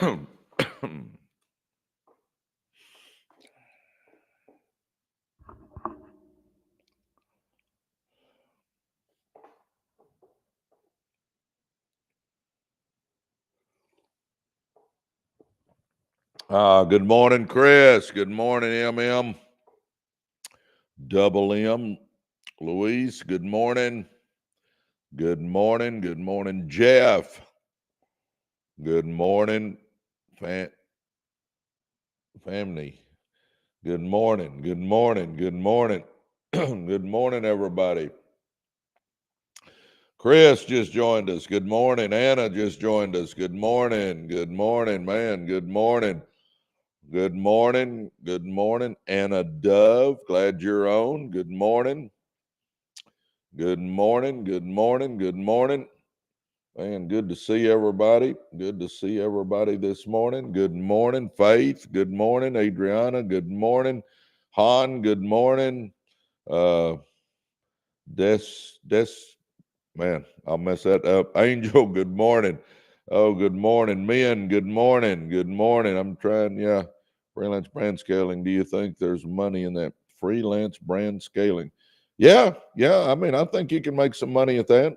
Good morning, Chris. Good morning, MM. Double M. Luis, good morning. Good morning. Good morning, Jeff. Good morning, family. Good morning. Good morning. Good morning. Good morning, everybody. Chris just joined us. Good morning. Anna just joined us. Good morning. Good morning, man. Good morning. Good morning. Good morning. Anna Dove, glad you're on. Good morning. Good morning. Good morning. Good morning. Man, good to see everybody. Good to see everybody this morning. Good morning, Faith. Good morning, Adriana. Good morning, Han. Good morning. Man, I'll mess that up. Angel, good morning. Oh, good morning. Men, good morning. Good morning. I'm trying, freelance brand scaling. Do you think there's money in that freelance brand scaling? Yeah. I mean, I think you can make some money at that.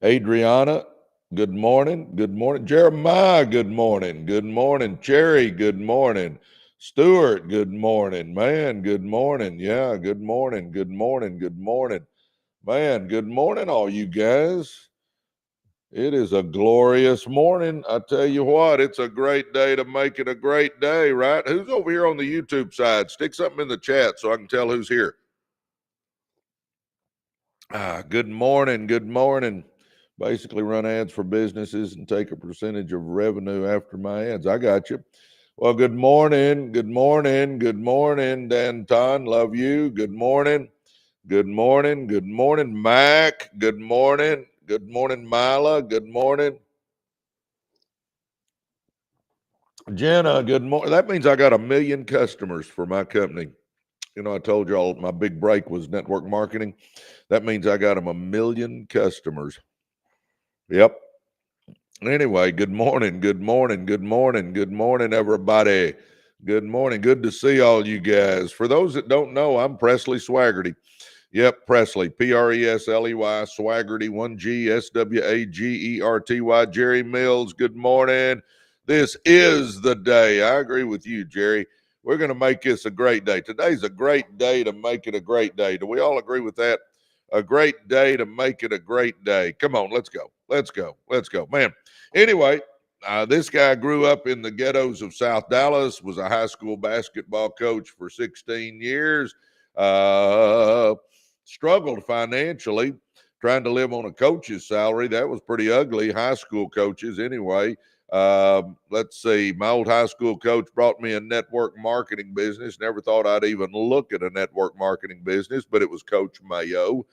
Adriana, good morning. Good morning. Jeremiah, good morning. Good morning. Cherry, good morning. Stuart, good morning. Man, good morning. Yeah, good morning. Good morning. Good morning. Man, good morning, all you guys. It is a glorious morning. I tell you what, it's a great day to make it a great day, right? Who's over here on the YouTube side? Stick something in the chat so I can tell who's here. Good morning. Good morning. Basically run ads for businesses and take a percentage of revenue after my ads. I got you. Well, good morning. Good morning. Good morning, Danton. Love you. Good morning. Good morning. Good morning, Mac. Good morning. Good morning, Mila. Good morning. Jenna, good morning. That means I got 1 million customers for my company. You know, I told y'all my big break was network marketing. That means I got them 1 million customers. Yep. Anyway, good morning. Good morning. Good morning. Good morning, everybody. Good morning. Good to see all you guys. For those that don't know, I'm Presley Swagerty. Yep, Presley, Presley, Swagerty, 1G, Swagerty. Jerry Mills, good morning. This is the day. I agree with you, Jerry. We're going to make this a great day. Today's a great day to make it a great day. Do we all agree with that? A great day to make it a great day. Come on, let's go. Let's go. Let's go. Man, anyway, this guy grew up in the ghettos of South Dallas, was a high school basketball coach for 16 years. Struggled financially, trying to live on a coach's salary. That was pretty ugly. High school coaches, anyway. Let's see. My old high school coach brought me a network marketing business. Never thought I'd even look at a network marketing business, but it was Coach Mayo.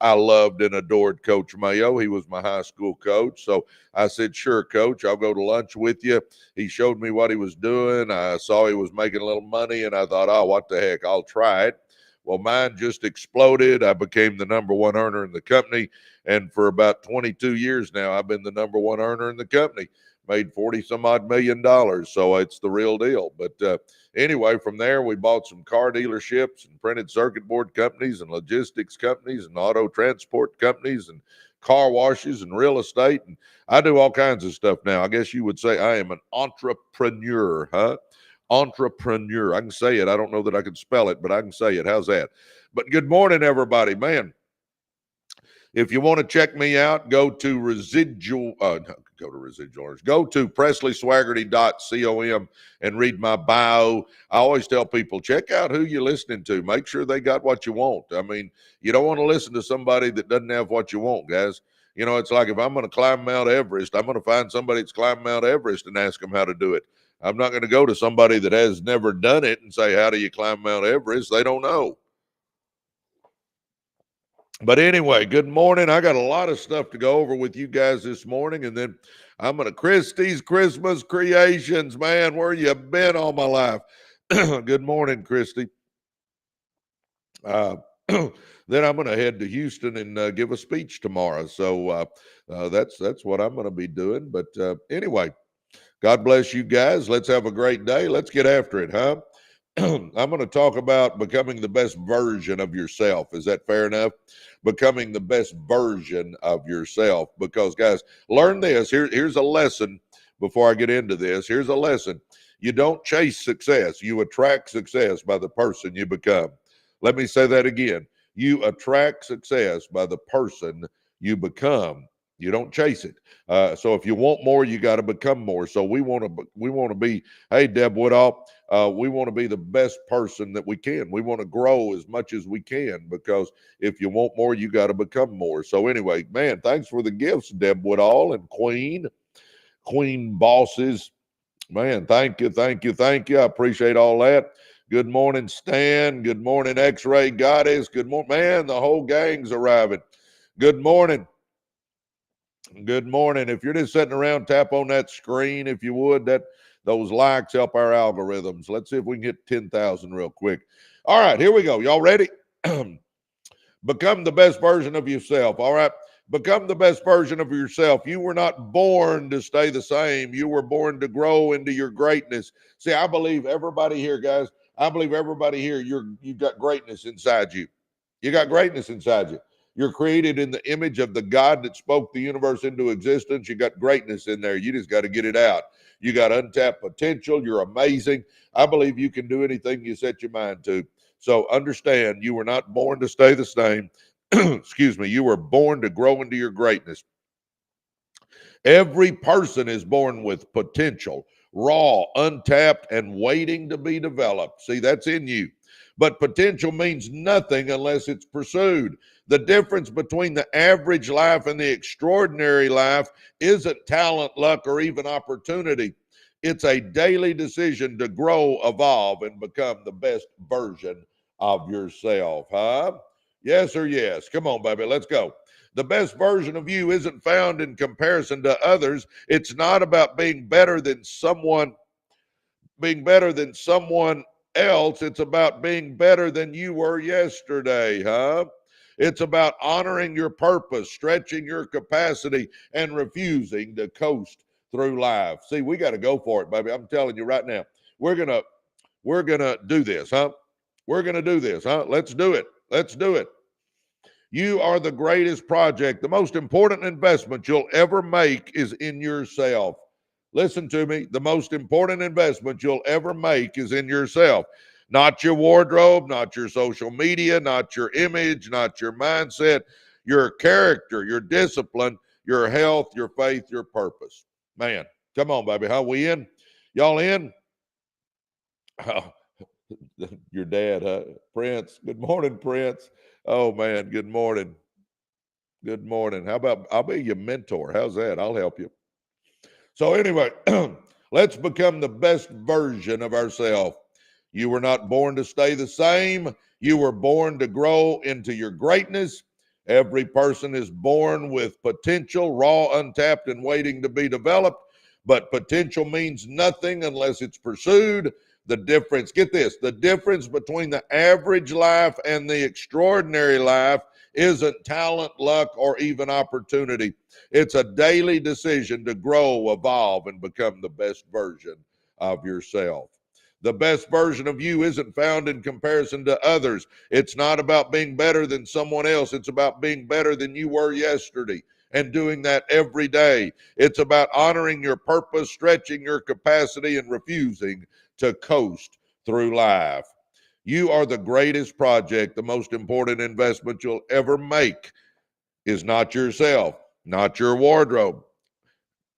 I loved and adored Coach Mayo. He was my high school coach. So I said, sure, Coach, I'll go to lunch with you. He showed me what he was doing. I saw he was making a little money, and I thought, oh, what the heck, I'll try it. Well, mine just exploded. I became the number one earner in the company. And for about 22 years now, I've been the number one earner in the company. Made 40 some odd $1 million. So it's the real deal. But anyway, from there, we bought some car dealerships and printed circuit board companies and logistics companies and auto transport companies and car washes and real estate. And I do all kinds of stuff now. I guess you would say I am an entrepreneur, huh? Entrepreneur. I can say it. I don't know that I can spell it, but I can say it. How's that? But good morning, everybody. Man, if you want to check me out, go to Residual Earners. Go to PresleySwagerty.com and read my bio. I always tell people, check out who you're listening to. Make sure they got what you want. I mean, you don't want to listen to somebody that doesn't have what you want, guys. You know, it's like if I'm going to climb Mount Everest, I'm going to find somebody that's climbed Mount Everest and ask them how to do it. I'm not going to go to somebody that has never done it and say, how do you climb Mount Everest? They don't know. But anyway, good morning. I got a lot of stuff to go over with you guys this morning. And then I'm going to Christie's Christmas Creations. Man, where you been all my life? Good morning, Christy. then I'm going to head to Houston and give a speech tomorrow. So that's what I'm going to be doing. But anyway, God bless you guys. Let's have a great day. Let's get after it, huh? I'm going to talk about becoming the best version of yourself. Is that fair enough? Becoming the best version of yourself. Because, guys, learn this. Here's a lesson before I get into this. Here's a lesson. You don't chase success. You attract success by the person you become. Let me say that again. You attract success by the person you become. You don't chase it. So if you want more, you got to become more. So we want to be. Hey, Deb Woodall, we want to be the best person that we can. We want to grow as much as we can, because if you want more, you got to become more. So anyway, man, thanks for the gifts, Deb Woodall and Queen Bosses. Man, thank you. I appreciate all that. Good morning, Stan. Good morning, X-Ray Goddess. Good morning, man. The whole gang's arriving. Good morning. Good morning. If you're just sitting around, tap on that screen if you would. Those likes help our algorithms. Let's see if we can get 10,000 real quick. All right, here we go. Y'all ready? Become the best version of yourself. All right. Become the best version of yourself. You were not born to stay the same. You were born to grow into your greatness. See, I believe everybody here, guys, you've got greatness inside you. You got greatness inside you. You're created in the image of the God that spoke the universe into existence. You got greatness in there. You just got to get it out. You got untapped potential. You're amazing. I believe you can do anything you set your mind to. So understand, you were not born to stay the same. Excuse me. You were born to grow into your greatness. Every person is born with potential, raw, untapped, and waiting to be developed. See, that's in you. But potential means nothing unless it's pursued. The difference between the average life and the extraordinary life isn't talent, luck, or even opportunity. It's a daily decision to grow, evolve, and become the best version of yourself, huh? Yes or yes? Come on, baby, let's go. The best version of you isn't found in comparison to others. It's not about being better than someone else. It's about being better than you were yesterday, huh? It's about honoring your purpose, stretching your capacity, and refusing to coast through life. See, we got to go for it, baby. I'm telling you right now. We're gonna do this, huh? We're gonna do this, huh? Let's do it. Let's do it. You are the greatest project. The most important investment you'll ever make is in yourself. Listen to me. The most important investment you'll ever make is in yourself. Not your wardrobe, not your social media, not your image, not your mindset, your character, your discipline, your health, your faith, your purpose. Man, come on, baby. How we in? Y'all in? Your dad, huh? Prince. Good morning, Prince. Oh, man. Good morning. Good morning. How about I'll be your mentor? How's that? I'll help you. So anyway, let's become the best version of ourselves. You were not born to stay the same. You were born to grow into your greatness. Every person is born with potential, raw, untapped, and waiting to be developed. But potential means nothing unless it's pursued. The difference, get this, the difference between the average life and the extraordinary life isn't talent, luck, or even opportunity. It's a daily decision to grow, evolve, and become the best version of yourself. The best version of you isn't found in comparison to others. It's not about being better than someone else. It's about being better than you were yesterday and doing that every day. It's about honoring your purpose, stretching your capacity, and refusing to coast through life. You are the greatest project. The most important investment you'll ever make is not yourself, not your wardrobe.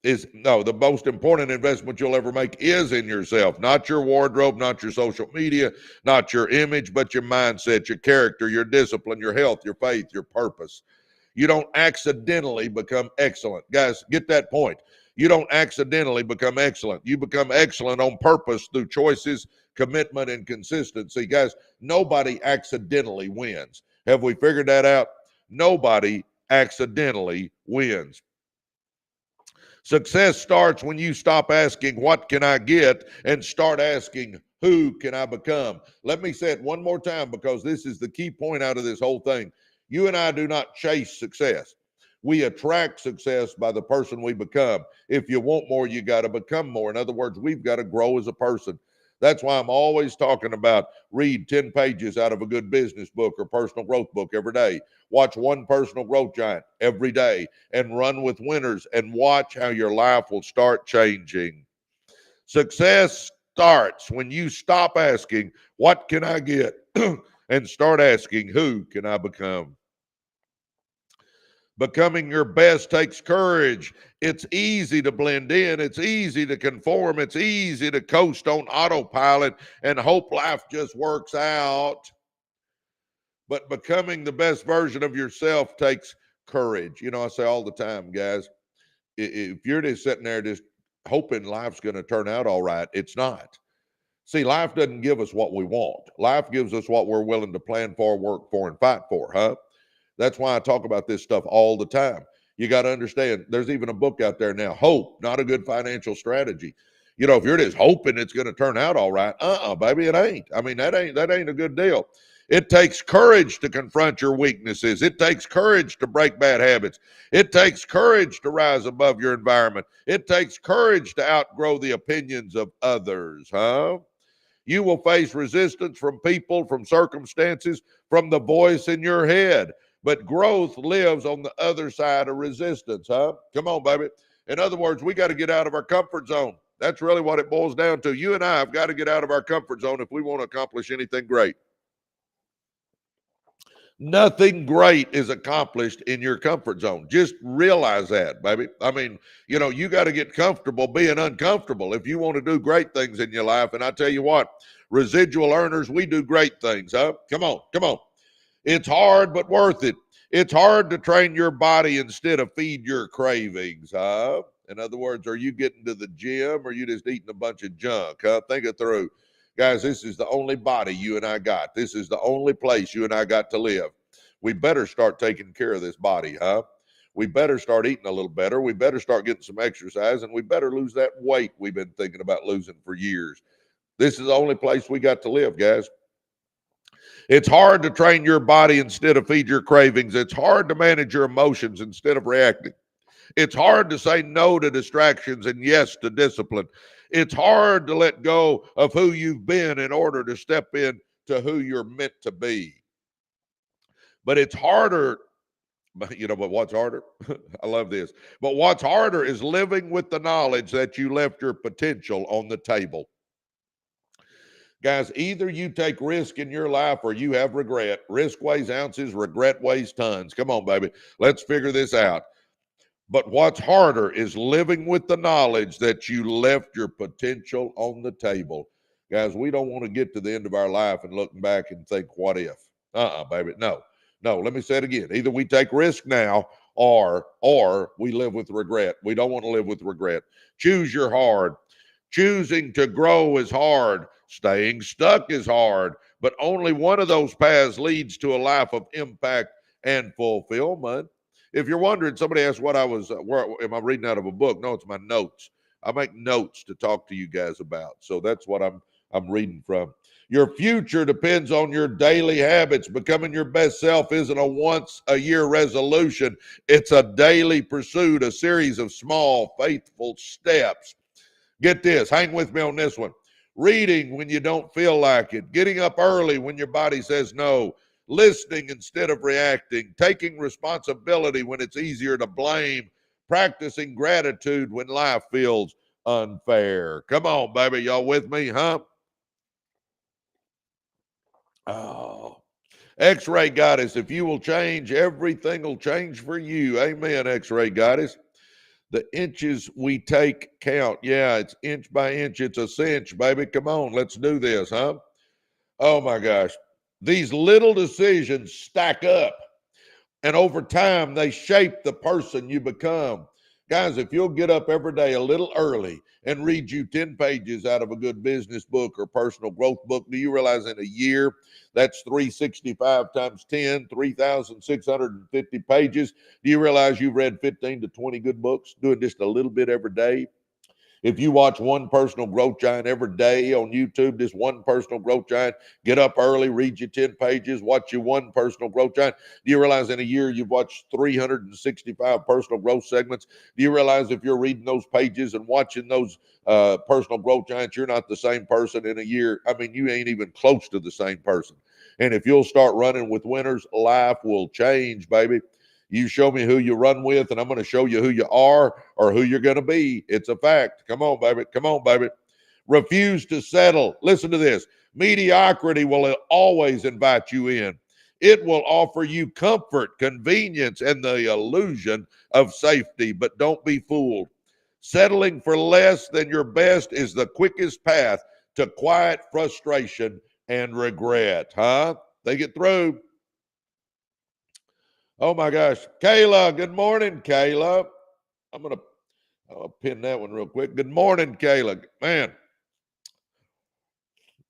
The most important investment you'll ever make is in yourself, not your wardrobe, not your social media, not your image, but your mindset, your character, your discipline, your health, your faith, your purpose. You don't accidentally become excellent. Guys, get that point. You don't accidentally become excellent. You become excellent on purpose through choices, commitment, and consistency. Guys, nobody accidentally wins. Have we figured that out? Nobody accidentally wins. Success starts when you stop asking, what can I get, and start asking, who can I become? Let me say it one more time because this is the key point out of this whole thing. You and I do not chase success. We attract success by the person we become. If you want more, you got to become more. In other words, we've got to grow as a person. That's why I'm always talking about read 10 pages out of a good business book or personal growth book every day. Watch one personal growth giant every day and run with winners and watch how your life will start changing. Success starts when you stop asking, what can I get? And start asking, who can I become? Becoming your best takes courage. It's easy to blend in. It's easy to conform. It's easy to coast on autopilot and hope life just works out. But becoming the best version of yourself takes courage. You know, I say all the time, guys, if you're just sitting there just hoping life's going to turn out all right, it's not. See, life doesn't give us what we want. Life gives us what we're willing to plan for, work for, and fight for, huh? That's why I talk about this stuff all the time. You got to understand, there's even a book out there now, Hope, Not a Good Financial Strategy. You know, if you're just hoping it's going to turn out all right, baby, it ain't. I mean, that ain't a good deal. It takes courage to confront your weaknesses. It takes courage to break bad habits. It takes courage to rise above your environment. It takes courage to outgrow the opinions of others, huh? You will face resistance from people, from circumstances, from the voice in your head. But growth lives on the other side of resistance, huh? Come on, baby. In other words, we got to get out of our comfort zone. That's really what it boils down to. You and I have got to get out of our comfort zone if we want to accomplish anything great. Nothing great is accomplished in your comfort zone. Just realize that, baby. I mean, you know, you got to get comfortable being uncomfortable if you want to do great things in your life. And I tell you what, residual earners, we do great things, huh? Come on, come on. It's hard, but worth it. It's hard to train your body instead of feed your cravings, huh? In other words, are you getting to the gym or are you just eating a bunch of junk, huh? Think it through. Guys, this is the only body you and I got. This is the only place you and I got to live. We better start taking care of this body, huh? We better start eating a little better. We better start getting some exercise, and we better lose that weight we've been thinking about losing for years. This is the only place we got to live, guys. It's hard to train your body instead of feed your cravings. It's hard to manage your emotions instead of reacting. It's hard to say no to distractions and yes to discipline. It's hard to let go of who you've been in order to step into who you're meant to be. But it's harder, but what's harder? I love this. But what's harder is living with the knowledge that you left your potential on the table. Guys, either you take risk in your life or you have regret. Risk weighs ounces, regret weighs tons. Come on, baby. Let's figure this out. But what's harder is living with the knowledge that you left your potential on the table. Guys, we don't want to get to the end of our life and look back and think, what if? Baby. No. Let me say it again. Either we take risk now or we live with regret. We don't want to live with regret. Choose your hard. Choosing to grow is hard. Staying stuck is hard. But only one of those paths leads to a life of impact and fulfillment. If you're wondering, somebody asked what I was, where am I reading out of a book? No, it's my notes. I make notes to talk to you guys about. So that's what I'm reading from. Your future depends on your daily habits. Becoming your best self isn't a once a year resolution. It's a daily pursuit, a series of small, faithful steps. Get this, hang with me on this one. Reading when you don't feel like it, getting up early when your body says no, listening instead of reacting, taking responsibility when it's easier to blame, practicing gratitude when life feels unfair. Come on, baby. Y'all with me, huh? Oh, X-Ray Goddess, if you will change, everything will change for you. Amen, X-Ray Goddess. The inches we take count. Yeah, it's inch by inch. It's a cinch, baby. Come on, let's do this, huh? Oh, my gosh. These little decisions stack up, and over time, they shape the person you become. Guys, if you'll get up every day a little early and read you 10 pages out of a good business book or personal growth book, do you realize in a year that's 365 times 10, 3,650 pages? Do you realize you've read 15 to 20 good books doing just a little bit every day? If you watch one personal growth giant every day on YouTube, this one personal growth giant, get up early, read your 10 pages, watch your one personal growth giant. Do you realize in a year you've watched 365 personal growth segments? Do you realize if you're reading those pages and watching those personal growth giants, you're not the same person in a year? I mean, you ain't even close to the same person. And if you'll start running with winners, life will change, baby. You show me who you run with, and I'm going to show you who you are or who you're going to be. It's a fact. Come on, baby. Come on, baby. Refuse to settle. Listen to this. Mediocrity will always invite you in. It will offer you comfort, convenience, and the illusion of safety, but don't be fooled. Settling for less than your best is the quickest path to quiet frustration and regret. Huh? Think it through. Oh my gosh. Kayla, good morning, Kayla. I'll pin that one real quick. Good morning, Kayla. Man,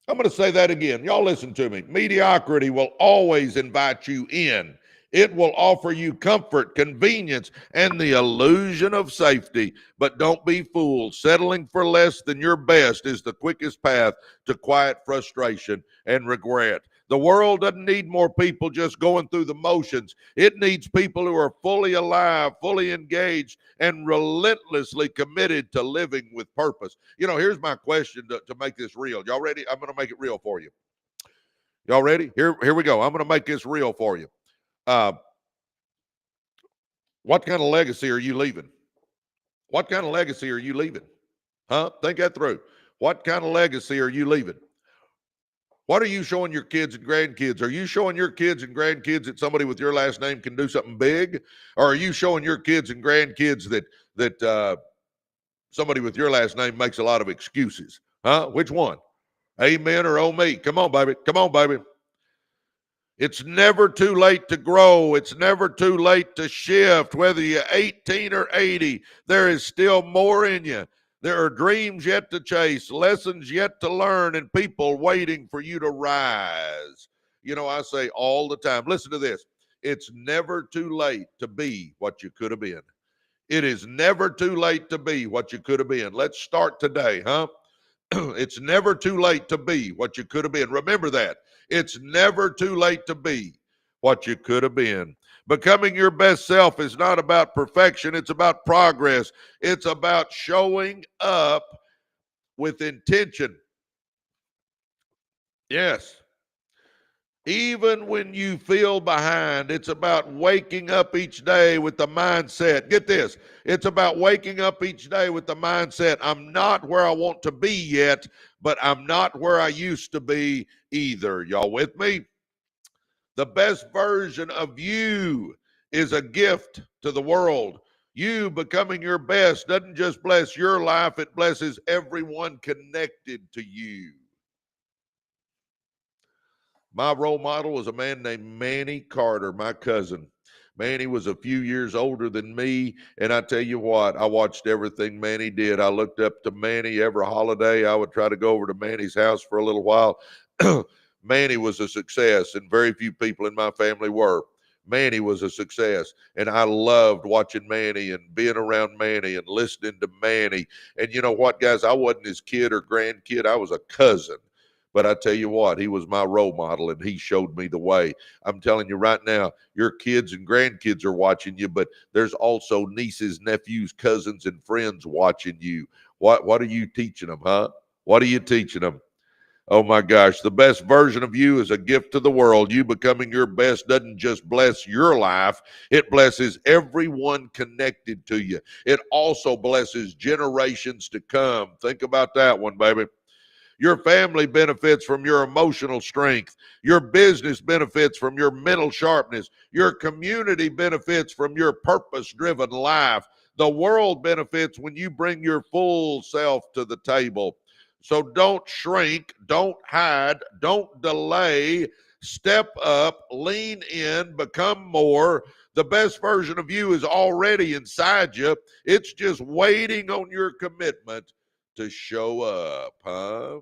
I'm going to say that again. Y'all listen to me. Mediocrity will always invite you in. It will offer you comfort, convenience, and the illusion of safety. But don't be fooled. Settling for less than your best is the quickest path to quiet frustration and regret. The world doesn't need more people just going through the motions. It needs people who are fully alive, fully engaged, and relentlessly committed to living with purpose. You know, here's my question to make this real. Y'all ready? I'm going to make it real for you. Y'all ready? Here we go. I'm going to make this real for you. What kind of legacy are you leaving? What kind of legacy are you leaving? Huh? Think that through. What kind of legacy are you leaving? What are you showing your kids and grandkids? Are you showing your kids and grandkids that somebody with your last name can do something big? Or are you showing your kids and grandkids that somebody with your last name makes a lot of excuses? Huh? Which one? Amen or oh me? Come on, baby. Come on, baby. It's never too late to grow. It's never too late to shift. Whether you're 18 or 80, there is still more in you. There are dreams yet to chase, lessons yet to learn, and people waiting for you to rise. You know, I say all the time, listen to this. It's never too late to be what you could have been. It is never too late to be what you could have been. Let's start today, huh? It's never too late to be what you could have been. Remember that. It's never too late to be what you could have been. Becoming your best self is not about perfection. It's about progress. It's about showing up with intention. Yes. Even when you feel behind, it's about waking up each day with the mindset. Get this. It's about waking up each day with the mindset, I'm not where I want to be yet, but I'm not where I used to be either. Y'all with me? The best version of you is a gift to the world. You becoming your best doesn't just bless your life, it blesses everyone connected to you. My role model was a man named Manny Carter, my cousin. Manny was a few years older than me, and I tell you what, I watched everything Manny did. I looked up to Manny every holiday. I would try to go over to Manny's house for a little while. Manny was a success, and very few people in my family were. Manny was a success, and I loved watching Manny and being around Manny and listening to Manny. And you know what, guys? I wasn't his kid or grandkid. I was a cousin. But I tell you what, he was my role model, and he showed me the way. I'm telling you right now, your kids and grandkids are watching you, but there's also nieces, nephews, cousins, and friends watching you. What are you teaching them, huh? What are you teaching them? Oh my gosh, the best version of you is a gift to the world. You becoming your best doesn't just bless your life, it blesses everyone connected to you. It also blesses generations to come. Think about that one, baby. Your family benefits from your emotional strength. Your business benefits from your mental sharpness. Your community benefits from your purpose-driven life. The world benefits when you bring your full self to the table. So don't shrink, don't hide, don't delay. Step up, lean in, become more. The best version of you is already inside you. It's just waiting on your commitment to show up, huh?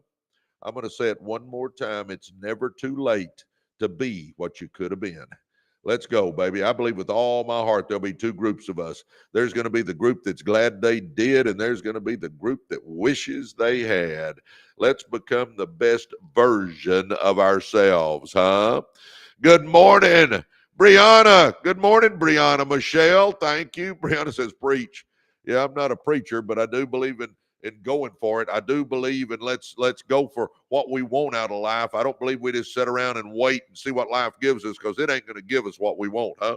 I'm going to say it one more time. It's never too late to be what you could have been. Let's go, baby. I believe with all my heart there'll be two groups of us. There's going to be the group that's glad they did, and there's going to be the group that wishes they had. Let's become the best version of ourselves, huh? Good morning, Brianna. Good morning, Brianna. Michelle, thank you. Brianna says, preach. Yeah, I'm not a preacher, but I do believe in going for it. I do believe in let's go for what we want out of life. I don't believe we just sit around and wait and see what life gives us, because it ain't going to give us what we want, huh?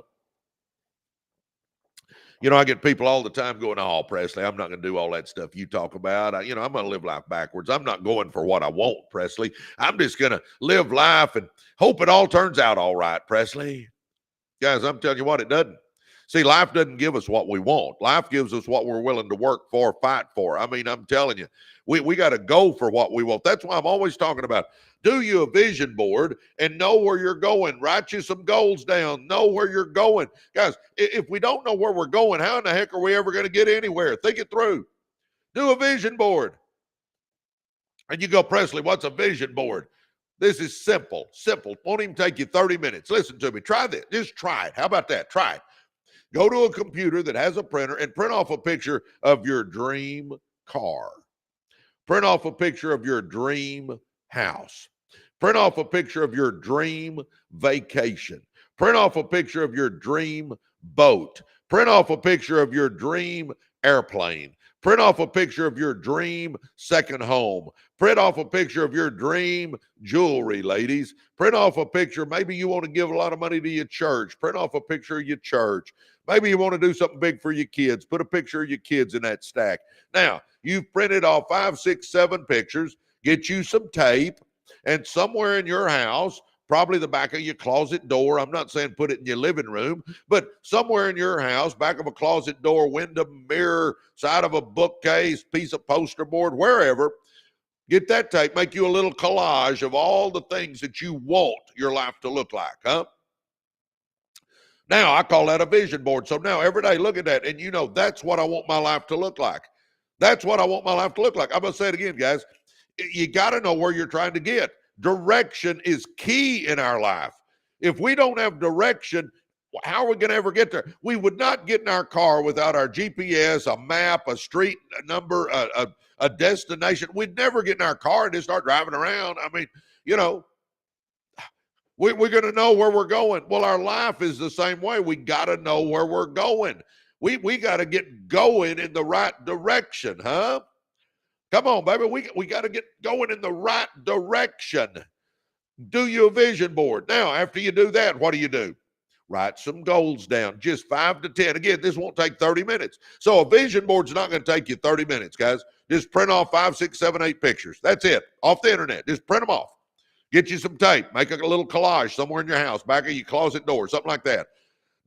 You know, I get people all the time going, oh, Presley, I'm not going to do all that stuff you talk about. I'm going to live life backwards. I'm not going for what I want, Presley. I'm just going to live life and hope it all turns out all right, Presley. Guys, I'm telling you what, it doesn't. See, life doesn't give us what we want. Life gives us what we're willing to work for, fight for. I mean, I'm telling you, we got to go for what we want. That's why I'm always talking about, do you a vision board and know where you're going. Write you some goals down. Know where you're going. Guys, if we don't know where we're going, how in the heck are we ever going to get anywhere? Think it through. Do a vision board. And you go, Presley, what's a vision board? This is simple. Won't even take you 30 minutes. Listen to me. Try this. Just try it. How about that? Try it. Go to a computer that has a printer and print off a picture of your dream car. Print off a picture of your dream house. Print off a picture of your dream vacation. Print off a picture of your dream boat. Print off a picture of your dream airplane. Print off a picture of your dream second home. Print off a picture of your dream jewelry, ladies. Print off a picture. Maybe you want to give a lot of money to your church. Print off a picture of your church. Maybe you want to do something big for your kids. Put a picture of your kids in that stack. Now, you've printed off 5, 6, 7 pictures. Get you some tape, and somewhere in your house, probably the back of your closet door. I'm not saying put it in your living room, but somewhere in your house, back of a closet door, window, mirror, side of a bookcase, piece of poster board, wherever. Get that tape. Make you a little collage of all the things that you want your life to look like, huh? Now, I call that a vision board. So now every day, look at that, and you know that's what I want my life to look like. That's what I want my life to look like. I'm going to say it again, guys. You got to know where you're trying to get. Direction is key in our life. If we don't have direction, how are we going to ever get there? We would not get in our car without our GPS, a map, a street number, a destination. We'd never get in our car and just start driving around. I mean, you know, we're going to know where we're going. Well, our life is the same way. We got to know where we're going. We got to get going in the right direction, huh? Come on, baby. We got to get going in the right direction. Do you a vision board. Now, after you do that, what do? Write some goals down, just 5 to 10. Again, this won't take 30 minutes. So a vision board's not going to take you 30 minutes, guys. Just print off 5, 6, 7, 8 pictures. That's it. Off the internet. Just print them off. Get you some tape. Make a little collage somewhere in your house, back of your closet door, something like that.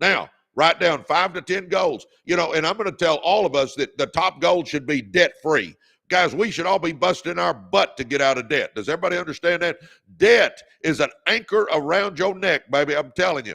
Now, write down 5 to 10 goals. You know, and I'm going to tell all of us that the top goal should be debt-free. Guys, we should all be busting our butt to get out of debt. Does everybody understand that? Debt is an anchor around your neck, baby. I'm telling you.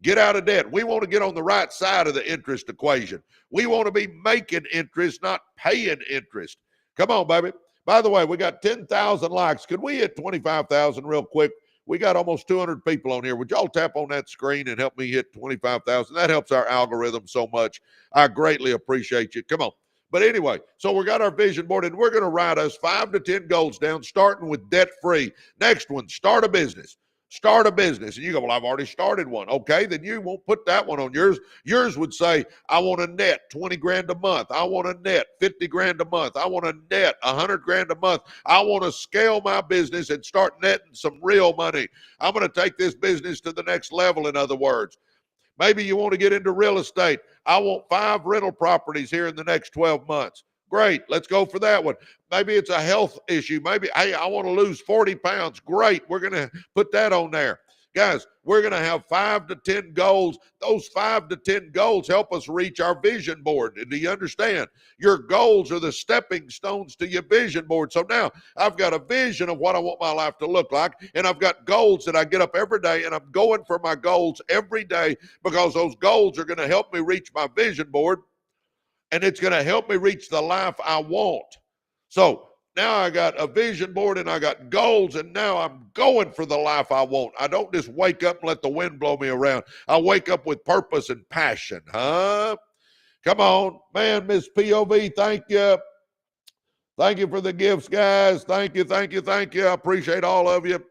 Get out of debt. We want to get on the right side of the interest equation. We want to be making interest, not paying interest. Come on, baby. By the way, we got 10,000 likes. Could we hit 25,000 real quick? We got almost 200 people on here. Would y'all tap on that screen and help me hit 25,000? That helps our algorithm so much. I greatly appreciate you. Come on. But anyway, so we got our vision board, and we're going to write us 5 to 10 goals down, starting with debt-free. Next one, start a business. Start a business. And you go, well, I've already started one. Okay, then you won't put that one on yours. Yours would say, I want a net 20 grand a month. I want a net 50 grand a month. I want a net 100 grand a month. I want to scale my business and start netting some real money. I'm going to take this business to the next level, in other words. Maybe you want to get into real estate. I want 5 rental properties here in the next 12 months. Great. Let's go for that one. Maybe it's a health issue. Maybe, hey, I want to lose 40 pounds. Great. We're going to put that on there. Guys, we're going to have 5 to 10 goals. Those 5 to 10 goals help us reach our vision board. Do you understand? Your goals are the stepping stones to your vision board. So now I've got a vision of what I want my life to look like, and I've got goals that I get up every day, and I'm going for my goals every day because those goals are going to help me reach my vision board, and it's going to help me reach the life I want. So now I got a vision board and I got goals, and now I'm going for the life I want. I don't just wake up and let the wind blow me around. I wake up with purpose and passion, huh? Come on, man, Miss POV, thank you. Thank you for the gifts, guys. Thank you, thank you, thank you. I appreciate all of you.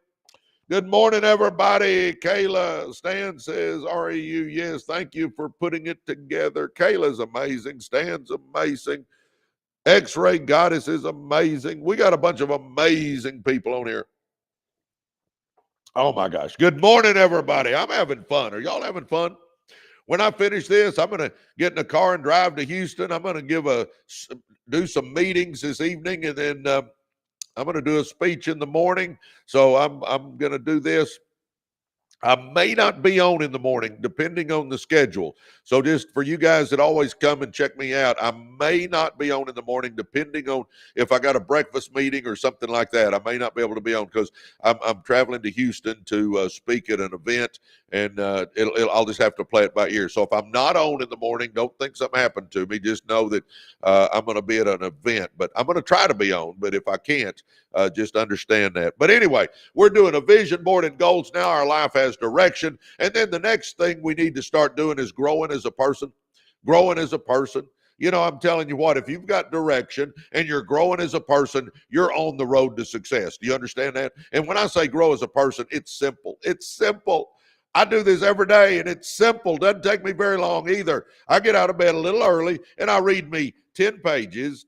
Good morning, everybody. Kayla Stan says, REU, yes, thank you for putting it together. Kayla's amazing. Stan's amazing. X-Ray Goddess is amazing. We got a bunch of amazing people on here. Oh, my gosh. Good morning, everybody. I'm having fun. Are y'all having fun? When I finish this, I'm going to get in the car and drive to Houston. I'm going to do some meetings this evening, and then I'm going to do a speech in the morning. So I'm going to do this. I may not be on in the morning, depending on the schedule. So just for you guys that always come and check me out, I may not be on in the morning, depending on if I got a breakfast meeting or something like that. I may not be able to be on because I'm traveling to Houston to speak at an event, and I'll just have to play it by ear. So if I'm not on in the morning, don't think something happened to me. Just know that I'm going to be at an event, but I'm going to try to be on. But if I can't, just understand that. But anyway, we're doing a vision board and goals now. Our life has direction. And then the next thing we need to start doing is growing as a person. Growing as a person. You know, I'm telling you what, if you've got direction and you're growing as a person, you're on the road to success. Do you understand that? And when I say grow as a person, it's simple. It's simple. I do this every day, and it's simple. Doesn't take me very long either. I get out of bed a little early, and I read me 10 pages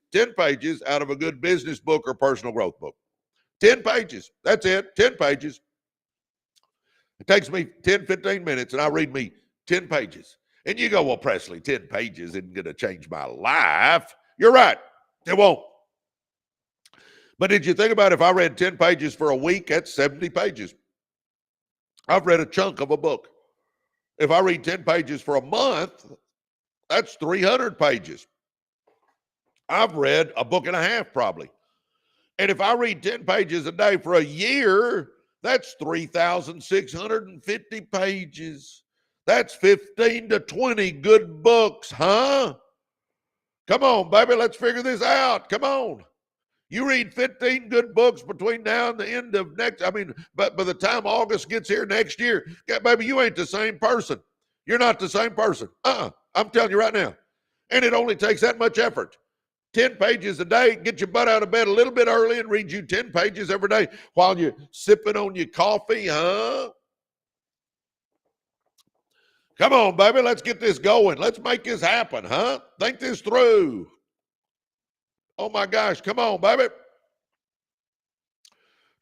out of a good business book or personal growth book. 10 pages. That's it. 10 pages. It takes me 10, 15 minutes, and I read me 10 pages. And you go, well, Presley, 10 pages isn't going to change my life. You're right. It won't. But did you think about if I read 10 pages for a week, that's 70 pages. I've read a chunk of a book. If I read 10 pages for a month, that's 300 pages. I've read a book and a half probably. And if I read 10 pages a day for a year, that's 3,650 pages. That's 15 to 20 good books, huh? Come on, baby, let's figure this out. Come on. You read 15 good books between now and the end of but by the time August gets here next year, baby, you ain't the same person. You're not the same person. I'm telling you right now. And it only takes that much effort. 10 pages a day, get your butt out of bed a little bit early and read you 10 pages every day while you're sipping on your coffee, huh? Come on, baby, let's get this going. Let's make this happen, huh? Think this through. Oh, my gosh, come on, baby.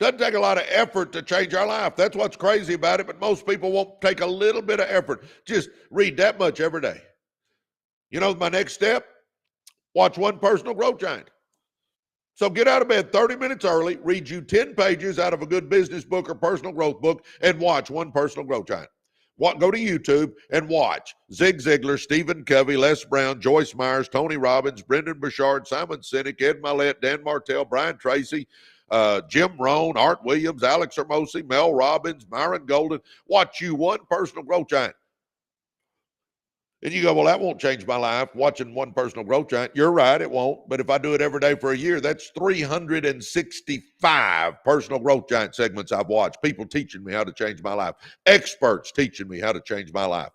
Doesn't take a lot of effort to change our life. That's what's crazy about it, but most people won't take a little bit of effort. Just read that much every day. You know, my next step? Watch one personal growth giant. So get out of bed 30 minutes early, read you 10 pages out of a good business book or personal growth book, and watch one personal growth giant. Go to YouTube and watch Zig Ziglar, Stephen Covey, Les Brown, Joyce Myers, Tony Robbins, Brendan Burchard, Simon Sinek, Ed Mylett, Dan Martell, Brian Tracy, Jim Rohn, Art Williams, Alex Hermosi, Mel Robbins, Myron Golden. Watch you one personal growth giant. And you go, well, that won't change my life, watching one personal growth giant. You're right, it won't. But if I do it every day for a year, that's 365 personal growth giant segments I've watched. People teaching me how to change my life. Experts teaching me how to change my life.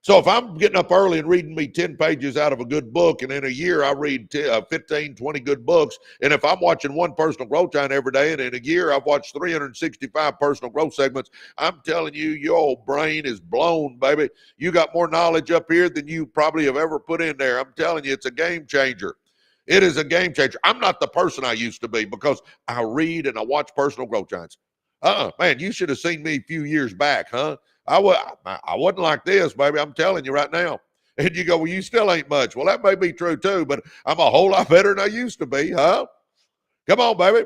So if I'm getting up early and reading me 10 pages out of a good book, and in a year I read 15, 20 good books, and if I'm watching one personal growth giant every day, and in a year I've watched 365 personal growth segments, I'm telling you, your old brain is blown, baby. You got more knowledge up here than you probably have ever put in there. I'm telling you, it's a game changer. It is a game changer. I'm not the person I used to be because I read and I watch personal growth giants. Man, you should have seen me a few years back, huh? I wasn't like this, baby. I'm telling you right now. And you go, well, you still ain't much. Well, that may be true too, but I'm a whole lot better than I used to be, huh? Come on, baby.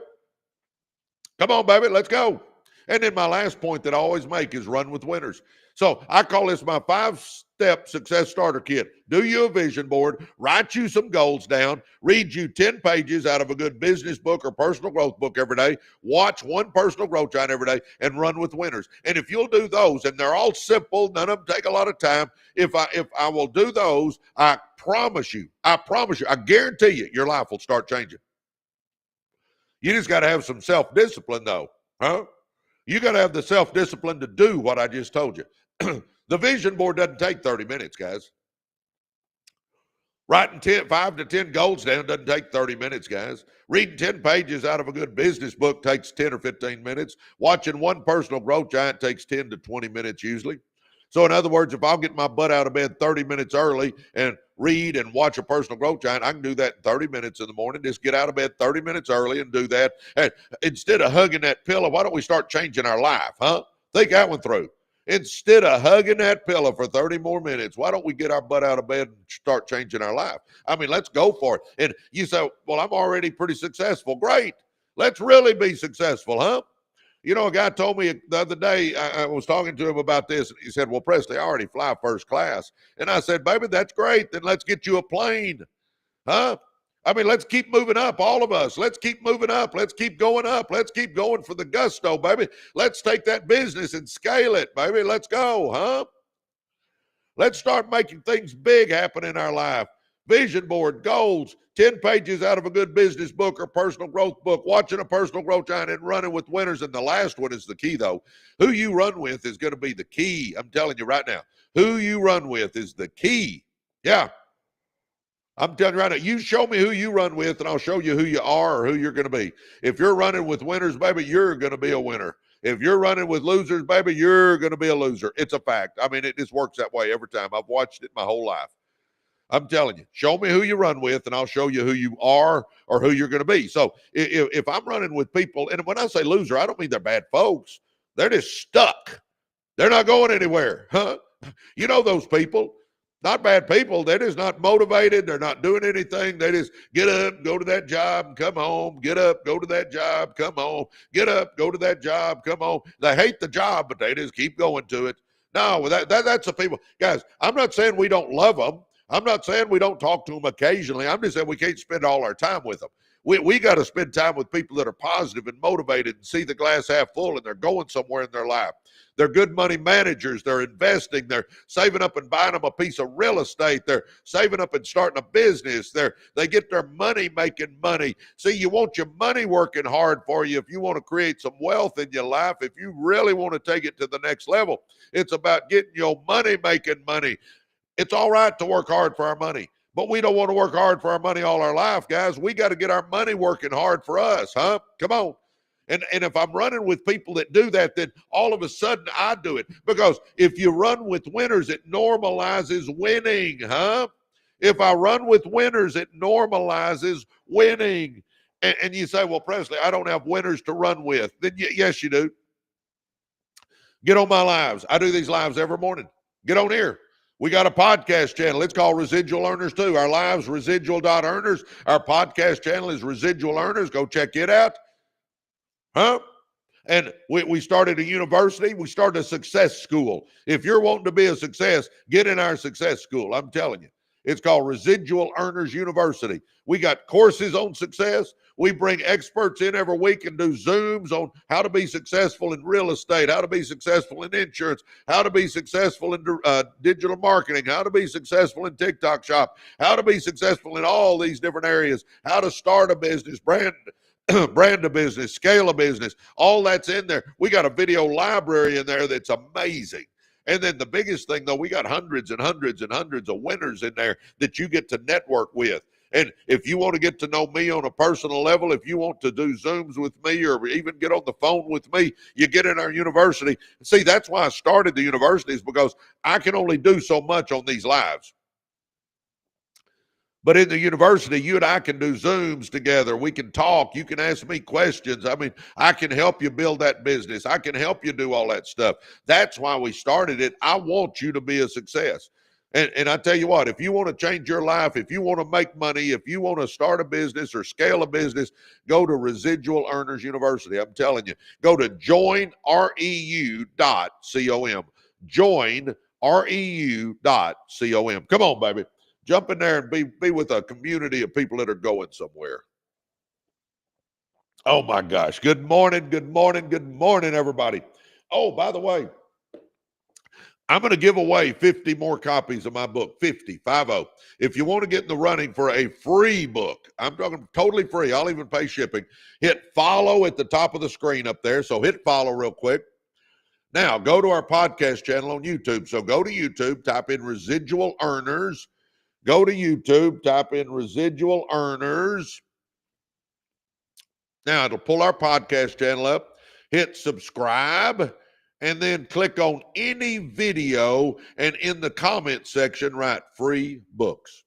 Come on, baby. Let's go. And then my last point that I always make is run with winners. So I call this my 5-step success starter kit. Do you a vision board, write you some goals down, read you 10 pages out of a good business book or personal growth book every day, watch one personal growth giant every day, and run with winners. And if you'll do those, and they're all simple, none of them take a lot of time. If I will do those, I promise you, I guarantee you, your life will start changing. You just got to have some self-discipline though, huh? You got to have the self-discipline to do what I just told you. The vision board doesn't take 30 minutes, guys. Writing 5 to 10 goals down doesn't take 30 minutes, guys. Reading 10 pages out of a good business book takes 10 or 15 minutes. Watching one personal growth giant takes 10 to 20 minutes usually. So in other words, if I'll get my butt out of bed 30 minutes early and read and watch a personal growth giant, I can do that in 30 minutes in the morning. Just get out of bed 30 minutes early and do that. And instead of hugging that pillow, why don't we start changing our life, huh? Think that one through. Instead of hugging that pillow for 30 more minutes, why don't we get our butt out of bed and start changing our life? I mean, let's go for it. And you say, well, I'm already pretty successful. Great. Let's really be successful, huh? You know, a guy told me the other day, I was talking to him about this, and he said, well, Presley, I already fly first class. And I said, baby, that's great. Then let's get you a plane, huh? I mean, let's keep moving up, all of us. Let's keep moving up. Let's keep going up. Let's keep going for the gusto, baby. Let's take that business and scale it, baby. Let's go, huh? Let's start making things big happen in our life. Vision board, goals, 10 pages out of a good business book or personal growth book, watching a personal growth giant and running with winners. And the last one is the key, though. Who you run with is going to be the key. I'm telling you right now. Who you run with is the key. Yeah. I'm telling you right now, you show me who you run with, and I'll show you who you are or who you're going to be. If you're running with winners, baby, you're going to be a winner. If you're running with losers, baby, you're going to be a loser. It's a fact. I mean, it just works that way every time. I've watched it my whole life. I'm telling you, show me who you run with, and I'll show you who you are or who you're going to be. So if I'm running with people, and when I say loser, I don't mean they're bad folks. They're just stuck. They're not going anywhere, huh? You know those people. Not bad people. They're just not motivated. They're not doing anything. They just get up, go to that job, and come home. Get up, go to that job, come home. Get up, go to that job, come home. They hate the job, but they just keep going to it. No, that's the people. Guys, I'm not saying we don't love them. I'm not saying we don't talk to them occasionally. I'm just saying we can't spend all our time with them. We got to spend time with people that are positive and motivated and see the glass half full, and they're going somewhere in their life. They're good money managers. They're investing. They're saving up and buying them a piece of real estate. They're saving up and starting a business. They get their money making money. See, you want your money working hard for you if you want to create some wealth in your life. If you really want to take it to the next level, it's about getting your money making money. It's all right to work hard for our money, but we don't want to work hard for our money all our life, guys. We got to get our money working hard for us, huh? Come on. And if I'm running with people that do that, then all of a sudden I do it. Because if you run with winners, it normalizes winning, huh? If I run with winners, it normalizes winning. And you say, well, Presley, I don't have winners to run with. Then yes, you do. Get on my lives. I do these lives every morning. Get on here. We got a podcast channel. It's called Residual Earners too. Our lives, residual.earners. Our podcast channel is Residual Earners. Go check it out. Huh? And we started a university. We started a success school. If you're wanting to be a success, get in our success school. I'm telling you. It's called Residual Earners University. We got courses on success. We bring experts in every week and do Zooms on how to be successful in real estate, how to be successful in insurance, how to be successful in digital marketing, how to be successful in TikTok shop, how to be successful in all these different areas, how to start a business, brand a business, scale a business. All that's in there. We got a video library in there that's amazing. And then the biggest thing, though, we got hundreds and hundreds and hundreds of winners in there that you get to network with. And if you want to get to know me on a personal level, if you want to do Zooms with me or even get on the phone with me, you get in our university. See, that's why I started the university, is because I can only do so much on these lives. But in the university, you and I can do Zooms together. We can talk. You can ask me questions. I mean, I can help you build that business. I can help you do all that stuff. That's why we started it. I want you to be a success. And I tell you what, if you want to change your life, if you want to make money, if you want to start a business or scale a business, go to Residual Earners University. I'm telling you, go to joinreu.com. Joinreu.com. Come on, baby. Jump in there and be with a community of people that are going somewhere. Oh my gosh. Good morning, everybody. Oh, by the way, I'm going to give away 50 more copies of my book, 50. If you want to get in the running for a free book, I'm talking totally free. I'll even pay shipping. Hit follow at the top of the screen up there. So hit follow real quick. Now go to our podcast channel on YouTube. So go to YouTube, type in Residual Earners. Go to YouTube, type in Residual Earners. Now it'll pull our podcast channel up. Hit subscribe. And then click on any video, and in the comment section, write free books.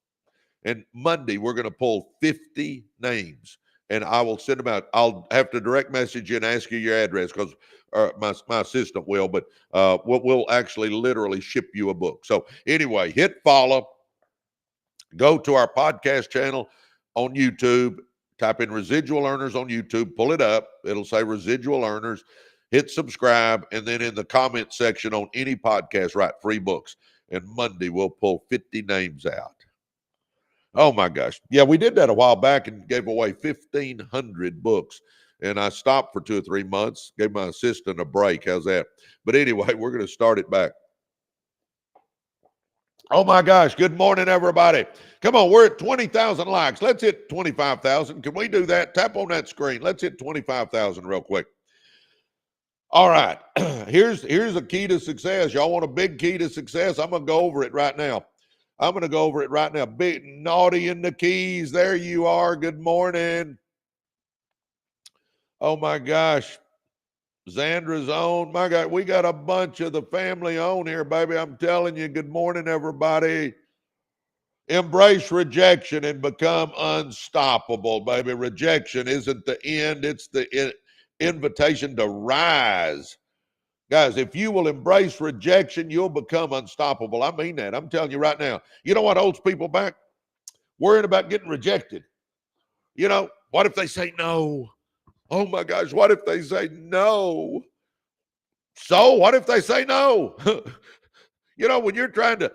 And Monday, we're going to pull 50 names, and I will send them out. I'll have to direct message you and ask you your address because my assistant will, but we'll actually literally ship you a book. So anyway, hit follow. Go to our podcast channel on YouTube. Type in Residual Earners on YouTube. Pull it up. It'll say Residual Earners. Hit subscribe, and then in the comment section on any podcast, write free books. And Monday, we'll pull 50 names out. Oh, my gosh. Yeah, we did that a while back and gave away 1,500 books. And I stopped for 2 or 3 months, gave my assistant a break. How's that? But anyway, we're going to start it back. Oh, my gosh. Good morning, everybody. Come on, we're at 20,000 likes. Let's hit 25,000. Can we do that? Tap on that screen. Let's hit 25,000 real quick. All right, here's a key to success. Y'all want a big key to success? I'm going to go over it right now. Big naughty in the keys. There you are. Good morning. Oh, my gosh. Zandra's on. My God, we got a bunch of the family on here, baby. I'm telling you, good morning, everybody. Embrace rejection and become unstoppable, baby. Rejection isn't the end. It's the invitation to rise. Guys, if you will embrace rejection, you'll become unstoppable. I mean that. I'm telling you right now. You know what holds people back? Worrying about getting rejected. You know, what if they say no? Oh my gosh, what if they say no? So what if they say no? You know, when you're trying to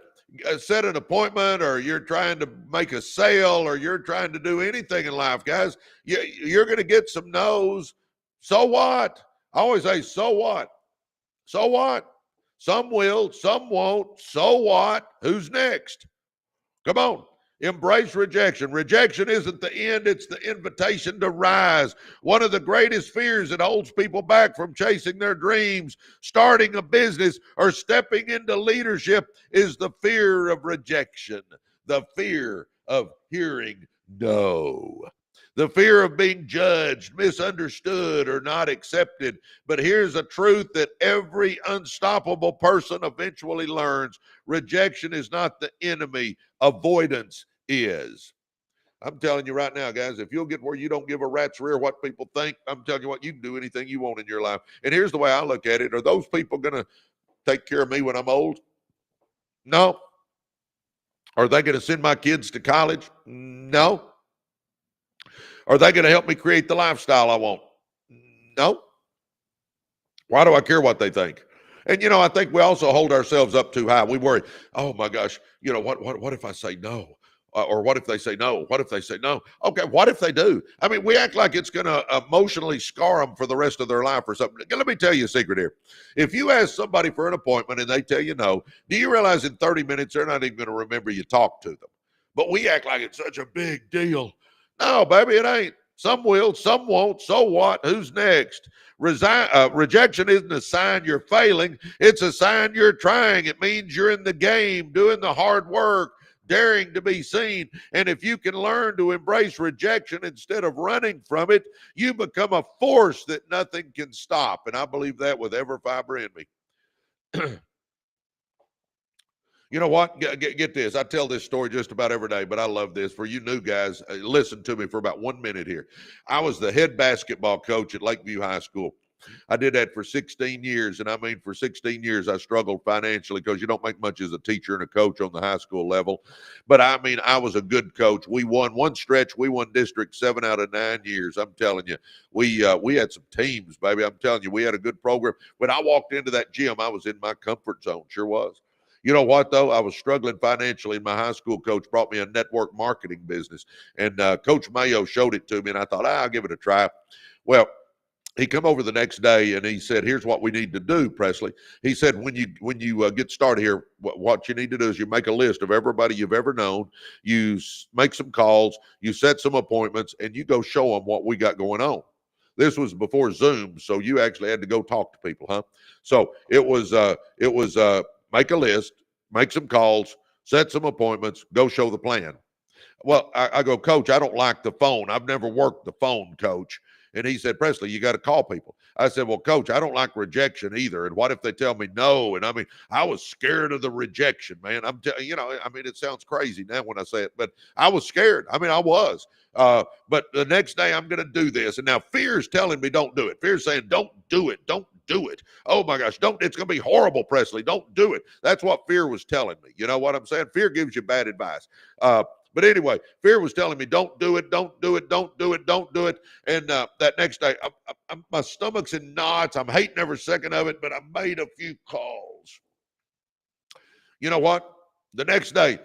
set an appointment or you're trying to make a sale or you're trying to do anything in life, guys, you're going to get some no's. So what? I always say, so what? So what? Some will, some won't. So what? Who's next? Come on. Embrace rejection. Rejection isn't the end, it's the invitation to rise. One of the greatest fears that holds people back from chasing their dreams, starting a business, or stepping into leadership is the fear of rejection, the fear of hearing no. The fear of being judged, misunderstood, or not accepted. But here's a truth that every unstoppable person eventually learns. Rejection is not the enemy. Avoidance is. I'm telling you right now, guys, if you'll get where you don't give a rat's rear what people think, I'm telling you what, you can do anything you want in your life. And here's the way I look at it. Are those people going to take care of me when I'm old? No. Are they going to send my kids to college? No. Are they going to help me create the lifestyle I want? No. Why do I care what they think? And, you know, I think we also hold ourselves up too high. We worry, oh, my gosh, you know, what if I say no? Or what if they say no? What if they say no? Okay, what if they do? I mean, we act like it's going to emotionally scar them for the rest of their life or something. Let me tell you a secret here. If you ask somebody for an appointment and they tell you no, do you realize in 30 minutes they're not even going to remember you talked to them? But we act like it's such a big deal. No, baby, it ain't. Some will, some won't. So what? Who's next? Rejection isn't a sign you're failing. It's a sign you're trying. It means you're in the game, doing the hard work, daring to be seen. And if you can learn to embrace rejection instead of running from it, you become a force that nothing can stop. And I believe that with every fiber in me. You know what? Get this. I tell this story just about every day, but I love this. For you new guys, listen to me for about 1 minute here. I was the head basketball coach at Lakeview High School. I did that for 16 years. And I mean, for 16 years, I struggled financially because you don't make much as a teacher and a coach on the high school level. But I mean, I was a good coach. We won one stretch. We won district 7 out of 9 years. I'm telling you, we had some teams, baby. I'm telling you, we had a good program. When I walked into that gym, I was in my comfort zone. Sure was. You know what, though? I was struggling financially, and my high school coach brought me a network marketing business. And Coach Mayo showed it to me, and I thought, I'll give it a try. Well, he come over the next day and he said, here's what we need to do, Presley. He said, when you get started here, what you need to do is you make a list of everybody you've ever known. You make some calls, you set some appointments, and you go show them what we got going on. This was before Zoom, so you actually had to go talk to people, huh? So it was make a list, make some calls, set some appointments, go show the plan. Well, I go, Coach, I don't like the phone. I've never worked the phone, Coach. And he said, Presley, you got to call people. I said, well, Coach, I don't like rejection either. And what if they tell me no? And I mean, I was scared of the rejection, man. It sounds crazy now when I say it, but I was scared. I mean, I was. But the next day I'm going to do this. And now fear is telling me don't do it. Fear is saying, don't do it. Don't do it. Oh my gosh, it's going to be horrible, Presley. Don't do it. That's what fear was telling me. You know what I'm saying? Fear gives you bad advice. But anyway, fear was telling me, don't do it, don't do it, don't do it, don't do it. And that next day, my stomach's in knots. I'm hating every second of it, but I made a few calls. You know what? The next day,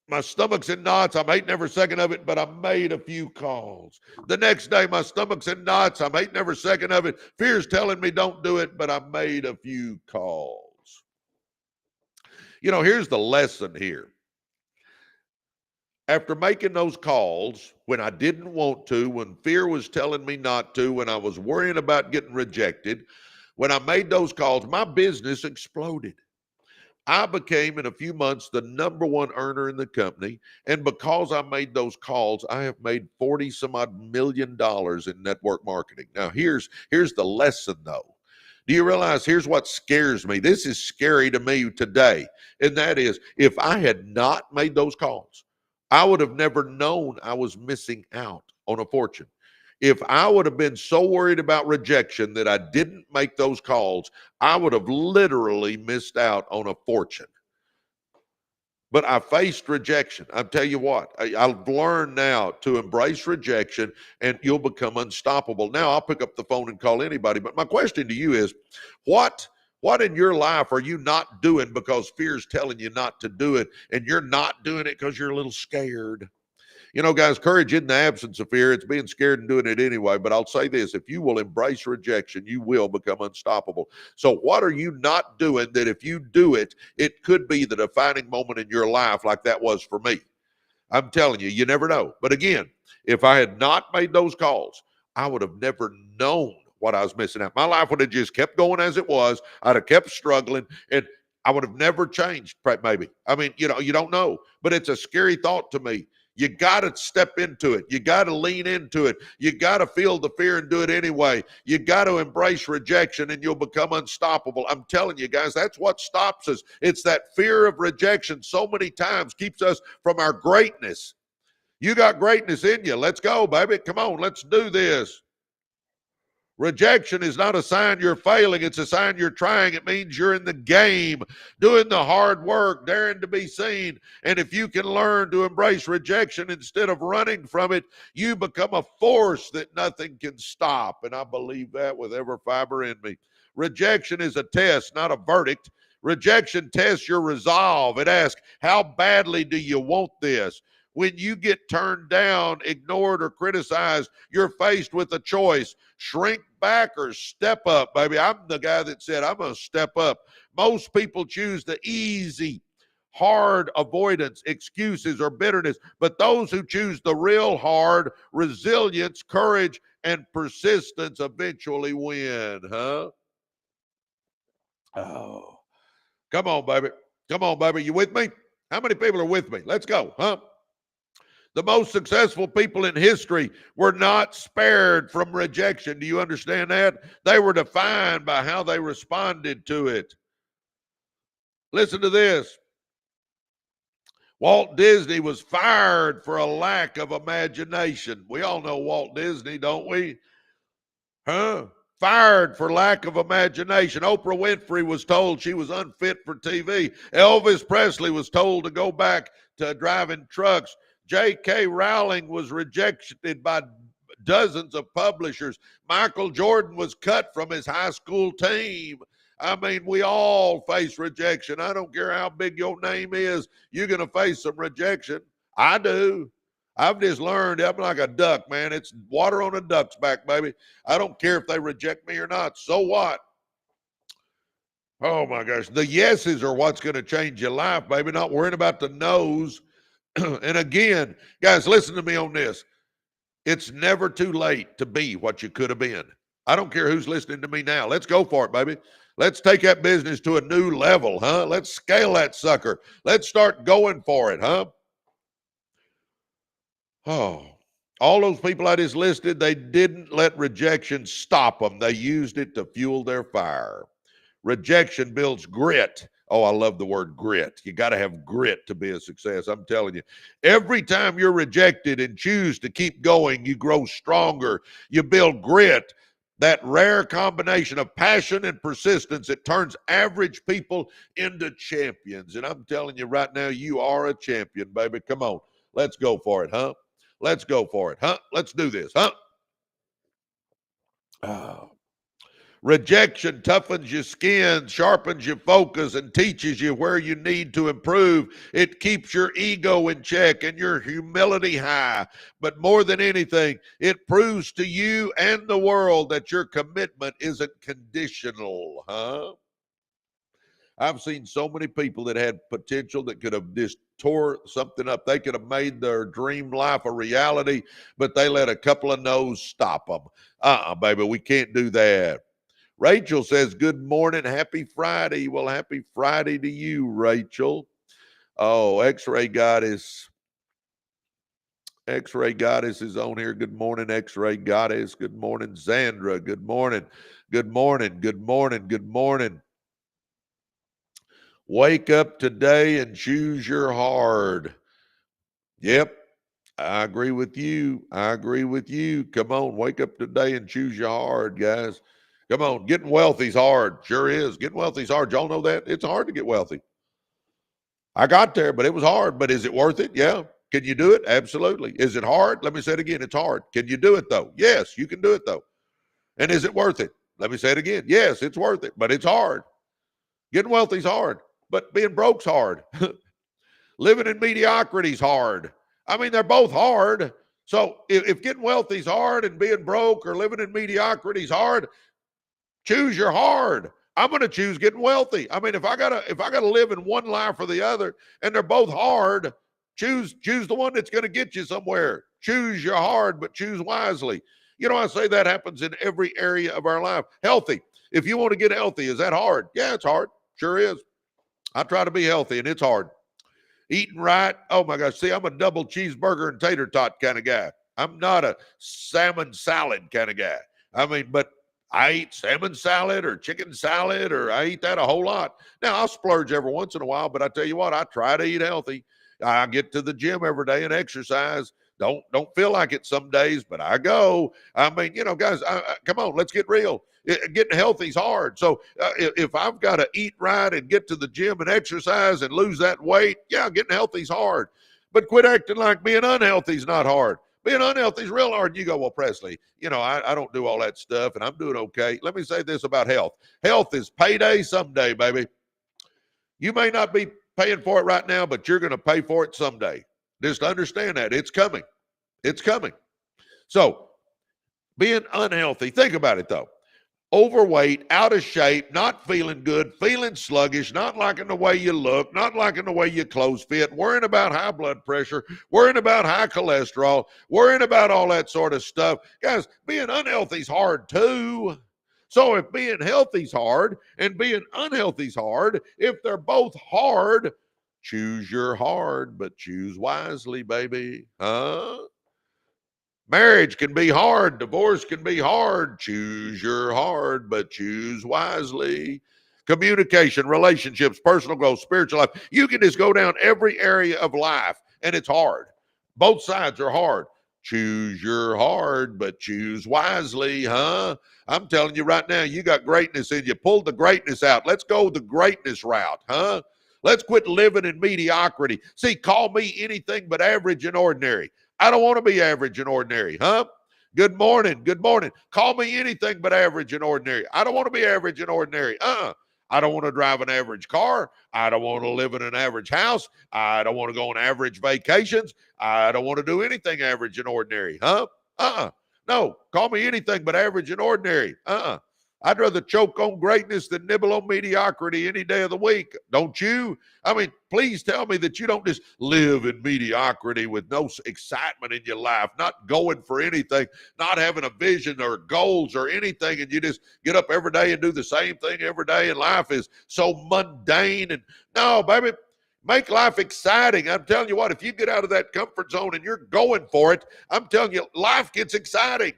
my stomach's in knots. I'm hating every second of it, but I made a few calls. The next day, my stomach's in knots. I'm hating every second of it. Fear's telling me don't do it, but I made a few calls. You know, here's the lesson here. After making those calls, when I didn't want to, when fear was telling me not to, when I was worrying about getting rejected, when I made those calls, my business exploded. I became, in a few months, the number one earner in the company. And because I made those calls, I have made 40 some odd $1 million in network marketing. Now, here's the lesson, though. Do you realize here's what scares me? This is scary to me today. And that is, if I had not made those calls, I would have never known I was missing out on a fortune. If I would have been so worried about rejection that I didn't make those calls, I would have literally missed out on a fortune. But I faced rejection. I'll tell you what, I've learned now to embrace rejection and you'll become unstoppable. Now I'll pick up the phone and call anybody. But my question to you is, what in your life are you not doing because fear's telling you not to do it, and you're not doing it because you're a little scared? You know, guys, courage isn't the absence of fear. It's being scared and doing it anyway. But I'll say this, if you will embrace rejection, you will become unstoppable. So what are you not doing that if you do it, it could be the defining moment in your life like that was for me? I'm telling you, you never know. But again, if I had not made those calls, I would have never known what I was missing out. My life would have just kept going as it was. I'd have kept struggling, and I would have never changed, maybe. I mean, you don't know. But it's a scary thought to me. You got to step into it. You got to lean into it. You got to feel the fear and do it anyway. You got to embrace rejection and you'll become unstoppable. I'm telling you guys, that's what stops us. It's that fear of rejection so many times keeps us from our greatness. You got greatness in you. Let's go, baby. Come on, let's do this. Rejection is not a sign you're failing. It's a sign you're trying. It means you're in the game, doing the hard work, daring to be seen. And if you can learn to embrace rejection instead of running from it, you become a force that nothing can stop. And I believe that with every fiber in me. Rejection is a test, not a verdict. Rejection tests your resolve. It asks, how badly do you want this? When you get turned down, ignored, or criticized, you're faced with a choice. Shrink back or step up, baby. I'm the guy that said, I'm going to step up. Most people choose the easy, hard avoidance, excuses, or bitterness. But those who choose the real hard, resilience, courage, and persistence eventually win, huh? Oh, come on, baby. Come on, baby. You with me? How many people are with me? Let's go, huh? The most successful people in history were not spared from rejection. Do you understand that? They were defined by how they responded to it. Listen to this. Walt Disney was fired for a lack of imagination. We all know Walt Disney, don't we? Huh? fired for lack of imagination. Oprah Winfrey was told she was unfit for TV. Elvis Presley was told to go back to driving trucks. J.K. Rowling was rejected by dozens of publishers. Michael Jordan was cut from his high school team. I mean, we all face rejection. I don't care how big your name is, you're going to face some rejection. I do. I've just learned I'm like a duck, man. It's water on a duck's back, baby. I don't care if they reject me or not. So what? Oh, my gosh. The yeses are what's going to change your life, baby, not worrying about the no's. And again, guys, listen to me on this. It's never too late to be what you could have been. I don't care who's listening to me now. Let's go for it, baby. Let's take that business to a new level, huh? Let's scale that sucker. Let's start going for it, huh? Oh, all those people I just listed, they didn't let rejection stop them. They used it to fuel their fire. Rejection builds grit. Oh, I love the word grit. You got to have grit to be a success. I'm telling you, every time you're rejected and choose to keep going, you grow stronger. You build grit, that rare combination of passion and persistence. It turns average people into champions. And I'm telling you right now, you are a champion, baby. Come on. Let's go for it, huh? Let's go for it, huh? Let's do this, huh? Oh. Rejection toughens your skin, sharpens your focus, and teaches you where you need to improve. It keeps your ego in check and your humility high. But more than anything, it proves to you and the world that your commitment isn't conditional, huh? I've seen so many people that had potential that could have just tore something up. They could have made their dream life a reality, but they let a couple of no's stop them. Baby, we can't do that. Rachel says, good morning, happy Friday. Well, happy Friday to you, Rachel. Oh, X-Ray Goddess. X-Ray Goddess is on here. Good morning, X-Ray Goddess. Good morning, Zandra. Good morning. Good morning. Good morning. Good morning. Wake up today and choose your hard. Yep, I agree with you. I agree with you. Come on, wake up today and choose your hard, guys. Come on, getting wealthy's hard. Sure is. Getting wealthy's hard. Y'all know that? It's hard to get wealthy. I got there, but it was hard. But is it worth it? Yeah. Can you do it? Absolutely. Is it hard? Let me say it again. It's hard. Can you do it, though? Yes, you can do it, though. And is it worth it? Let me say it again. Yes, it's worth it, but it's hard. Getting wealthy's hard, but being broke's hard. Living in mediocrity's hard. I mean, they're both hard. So if getting wealthy's hard and being broke or living in mediocrity's hard, choose your hard. I'm going to choose getting wealthy. I mean, if I gotta live in one life or the other, and they're both hard, choose the one that's going to get you somewhere. Choose your hard, but choose wisely. You know, I say that happens in every area of our life. Healthy. If you want to get healthy, is that hard? Yeah, it's hard. Sure is. I try to be healthy, and it's hard. Eating right. Oh my gosh. See, I'm a double cheeseburger and tater tot kind of guy. I'm not a salmon salad kind of guy. I mean, but I eat salmon salad or chicken salad, or I eat that a whole lot. Now, I'll splurge every once in a while, but I tell you what, I try to eat healthy. I get to the gym every day and exercise. Don't feel like it some days, but I go. I mean, you know, guys, come on, let's get real. Getting healthy is hard. So if I've got to eat right and get to the gym and exercise and lose that weight, yeah, getting healthy is hard. But quit acting like being unhealthy is not hard. Being unhealthy is real hard. You go, well, Presley, you know, I don't do all that stuff and I'm doing okay. Let me say this about health. Health is payday someday, baby. You may not be paying for it right now, but you're going to pay for it someday. Just understand that. It's coming. It's coming. So being unhealthy, think about it though. Overweight, out of shape, not feeling good, feeling sluggish, not liking the way you look, not liking the way your clothes fit, worrying about high blood pressure, worrying about high cholesterol, worrying about all that sort of stuff. Guys, being unhealthy is hard too. So if being healthy is hard and being unhealthy is hard, if they're both hard, choose your hard, but choose wisely, baby. Huh? Marriage can be hard. Divorce can be hard. Choose your hard, but choose wisely. Communication, relationships, personal growth, spiritual life. You can just go down every area of life, and it's hard. Both sides are hard. Choose your hard, but choose wisely, huh? I'm telling you right now, you got greatness in you. Pull the greatness out. Let's go the greatness route, huh? Let's quit living in mediocrity. See, call me anything but average and ordinary. I don't want to be average and ordinary, huh? Good morning. Good morning. Call me anything but average and ordinary. I don't want to be average and ordinary. I don't want to drive an average car. I don't want to live in an average house. I don't want to go on average vacations. I don't want to do anything average and ordinary, huh? No, call me anything but average and ordinary. I'd rather choke on greatness than nibble on mediocrity any day of the week. Don't you? I mean, please tell me that you don't just live in mediocrity with no excitement in your life, not going for anything, not having a vision or goals or anything, and you just get up every day and do the same thing every day, and life is so mundane. And no, baby, make life exciting. I'm telling you what, if you get out of that comfort zone and you're going for it, I'm telling you, life gets exciting.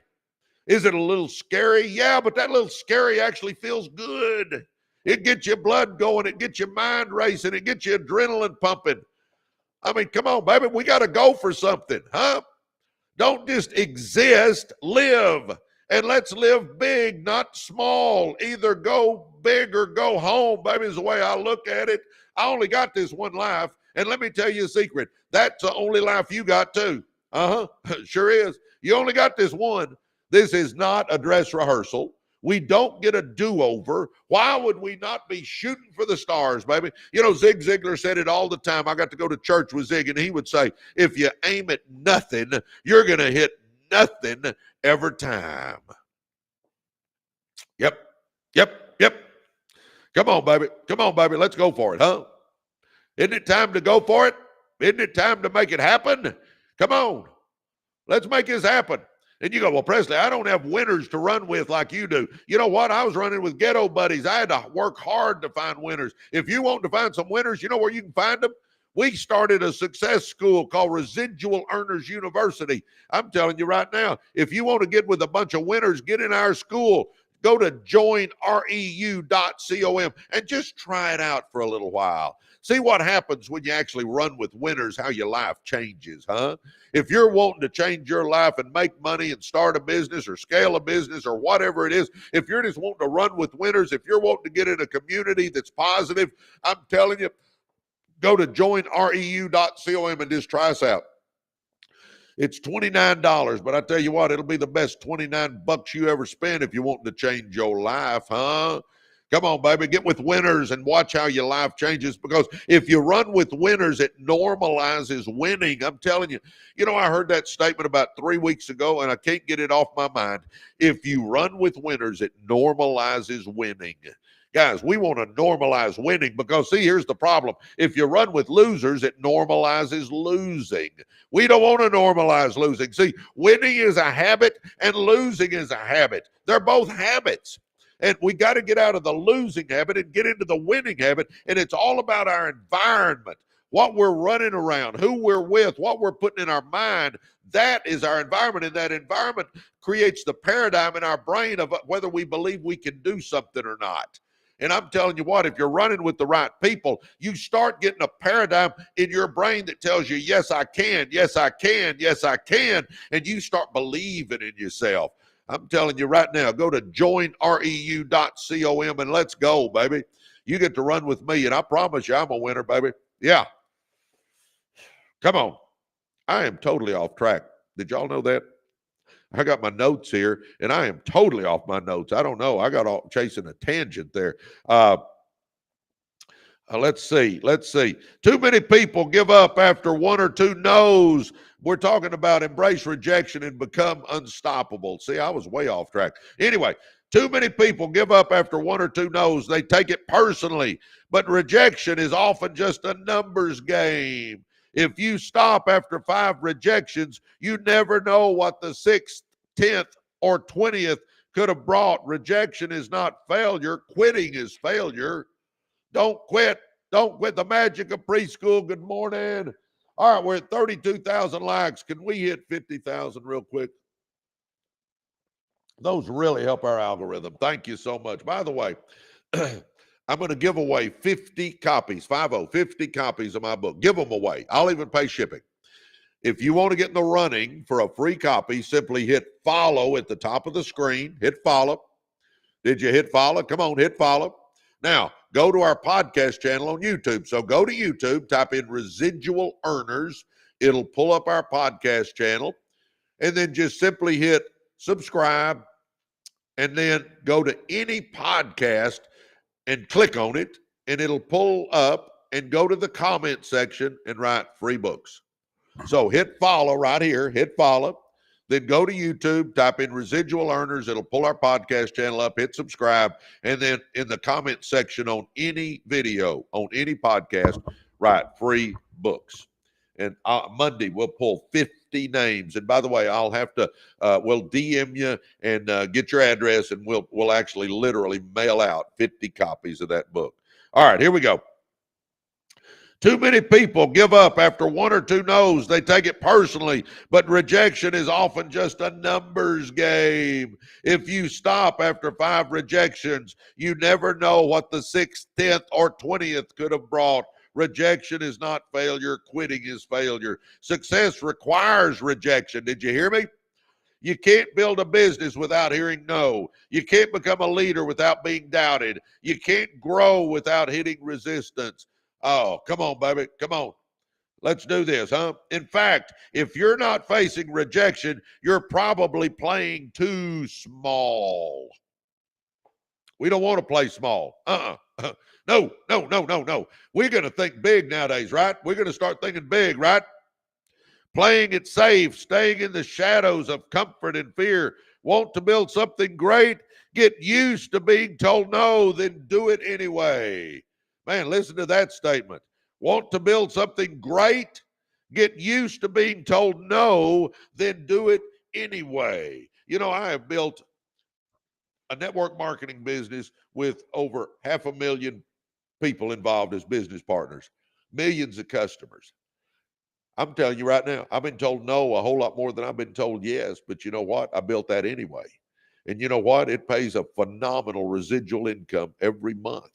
Is it a little scary? Yeah, but that little scary actually feels good. It gets your blood going. It gets your mind racing. It gets your adrenaline pumping. I mean, come on, baby. We got to go for something, huh? Don't just exist, live. And let's live big, not small. Either go big or go home, baby, is the way I look at it. I only got this one life. And let me tell you a secret. That's the only life you got, too. Sure is. You only got this one. This is not a dress rehearsal. We don't get a do-over. Why would we not be shooting for the stars, baby? You know, Zig Ziglar said it all the time. I got to go to church with Zig, and he would say, if you aim at nothing, you're going to hit nothing every time. Yep. Come on, baby. Let's go for it, huh? Isn't it time to go for it? Isn't it time to make it happen? Come on. Let's make this happen. And you go, well, Presley, I don't have winners to run with like you do. You know what? I was running with ghetto buddies. I had to work hard to find winners. If you want to find some winners, you know where you can find them? We started a success school called Residual Earners University. I'm telling you right now, if you want to get with a bunch of winners, get in our school. Go to joinreu.com and just try it out for a little while. See what happens when you actually run with winners, how your life changes, huh? If you're wanting to change your life and make money and start a business or scale a business or whatever it is, if you're just wanting to run with winners, if you're wanting to get in a community that's positive, I'm telling you, go to joinreu.com and just try us out. It's $29, but I tell you what, it'll be the best $29 you ever spend if you want to change your life, huh? Come on, baby, get with winners and watch how your life changes, because if you run with winners, it normalizes winning. I'm telling you, you know, I heard that statement about 3 weeks ago, and I can't get it off my mind. If you run with winners, it normalizes winning. Guys, we want to normalize winning because, see, here's the problem. If you run with losers, it normalizes losing. We don't want to normalize losing. See, winning is a habit and losing is a habit. They're both habits. And we got to get out of the losing habit and get into the winning habit. And it's all about our environment, what we're running around, who we're with, what we're putting in our mind. That is our environment. And that environment creates the paradigm in our brain of whether we believe we can do something or not. And I'm telling you what, if you're running with the right people, you start getting a paradigm in your brain that tells you, yes, I can, yes, I can, yes, I can. And you start believing in yourself. I'm telling you right now, go to joinreu.com and let's go, baby. You get to run with me, and I promise you I'm a winner, baby. Yeah. Come on. I am totally off track. Did y'all know that? I got my notes here, and I am totally off my notes. I don't know. I got all chasing a tangent there. Let's see. Too many people give up after one or two no's. We're talking about embrace rejection and become unstoppable. See, I was way off track. Anyway, too many people give up after one or two no's. They take it personally, but rejection is often just a numbers game. If you stop after 5 rejections, you never know what the 6th, 10th, or 20th could have brought. Rejection is not failure. Quitting is failure. Don't quit. Don't quit. The magic of preschool. Good morning. All right, we're at 32,000 likes. Can we hit 50,000 real quick? Those really help our algorithm. Thank you so much. By the way, I'm going to give away 50 copies, 50 copies of my book. Give them away. I'll even pay shipping. If you want to get in the running for a free copy, simply hit follow at the top of the screen. Hit follow. Did you hit follow? Come on, hit follow. Now, go to our podcast channel on YouTube. So go to YouTube, type in Residual Earners. It'll pull up our podcast channel, and then just simply hit subscribe, and then go to any podcast and click on it, and it'll pull up and go to the comment section and write free books. So hit follow right here, hit follow, then go to YouTube, type in Residual Earners. It'll pull our podcast channel up, hit subscribe, and then in the comment section on any video, on any podcast, write free books. And Monday, we'll pull 50 names. And by the way, I'll have to, we'll DM you and get your address, and we'll actually literally mail out 50 copies of that book. All right, here we go. Too many people give up after one or two no's. They take it personally, but rejection is often just a numbers game. If you stop after 5 rejections, you never know what the 6th, 10th, or 20th could have brought. Rejection is not failure. Quitting is failure. Success requires rejection. Did you hear me? You can't build a business without hearing no. You can't become a leader without being doubted. You can't grow without hitting resistance. Oh, come on, baby. Come on. Let's do this, huh? In fact, if you're not facing rejection, you're probably playing too small. We don't want to play small. No. We're going to think big nowadays, right? We're going to start thinking big, right? Playing it safe, staying in the shadows of comfort and fear. Want to build something great? Get used to being told no, then do it anyway. Man, listen to that statement. Want to build something great? Get used to being told no, then do it anyway. You know, I have built a network marketing business with over 500,000 people involved as business partners, millions of customers. I'm telling you right now, I've been told no a whole lot more than I've been told yes, but you know what? I built that anyway. And you know what? It pays a phenomenal residual income every month,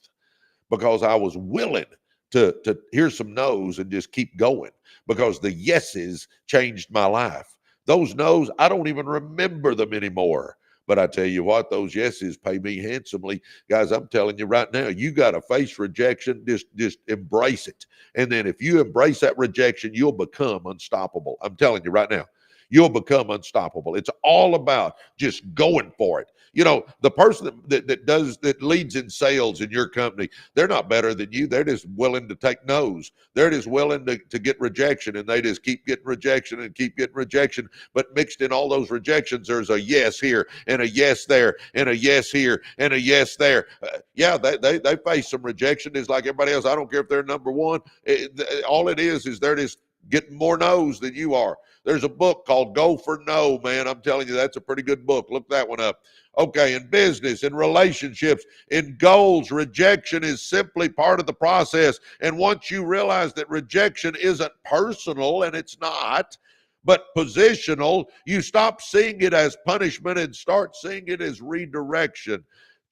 because I was willing to hear some no's and just keep going, because the yeses changed my life. Those no's, I don't even remember them anymore. But I tell you what, those yeses pay me handsomely. Guys, I'm telling you right now, you got to face rejection. Just embrace it. And then if you embrace that rejection, you'll become unstoppable. I'm telling you right now, you'll become unstoppable. It's all about just going for it. You know, the person that leads in sales in your company, they're not better than you. They're just willing to take no's. They're just willing to get rejection, and they just keep getting rejection and keep getting rejection. But mixed in all those rejections, there's a yes here and a yes there and a yes here and a yes there. They face some rejection just like everybody else. I don't care if they're number one. All it is they're just getting more no's than you are. There's a book called Go for No, man. I'm telling you, that's a pretty good book. Look that one up. Okay, in business, in relationships, in goals, rejection is simply part of the process. And once you realize that rejection isn't personal, and it's not, but positional, you stop seeing it as punishment and start seeing it as redirection.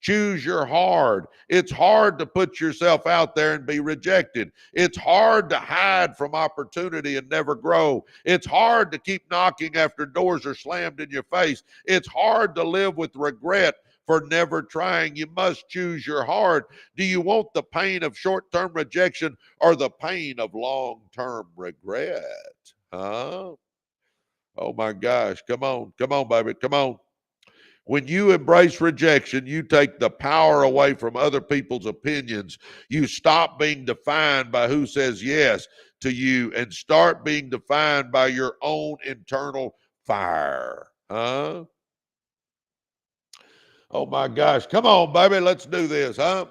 Choose your hard. It's hard to put yourself out there and be rejected. It's hard to hide from opportunity and never grow. It's hard to keep knocking after doors are slammed in your face. It's hard to live with regret for never trying. You must choose your hard. Do you want the pain of short-term rejection or the pain of long-term regret? Huh? Oh my gosh. Come on, baby. Come on. When you embrace rejection, you take the power away from other people's opinions. You stop being defined by who says yes to you and start being defined by your own internal fire. Huh? Oh my gosh. Come on, baby. Let's do this, huh?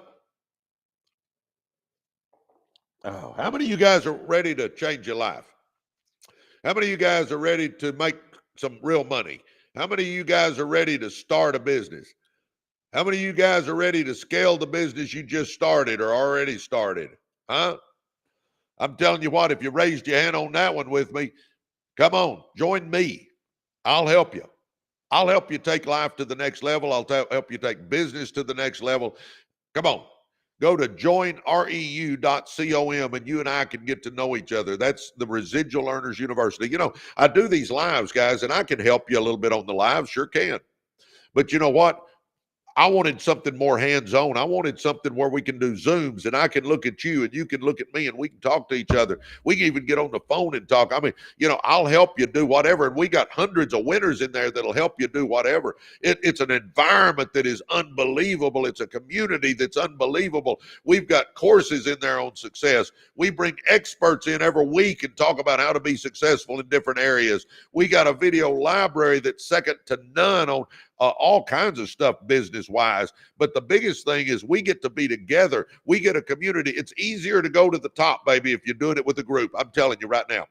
Oh, how many of you guys are ready to change your life? How many of you guys are ready to make some real money? How many of you guys are ready to start a business? How many of you guys are ready to scale the business you just started or already started? Huh? I'm telling you what, if you raised your hand on that one with me, come on, join me. I'll help you. I'll help you take life to the next level. I'll help you take business to the next level. Come on. Go to joinreu.com and you and I can get to know each other. That's the Residual Earners University. You know, I do these lives, guys, and I can help you a little bit on the live. Sure can. But you know what? I wanted something more hands-on. I wanted something where we can do Zooms and I can look at you and you can look at me and we can talk to each other. We can even get on the phone and talk. I mean, you know, I'll help you do whatever. And we got hundreds of winners in there that'll help you do whatever. It's an environment that is unbelievable. It's a community that's unbelievable. We've got courses in there on success. We bring experts in every week and talk about how to be successful in different areas. We got a video library that's second to none on all kinds of stuff business-wise. But the biggest thing is we get to be together. We get a community. It's easier to go to the top, baby, if you're doing it with a group. I'm telling you right now.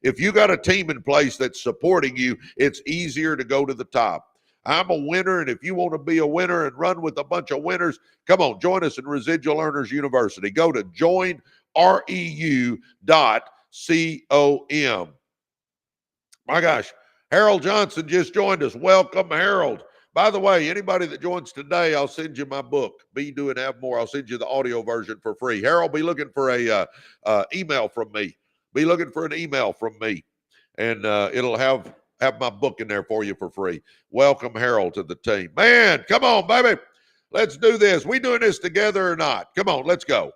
If you got a team in place that's supporting you, it's easier to go to the top. I'm a winner, and if you want to be a winner and run with a bunch of winners, come on, join us in Residual Earners University. Go to joinreu.com. My gosh, Harold Johnson just joined us. Welcome, Harold. By the way, anybody that joins today, I'll send you my book, Be, Do, and Have More. I'll send you the audio version for free. Harold, be looking for a email from me. Be looking for an email from me, and it'll have my book in there for you for free. Welcome, Harold, to the team. Man, come on, baby. Let's do this. We doing this together or not? Come on, let's go.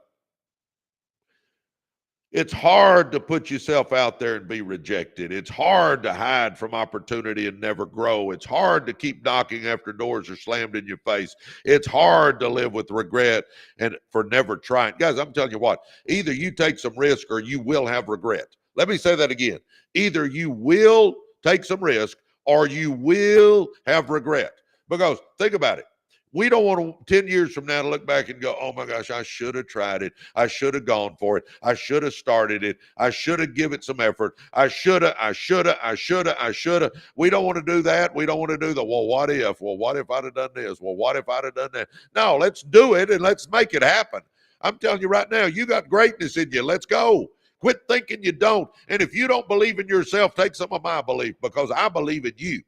It's hard to put yourself out there and be rejected. It's hard to hide from opportunity and never grow. It's hard to keep knocking after doors are slammed in your face. It's hard to live with regret and for never trying. Guys, I'm telling you what, either you take some risk or you will have regret. Let me say that again. Either you will take some risk or you will have regret. Because think about it. We don't want to 10 years from now to look back and go, oh my gosh, I should have tried it. I should have gone for it. I should have started it. I should have given it some effort. I should have. We don't want to do that. We don't want to do the, well, what if? Well, what if I'd have done this? Well, what if I'd have done that? No, let's do it and let's make it happen. I'm telling you right now, you got greatness in you. Let's go. Quit thinking you don't. And if you don't believe in yourself, take some of my belief because I believe in you.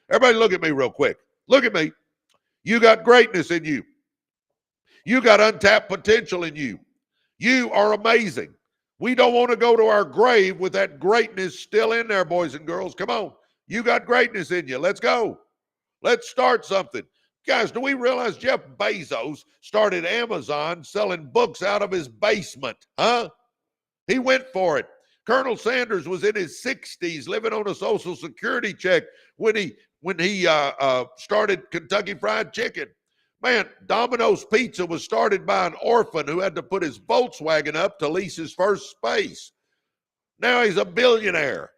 Everybody look at me real quick. Look at me. You got greatness in you. You got untapped potential in you. You are amazing. We don't want to go to our grave with that greatness still in there, boys and girls. Come on. You got greatness in you. Let's go. Let's start something. Guys, do we realize Jeff Bezos started Amazon selling books out of his basement? Huh? He went for it. Colonel Sanders was in his 60s living on a Social Security check when he started Kentucky Fried Chicken. Man, Domino's Pizza was started by an orphan who had to put his Volkswagen up to lease his first space. Now he's a billionaire.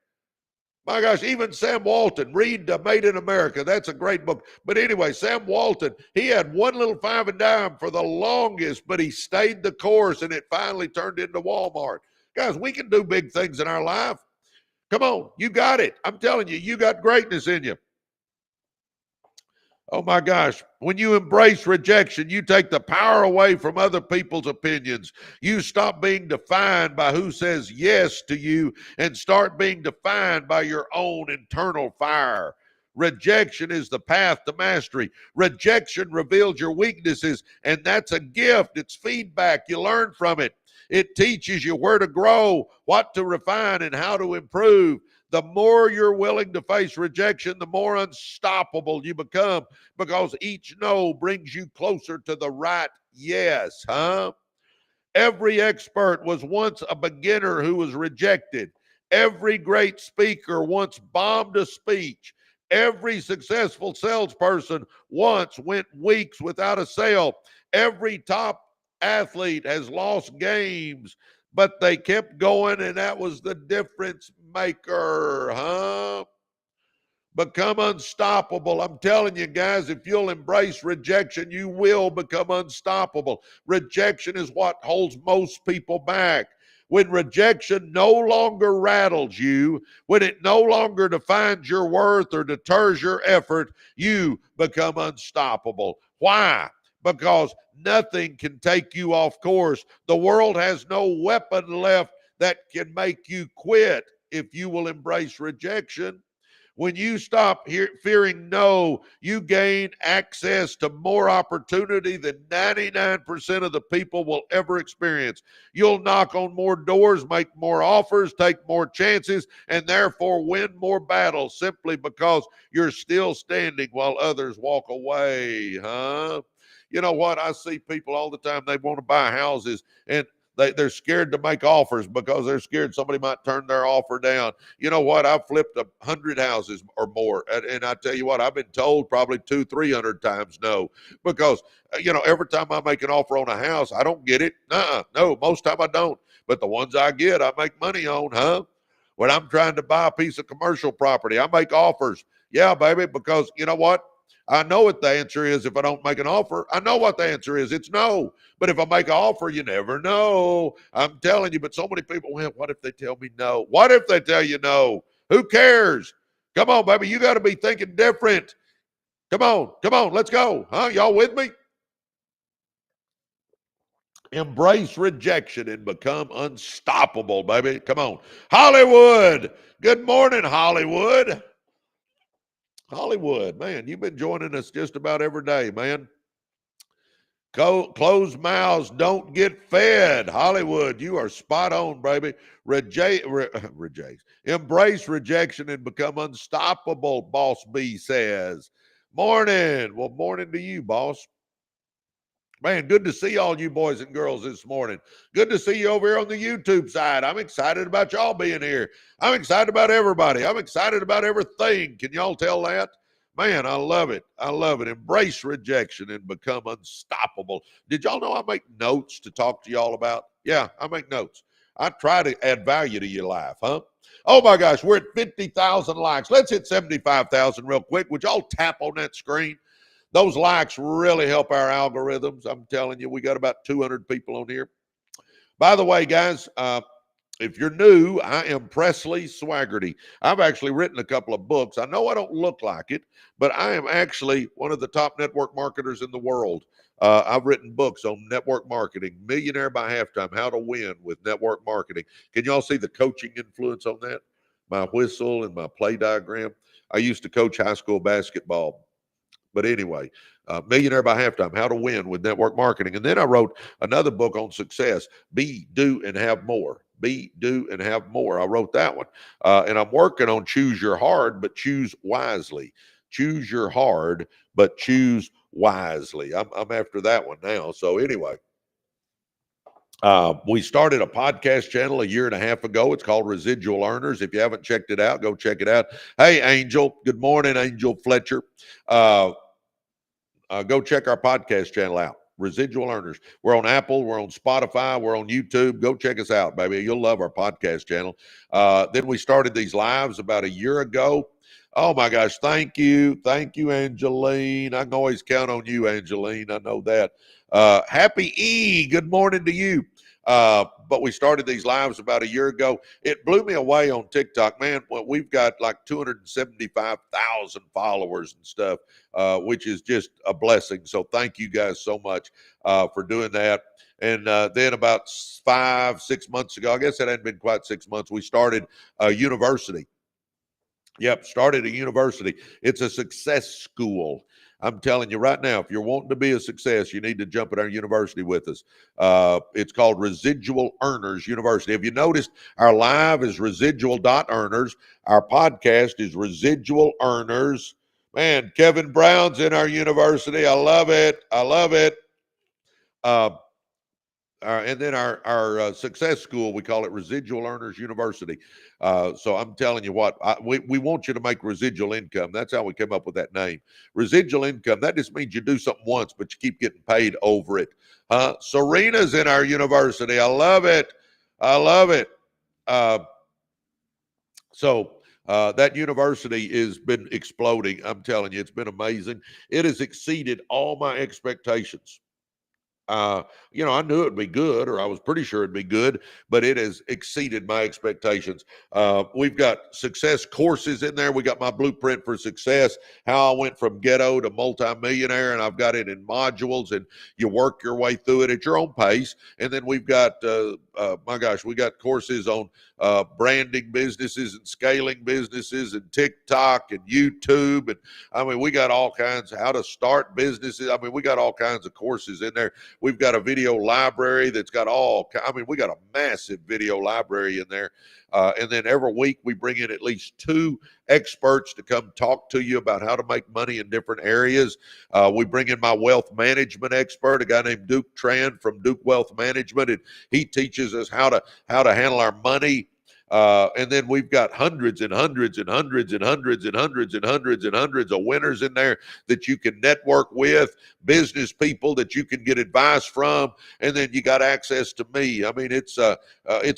My gosh, even Sam Walton, read Made in America. That's a great book. But anyway, Sam Walton, he had one little 5 and dime for the longest, but he stayed the course and it finally turned into Walmart. Guys, we can do big things in our life. Come on, you got it. I'm telling you, you got greatness in you. Oh my gosh, when you embrace rejection, you take the power away from other people's opinions. You stop being defined by who says yes to you and start being defined by your own internal fire. Rejection is the path to mastery. Rejection reveals your weaknesses, and that's a gift. It's feedback. You learn from it. It teaches you where to grow, what to refine, and how to improve. The more you're willing to face rejection, the more unstoppable you become because each no brings you closer to the right yes, huh? Every expert was once a beginner who was rejected. Every great speaker once bombed a speech. Every successful salesperson once went weeks without a sale. Every top athlete has lost games, but they kept going, and that was the difference maker, huh? Become unstoppable. I'm telling you guys, if you'll embrace rejection, you will become unstoppable. Rejection is what holds most people back. When rejection no longer rattles you, when it no longer defines your worth or deters your effort, you become unstoppable. Why? Because nothing can take you off course. The world has no weapon left that can make you quit if you will embrace rejection. When you stop fearing no, you gain access to more opportunity than 99% of the people will ever experience. You'll knock on more doors, make more offers, take more chances, and therefore win more battles simply because you're still standing while others walk away. Huh? You know what? I see people all the time, they want to buy houses and they're scared to make offers because they're scared somebody might turn their offer down. You know what? I've flipped 100 houses or more. And I tell you what, I've been told probably 200-300 times no, because, every time I make an offer on a house, I don't get it. No, most time I don't. But the ones I get, I make money on, huh? When I'm trying to buy a piece of commercial property, I make offers. Yeah, baby, because you know what? I know what the answer is if I don't make an offer. I know what the answer is. It's no. But if I make an offer, you never know. I'm telling you, but so many people, well, what if they tell me no? What if they tell you no? Who cares? Come on, baby. You got to be thinking different. Come on. Let's go. Huh? Y'all with me? Embrace rejection and become unstoppable, baby. Come on. Hollywood. Good morning, Hollywood. Hollywood, man, you've been joining us just about every day, man. Closed mouths don't get fed. Hollywood, you are spot on, baby. Embrace rejection and become unstoppable, Boss B says. Morning. Well, morning to you, boss. Man, good to see all you boys and girls this morning. Good to see you over here on the YouTube side. I'm excited about y'all being here. I'm excited about everybody. I'm excited about everything. Can y'all tell that? Man, I love it. I love it. Embrace rejection and become unstoppable. Did y'all know I make notes to talk to y'all about? Yeah, I make notes. I try to add value to your life, huh? Oh my gosh, we're at 50,000 likes. Let's hit 75,000 real quick. Would y'all tap on that screen? Those likes really help our algorithms. I'm telling you, we got about 200 people on here. By the way, guys, if you're new, I am Presley Swagerty. I've actually written a couple of books. I know I don't look like it, but I am actually one of the top network marketers in the world. I've written books on network marketing, Millionaire by Halftime, How to Win with Network Marketing. Can y'all see the coaching influence on that? My whistle and my play diagram. I used to coach high school basketball. But anyway, Millionaire by Halftime, How to Win with Network Marketing. And then I wrote another book on success, Be, Do, and Have More. Be, Do, and Have More. I wrote that one. And I'm working on Choose Your Hard, but Choose Wisely. Choose Your Hard, but Choose Wisely. I'm after that one now. So anyway, we started a podcast channel a year and a half ago. It's called Residual Earners. If you haven't checked it out, go check it out. Hey, Angel. Good morning, Angel Fletcher. Go check our podcast channel out, Residual Earners. We're on Apple, we're on Spotify, we're on YouTube. Go check us out, baby. You'll love our podcast channel. Then we started these lives about a year ago. Oh my gosh, thank you, Angeline. I can always count on you, Angeline. I know that. Happy good morning to you. But we started these lives about a year ago. It blew me away on TikTok, man. Well, we've got like 275,000 followers and stuff, which is just a blessing. So thank you guys so much for doing that. And then about 5-6 months ago, I guess it hadn't been quite 6 months, we started a university. Yep, started a university. It's a success school. I'm telling you right now, if you're wanting to be a success, you need to jump at our university with us. It's called Residual Earners University. Have you noticed our live is residual.earners? Our podcast is Residual Earners. Man, Kevin Brown's in our university. I love it. I love it. And then our success school, we call it Residual Earners University. So I'm telling you what, we want you to make residual income. That's how we came up with that name. Residual income, that just means you do something once, but you keep getting paid over it. Serena's in our university. I love it. I love it. So that university has been exploding. I'm telling you, it's been amazing. It has exceeded all my expectations. Uh, I knew it'd be good, or I was pretty sure it'd be good, but it has exceeded my expectations. We've got success courses in there. We got my blueprint for success, how I went from ghetto to multimillionaire, and I've got it in modules, and you work your way through it at your own pace. And then we've got, my gosh, we got courses on branding businesses and scaling businesses and TikTok and YouTube. And I mean, we got all kinds, how to start businesses. I mean, we got all kinds of courses in there. We've got a video library that's got we got a massive video library in there. And then every week we bring in at least 2 experts to come talk to you about how to make money in different areas. We bring in my wealth management expert, a guy named Duke Tran from Duke Wealth Management, and he teaches us how to handle our money. And then we've got hundreds and hundreds and hundreds and hundreds and hundreds and hundreds and hundreds of winners in there that you can network with, business people that you can get advice from, and then you got access to me. I mean, it's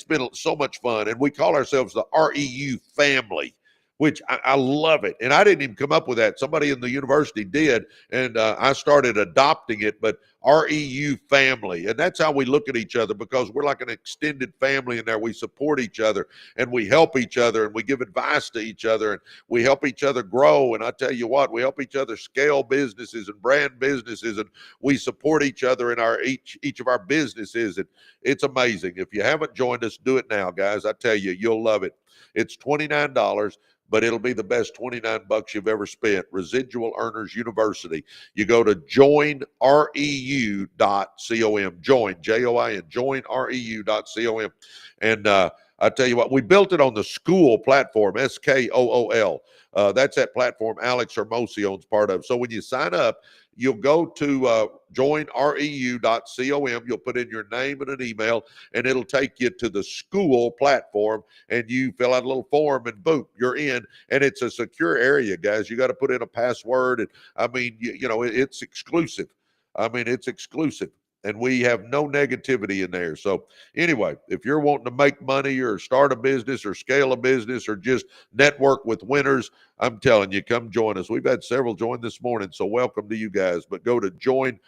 been so much fun, and we call ourselves the REU family, which I love it. And I didn't even come up with that. Somebody in the university did, and I started adopting it, but REU family. And that's how we look at each other, because we're like an extended family in there. We support each other, and we help each other, and we give advice to each other, and we help each other grow. And I tell you what, we help each other scale businesses and brand businesses, and we support each other in each of our businesses. And it's amazing. If you haven't joined us, do it now, guys. I tell you, you'll love it. It's $29. But it'll be the best $29 you've ever spent. Residual Earners University. You go to joinreu.com. Join, Join, joinreu.com. And I tell you what, we built it on the school platform, SKOOL. That's that platform Alex Hermosione's part of. So when you sign up, you'll go to joinreu.com. You'll put in your name and an email, and it'll take you to the school platform, and you fill out a little form, and boom, you're in. And it's a secure area, guys. You got to put in a password. And I mean, it's exclusive. I mean, it's exclusive. And we have no negativity in there. So anyway, if you're wanting to make money or start a business or scale a business or just network with winners, I'm telling you, come join us. We've had several join this morning, so welcome to you guys. But go to joinreu.com.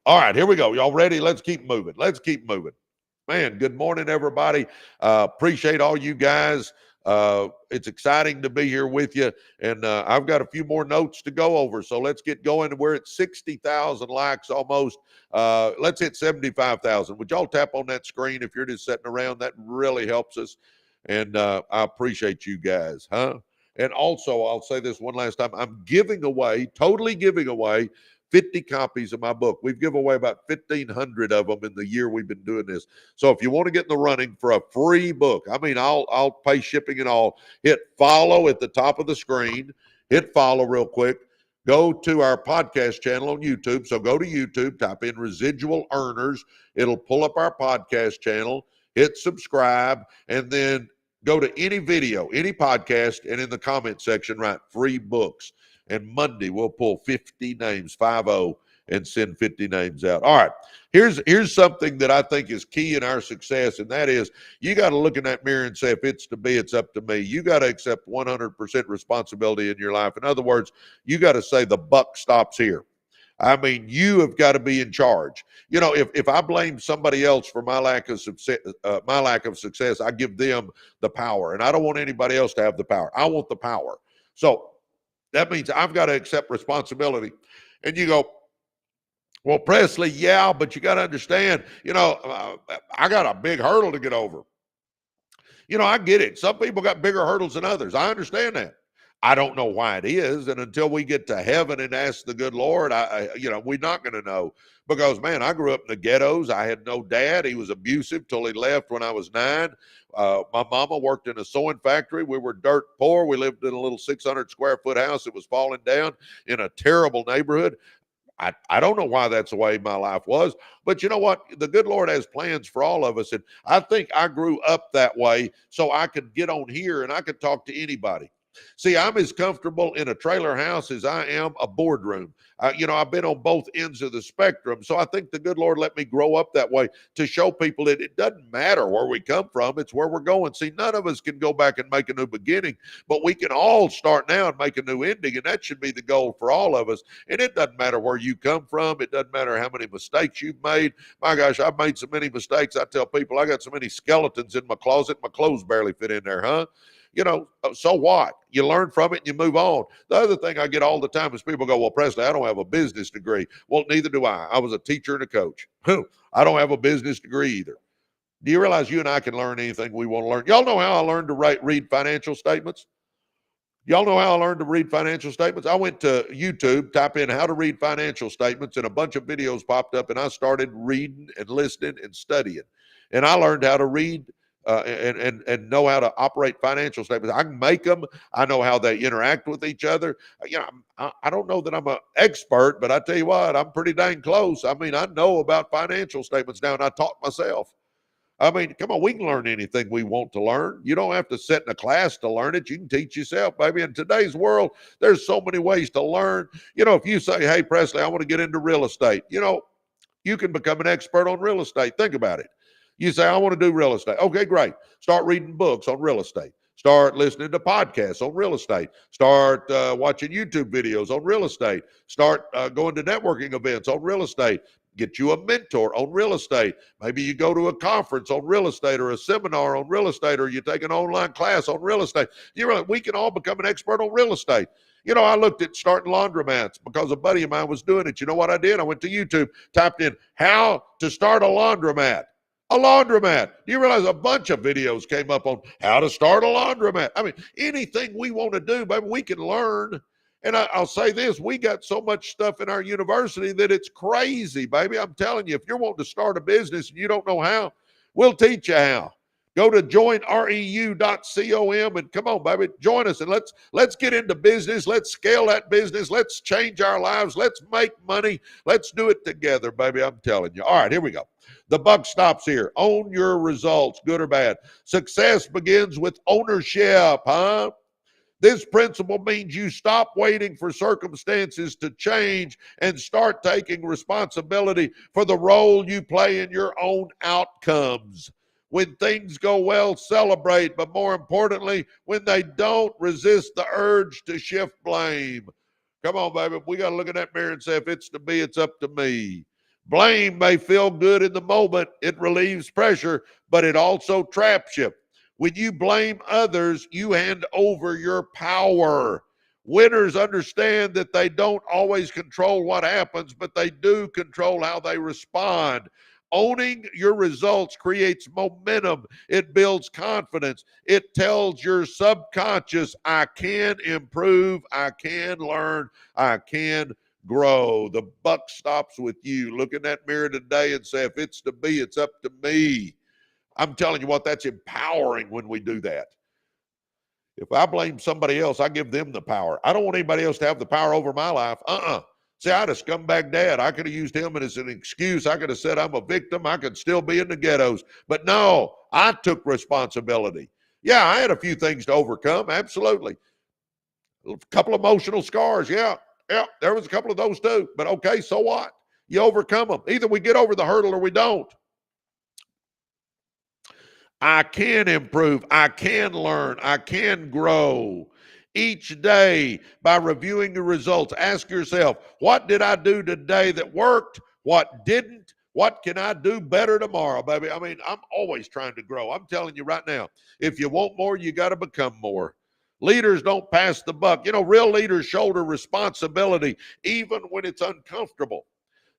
All right, here we go. Y'all ready? Let's keep moving. Man, good morning, everybody. Appreciate all you guys. It's exciting to be here with you, and I've got a few more notes to go over, so let's get going. We're at 60,000 likes almost. Let's hit 75,000. Would y'all tap on that screen if you're just sitting around? That really helps us, and I appreciate you guys, huh? And also, I'll say this one last time. I'm totally giving away 50 copies of my book. We've given away about 1,500 of them in the year we've been doing this. So if you want to get in the running for a free book, I mean, I'll pay shipping and all. Hit follow at the top of the screen. Hit follow real quick. Go to our podcast channel on YouTube. So go to YouTube, type in Residual Earners. It'll pull up our podcast channel. Hit subscribe, and then go to any video, any podcast, and in the comment section, write free books. And Monday, we'll pull 50 names, 50, and send 50 names out. All right, here's something that I think is key in our success, and that is you got to look in that mirror and say, if it's to be, it's up to me. You got to accept 100% responsibility in your life. In other words, you got to say the buck stops here. I mean, you have got to be in charge. If I blame somebody else for my lack of success, I give them the power, and I don't want anybody else to have the power. I want the power. So that means I've got to accept responsibility. And you go, well, Presley, yeah, but you got to understand, I got a big hurdle to get over. I get it. Some people got bigger hurdles than others. I understand that. I don't know why it is. And until we get to heaven and ask the good Lord, we're not going to know. Because, man, I grew up in the ghettos. I had no dad. He was abusive till he left when I was 9. My mama worked in a sewing factory. We were dirt poor. We lived in a little 600 square foot house. It was falling down in a terrible neighborhood. I don't know why that's the way my life was. But you know what? The good Lord has plans for all of us. And I think I grew up that way so I could get on here and I could talk to anybody. See, I'm as comfortable in a trailer house as I am a boardroom. I've been on both ends of the spectrum. So I think the good Lord let me grow up that way to show people that it doesn't matter where we come from. It's where we're going. See, none of us can go back and make a new beginning, but we can all start now and make a new ending. And that should be the goal for all of us. And it doesn't matter where you come from. It doesn't matter how many mistakes you've made. My gosh, I've made so many mistakes. I tell people I got so many skeletons in my closet, my clothes barely fit in there, huh? So what? You learn from it and you move on. The other thing I get all the time is people go, well, Presley, I don't have a business degree. Well, neither do I. I was a teacher and a coach. I don't have a business degree either. Do you realize you and I can learn anything we want to learn? Y'all know how I learned to read financial statements? Y'all know how I learned to read financial statements? I went to YouTube, type in how to read financial statements, and a bunch of videos popped up, and I started reading and listening and studying. And I learned how to read and know how to operate financial statements. I can make them. I know how they interact with each other. I don't know that I'm an expert, but I tell you what, I'm pretty dang close. I mean, I know about financial statements now, and I taught myself. I mean, come on, we can learn anything we want to learn. You don't have to sit in a class to learn it. You can teach yourself, baby. In today's world, there's so many ways to learn. If you say, hey, Presley, I want to get into real estate, you can become an expert on real estate. Think about it. You say, I want to do real estate. Okay, great. Start reading books on real estate. Start listening to podcasts on real estate. Start watching YouTube videos on real estate. Start going to networking events on real estate. Get you a mentor on real estate. Maybe you go to a conference on real estate or a seminar on real estate, or you take an online class on real estate. We can all become an expert on real estate. I looked at starting laundromats because a buddy of mine was doing it. You know what I did? I went to YouTube, typed in how to start a laundromat. A laundromat. Do you realize a bunch of videos came up on how to start a laundromat? I mean, anything we want to do, baby, we can learn. And I'll say this, we got so much stuff in our university that it's crazy, baby. I'm telling you, if you're wanting to start a business and you don't know how, we'll teach you how. Go to joinreu.com and come on, baby, join us and let's get into business. Let's scale that business. Let's change our lives. Let's make money. Let's do it together, baby. I'm telling you. All right, here we go. The buck stops here. Own your results, good or bad. Success begins with ownership, huh? This principle means you stop waiting for circumstances to change and start taking responsibility for the role you play in your own outcomes. When things go well, celebrate, but more importantly, when they don't, resist the urge to shift blame. Come on, baby. We got to look at that mirror and say, if it's to be, it's up to me. Blame may feel good in the moment. It relieves pressure, but it also traps you. When you blame others, you hand over your power. Winners understand that they don't always control what happens, but they do control how they respond. Owning your results creates momentum. It builds confidence. It tells your subconscious, I can improve, I can learn, I can grow. The buck stops with you. Look in that mirror today and say, if it's to be, it's up to me. I'm telling you what, that's empowering when we do that. If I blame somebody else, I give them the power. I don't want anybody else to have the power over my life. See, I had a scumbag dad. I could have used him as an excuse. I could have said I'm a victim. I could still be in the ghettos. But no, I took responsibility. Yeah, I had a few things to overcome. Absolutely. A couple emotional scars. Yeah, there was a couple of those too. But okay, so what? You overcome them. Either we get over the hurdle or we don't. I can improve. I can learn. I can grow. Each day, by reviewing the results, ask yourself, what did I do today that worked? What didn't? What can I do better tomorrow, baby? I mean, I'm always trying to grow. I'm telling you right now, if you want more, you got to become more. Leaders don't pass the buck. Real leaders shoulder responsibility even when it's uncomfortable.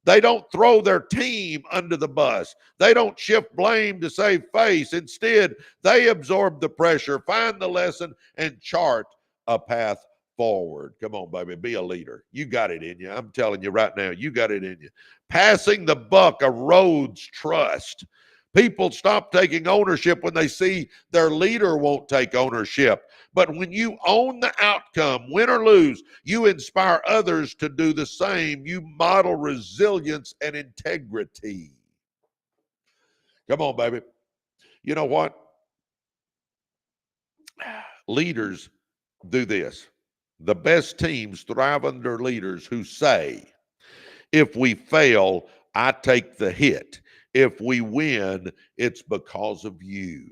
They don't throw their team under the bus. They don't shift blame to save face. Instead, they absorb the pressure, find the lesson, and chart a path forward. Come on, baby, be a leader. You got it in you. I'm telling you right now, you got it in you. Passing the buck erodes trust. People stop taking ownership when they see their leader won't take ownership. But when you own the outcome, win or lose, you inspire others to do the same. You model resilience and integrity. Come on, baby. You know what? Leaders do this. The best teams thrive under leaders who say, if we fail, I take the hit. If we win, it's because of you.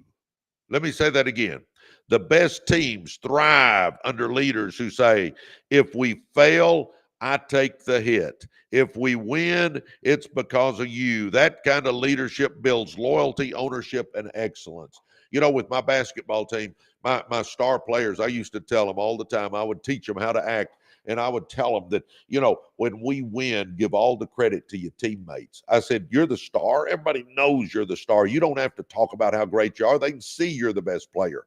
Let me say that again. The best teams thrive under leaders who say, if we fail, I take the hit. If we win, it's because of you. That kind of leadership builds loyalty, ownership, and excellence. You know, with my basketball team, my star players, I used to tell them all the time, I would teach them how to act. And I would tell them that, you know, when we win, give all the credit to your teammates. I said, you're the star. Everybody knows you're the star. You don't have to talk about how great you are. They can see you're the best player.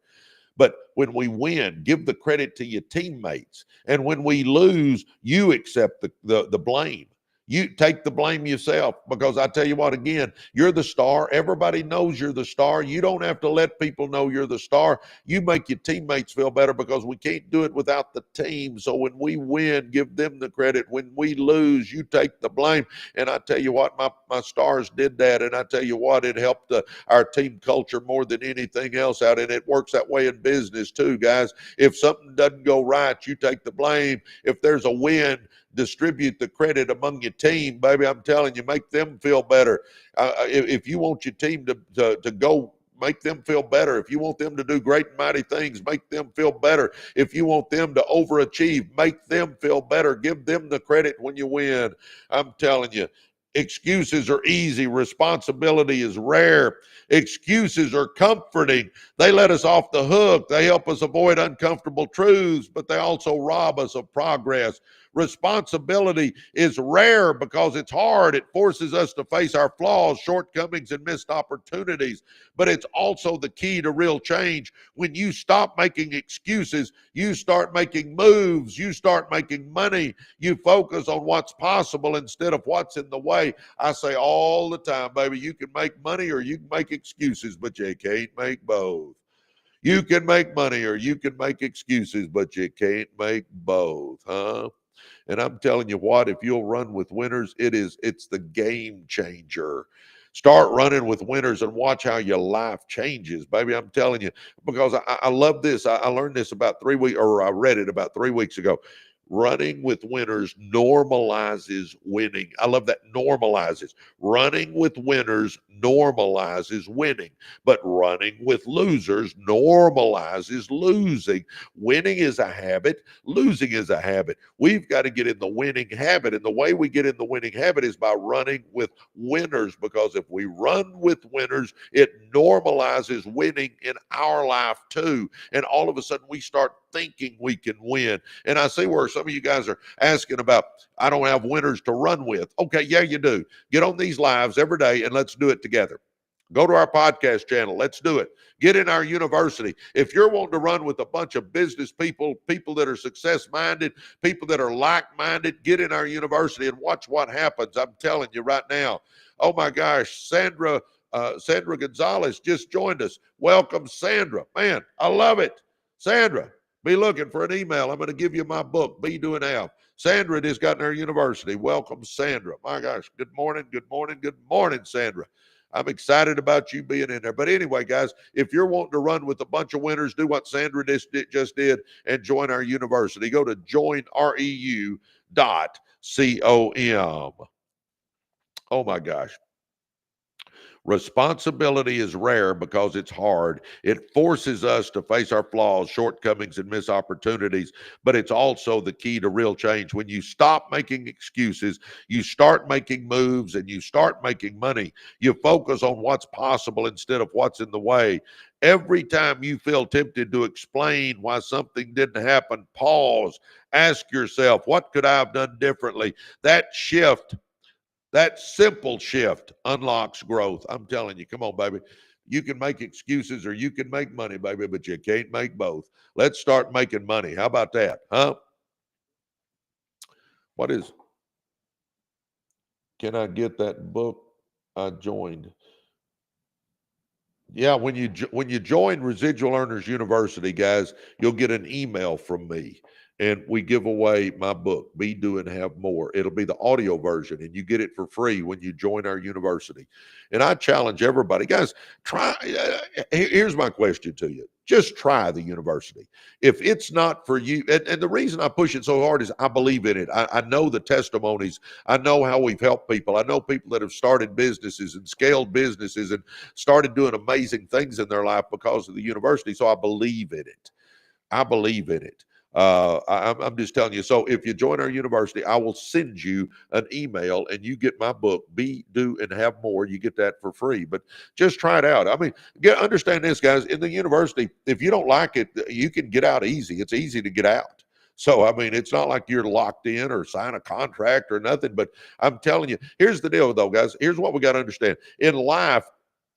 But when we win, give the credit to your teammates. And when we lose, you accept the blame. You take the blame yourself, because I tell you what, again, you're the star. Everybody knows you're the star. You don't have to let people know you're the star. You make your teammates feel better, because we can't do it without the team. So when we win, give them the credit. When we lose, you take the blame. And I tell you what, my stars did that. And I tell you what, it helped our team culture more than anything else out. And it works that way in business too, guys. If something doesn't go right, you take the blame. If there's a win, distribute the credit among your team, baby. I'm telling you, make them feel better. If you want your team to go, make them feel better. If you want them to do great and mighty things, make them feel better. If you want them to overachieve, make them feel better. Give them the credit when you win. I'm telling you, excuses are easy. Responsibility is rare. Excuses are comforting. They let us off the hook. They help us avoid uncomfortable truths, but they also rob us of progress. Responsibility is rare because it's hard. It forces us to face our flaws, shortcomings, and missed opportunities. But it's also the key to real change. When you stop making excuses, you start making moves, you start making money, you focus on what's possible instead of what's in the way. I say all the time, baby, you can make money or you can make excuses, but you can't make both. You can make money or you can make excuses, but you can't make both, huh? And I'm telling you what, if you'll run with winners, it's the game changer. Start running with winners and watch how your life changes, baby. I'm telling you, because I love this. I learned this about 3 weeks, or I read it about 3 weeks ago. Running with winners normalizes winning. I love that. Normalizes. Running with winners normalizes winning, but running with losers normalizes losing. Winning is a habit. Losing is a habit. We've got to get in the winning habit. And the way we get in the winning habit is by running with winners, because if we run with winners, it normalizes winning in our life too. And all of a sudden we start thinking we can win. And I see where some of you guys are asking about, I don't have winners to run with. Okay, yeah, you do. Get on these lives every day and let's do it together. Go to our podcast channel. Let's do it. Get in our university. If you're wanting to run with a bunch of business people, people that are success-minded, people that are like-minded, get in our university and watch what happens. I'm telling you right now. Oh my gosh, Sandra Gonzalez just joined us. Welcome, Sandra. Man, I love it. Sandra, be looking for an email. I'm going to give you my book, Be Doing Have. Sandra just got in our university. Welcome, Sandra. My gosh, good morning, good morning, good morning, Sandra. I'm excited about you being in there. But anyway, guys, if you're wanting to run with a bunch of winners, do what Sandra just did and join our university. Go to joinreu.com. Oh my gosh. Responsibility is rare because it's hard. It forces us to face our flaws, shortcomings, and missed opportunities, but it's also the key to real change. When you stop making excuses, you start making moves, and you start making money. You focus on what's possible instead of what's in the way. Every time you feel tempted to explain why something didn't happen, pause, ask yourself, what could I have done differently? That simple shift unlocks growth. I'm telling you, come on, baby. You can make excuses or you can make money, baby, but you can't make both. Let's start making money. How about that? Huh? What is, can I get that book? I joined. Yeah, when you join Residual Earners University, guys, you'll get an email from me. and we give away my book, Be, Do, and Have More. It'll be the audio version, and you get it for free when you join our university. And I challenge everybody, guys, try. Here's my question to you. Just try the university. If it's not for you, and the reason I push it so hard is I believe in it. I know the testimonies. I know how we've helped people. I know people that have started businesses and scaled businesses and started doing amazing things in their life because of the university. So I believe in it. I believe in it. I'm just telling you. So if you join our university, I will send you an email and you get my book, Be, Do, and Have More. You get that for free, but just try it out. I mean, understand this, guys. In the university, if you don't like it, you can get out easy. It's easy to get out. So, I mean, it's not like you're locked in or sign a contract or nothing, but I'm telling you, here's the deal though, guys. Here's what we got to understand. In life,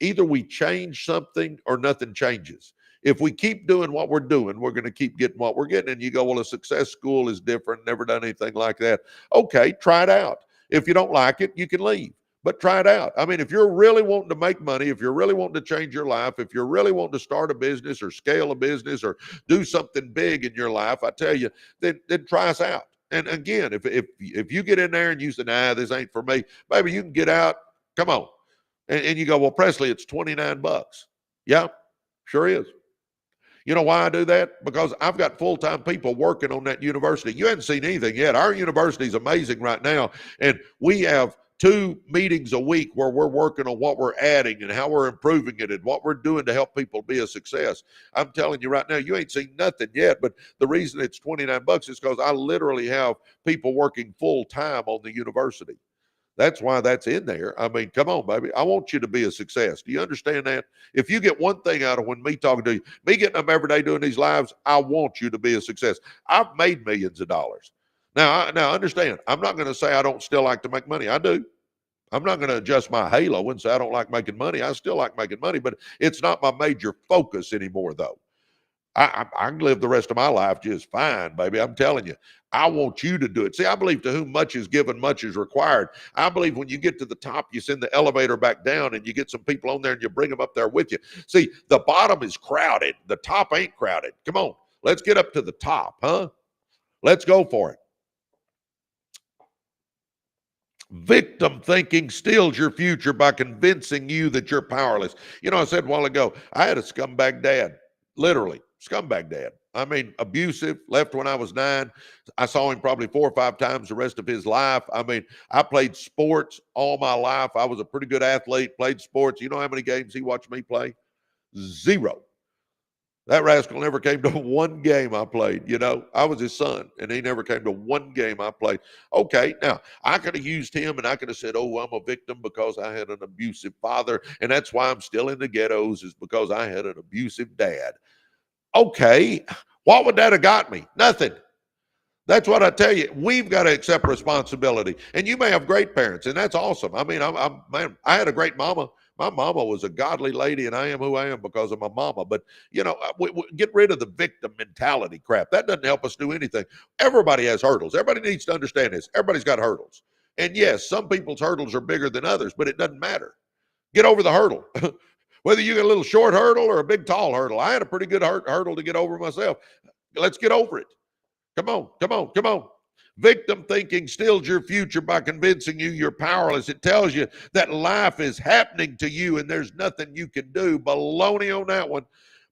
either we change something or nothing changes. If we keep doing what we're doing, we're going to keep getting what we're getting. And you go, well, a success school is different, never done anything like that. Okay, try it out. If you don't like it, you can leave, but try it out. I mean, if you're really wanting to make money, if you're really wanting to change your life, if you're really wanting to start a business or scale a business or do something big in your life, I tell you, then try us out. And again, if you get in there and you say, nah, this ain't for me, maybe you can get out. Come on. And you go, well, Presley, it's $29. Yeah, sure is. You know why I do that? Because I've got full-time people working on that university. You haven't seen anything yet. Our university is amazing right now, and we have 2 meetings a week where we're working on what we're adding and how we're improving it and what we're doing to help people be a success. I'm telling you right now, you ain't seen nothing yet, but the reason it's $29 is because I literally have people working full-time on the university. That's why that's in there. I mean, come on, baby. I want you to be a success. Do you understand that? If you get one thing out of when me talking to you, me getting up every day doing these lives, I want you to be a success. I've made millions of dollars. Now understand, I'm not going to say I don't still like to make money. I do. I'm not going to adjust my halo and say I don't like making money. I still like making money, but it's not my major focus anymore, though. I can live the rest of my life just fine, baby. I'm telling you, I want you to do it. See, I believe to whom much is given, much is required. I believe when you get to the top, you send the elevator back down and you get some people on there and you bring them up there with you. See, the bottom is crowded. The top ain't crowded. Come on, let's get up to the top, huh? Let's go for it. Victim thinking steals your future by convincing you that you're powerless. You know, I said a while ago, I had a scumbag dad, literally. Scumbag dad. I mean, abusive, left when I was 9. I saw him probably 4 or 5 times the rest of his life. I mean, I played sports all my life. I was a pretty good athlete, played sports. You know how many games he watched me play? 0. That rascal never came to one game I played. You know, I was his son, and he never came to one game I played. Okay, now, I could have used him, and I could have said, oh, I'm a victim because I had an abusive father, and that's why I'm still in the ghettos is because I had an abusive dad. Okay, what would that have got me? Nothing. That's what I tell you. We've got to accept responsibility. And you may have great parents, and that's awesome. I mean, man, I had a great mama. My mama was a godly lady, and I am who I am because of my mama. But, you know, we get rid of the victim mentality crap. That doesn't help us do anything. Everybody has hurdles. Everybody needs to understand this. Everybody's got hurdles. And yes, some people's hurdles are bigger than others, but it doesn't matter. Get over the hurdle. Whether you get a little short hurdle or a big tall hurdle. I had a pretty good hurdle to get over myself. Let's get over it. Come on, come on, come on. Victim thinking steals your future by convincing you you're powerless. It tells you that life is happening to you and there's nothing you can do. Baloney on that one.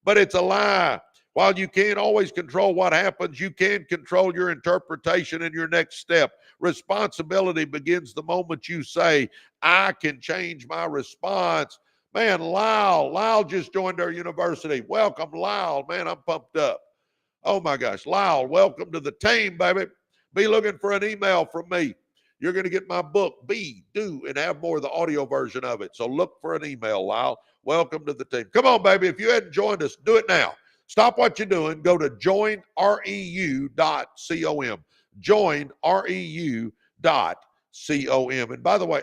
But it's a lie. While you can't always control what happens, you can control your interpretation and your next step. Responsibility begins the moment you say, I can change my response. Man, Lyle just joined our university. Welcome, Lyle. Man, I'm pumped up. Oh, my gosh. Lyle, welcome to the team, baby. Be looking for an email from me. You're going to get my book, Be, Do, and Have More, the audio version of it. So look for an email, Lyle. Welcome to the team. Come on, baby. If you hadn't joined us, do it now. Stop what you're doing. Go to joinreu.com. Joinreu.com. And by the way,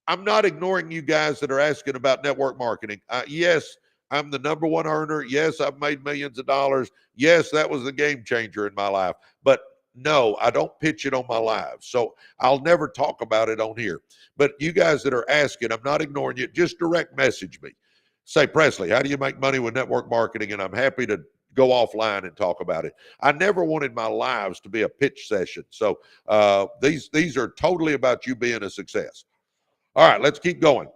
I'm not ignoring you guys that are asking about network marketing. Yes, I'm the number one earner. Yes, I've made millions of dollars. Yes, that was the game changer in my life. But no, I don't pitch it on my live. So I'll never talk about it on here. But you guys that are asking, I'm not ignoring you. Just direct message me. Say, Presley, how do you make money with network marketing? And I'm happy to go offline and talk about it. I never wanted my lives to be a pitch session. So these are totally about you being a success. All right, let's keep going.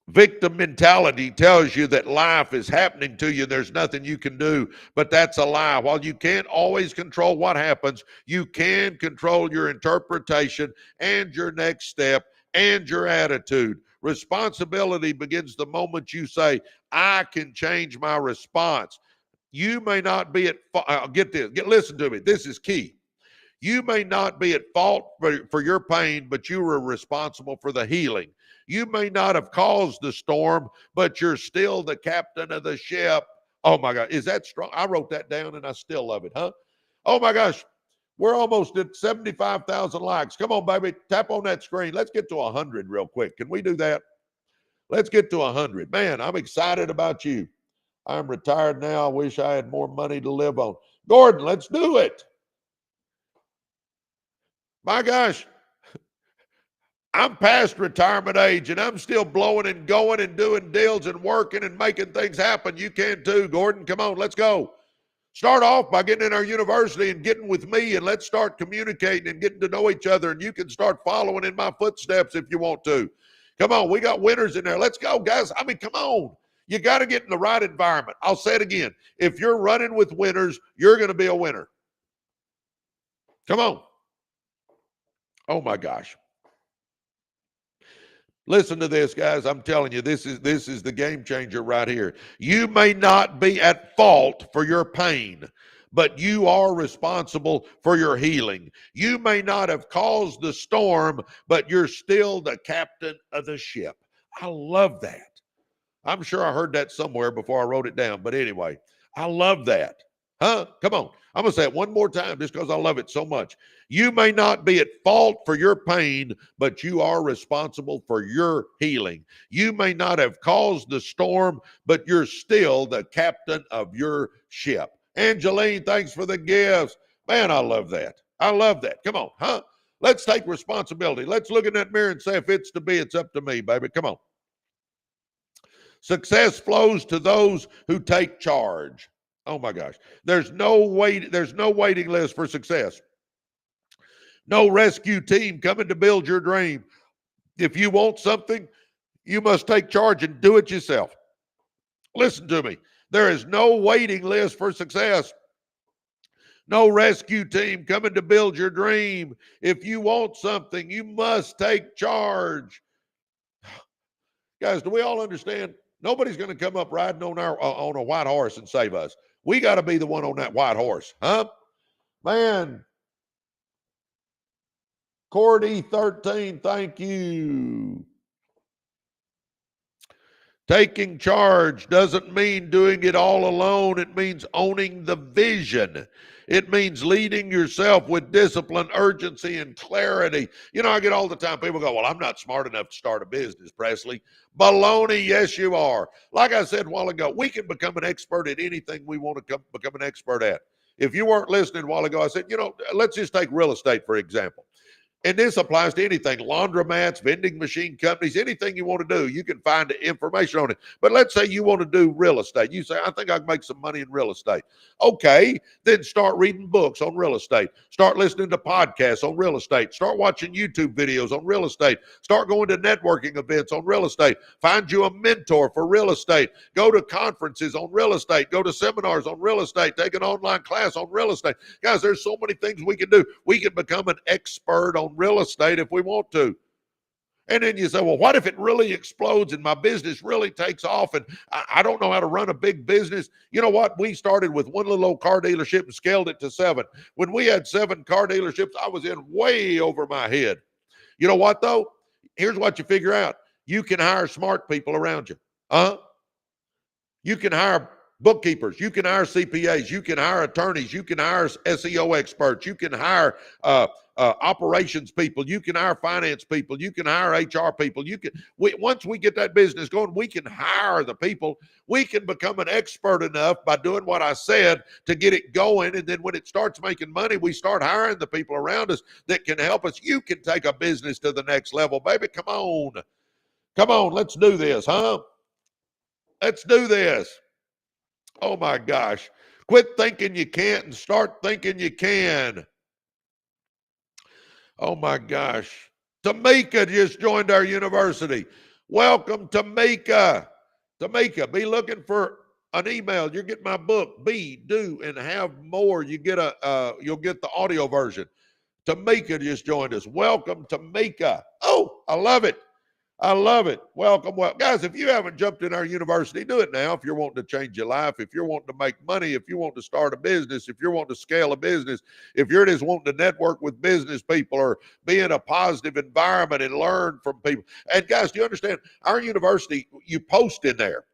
Victim mentality tells you that life is happening to you. There's nothing you can do, but that's a lie. While you can't always control what happens, you can control your interpretation and your next step and your attitude. Responsibility begins the moment you say, I can change my response. You may not be at fault. Listen to me. This is key. You may not be at fault for your pain, but you were responsible for the healing. You may not have caused the storm, but you're still the captain of the ship. Oh my God, is that strong? I wrote that down and I still love it, huh? Oh my gosh, we're almost at 75,000 likes. Come on, baby, tap on that screen. Let's get to 100 real quick. Can we do that? Let's get to 100. Man, I'm excited about you. I'm retired now. I wish I had more money to live on. Gordon, let's do it. My gosh, I'm past retirement age and I'm still blowing and going and doing deals and working and making things happen. You can too, Gordon. Come on, let's go. Start off by getting in our university and getting with me, and let's start communicating and getting to know each other, and you can start following in my footsteps if you want to. Come on, we got winners in there. Let's go, guys. I mean, come on. You got to get in the right environment. I'll say it again. If you're running with winners, you're going to be a winner. Come on. Oh my gosh. Listen to this, guys. I'm telling you, this is the game changer right here. You may not be at fault for your pain, but you are responsible for your healing. You may not have caused the storm, but you're still the captain of the ship. I love that. I'm sure I heard that somewhere before I wrote it down, but anyway, I love that. Huh? Come on. I'm going to say it one more time just because I love it so much. You may not be at fault for your pain, but you are responsible for your healing. You may not have caused the storm, but you're still the captain of your ship. Angeline, thanks for the gifts. Man, I love that. I love that. Come on, huh? Let's take responsibility. Let's look in that mirror and say, if it's to be, it's up to me, baby. Come on. Success flows to those who take charge. Oh my gosh. There's no waiting list for success. No rescue team coming to build your dream. If you want something, you must take charge and do it yourself. Listen to me. There is no waiting list for success. No rescue team coming to build your dream. If you want something, you must take charge. Guys, do we all understand? Nobody's going to come up riding on a white horse and save us. We got to be the one on that white horse, huh? Man. Cordy 13, thank you. Taking charge doesn't mean doing it all alone. It means owning the vision. It means leading yourself with discipline, urgency, and clarity. You know, I get all the time people go, well, I'm not smart enough to start a business, Presley. Baloney, yes, you are. Like I said a while ago, we can become an expert at anything we want to become an expert at. If you weren't listening a while ago, I said, you know, let's just take real estate, for example. And this applies to anything, laundromats, vending machine companies, anything you want to do, you can find information on it. But let's say you want to do real estate. You say, I think I can make some money in real estate. Okay, then start reading books on real estate. Start listening to podcasts on real estate. Start watching YouTube videos on real estate. Start going to networking events on real estate. Find you a mentor for real estate. Go to conferences on real estate. Go to seminars on real estate. Take an online class on real estate. Guys, there's so many things we can do. We can become an expert on real estate if we want to. And then you say, well, what if it really explodes and my business really takes off and I don't know how to run a big business? You know what? We started with one little old car dealership and scaled it to 7. When we had 7 car dealerships, I was in way over my head. You know what, though? Here's what you figure out. You can hire smart people around you. You can hire bookkeepers, you can hire CPAs, you can hire attorneys, you can hire SEO experts, you can hire operations people, you can hire finance people, you can hire HR people. Once we get that business going, we can hire the people. We can become an expert enough by doing what I said to get it going. And then when it starts making money, we start hiring the people around us that can help us. You can take a business to the next level, baby. Come on. Come on, let's do this, huh? Let's do this. Oh my gosh. Quit thinking you can't and start thinking you can. Oh my gosh. Tamika just joined our university. Welcome, Tamika. Tamika, be looking for an email. You're getting my book, Be, Do, and Have More. You get you'll get the audio version. Tamika just joined us. Welcome, Tamika. Oh, I love it. I love it. Welcome. Well, guys, if you haven't jumped in our university, do it now. If you're wanting to change your life, if you're wanting to make money, if you want to start a business, if you're wanting to scale a business, if you're just wanting to network with business people or be in a positive environment and learn from people. And guys, do you understand? Our university, you post in there.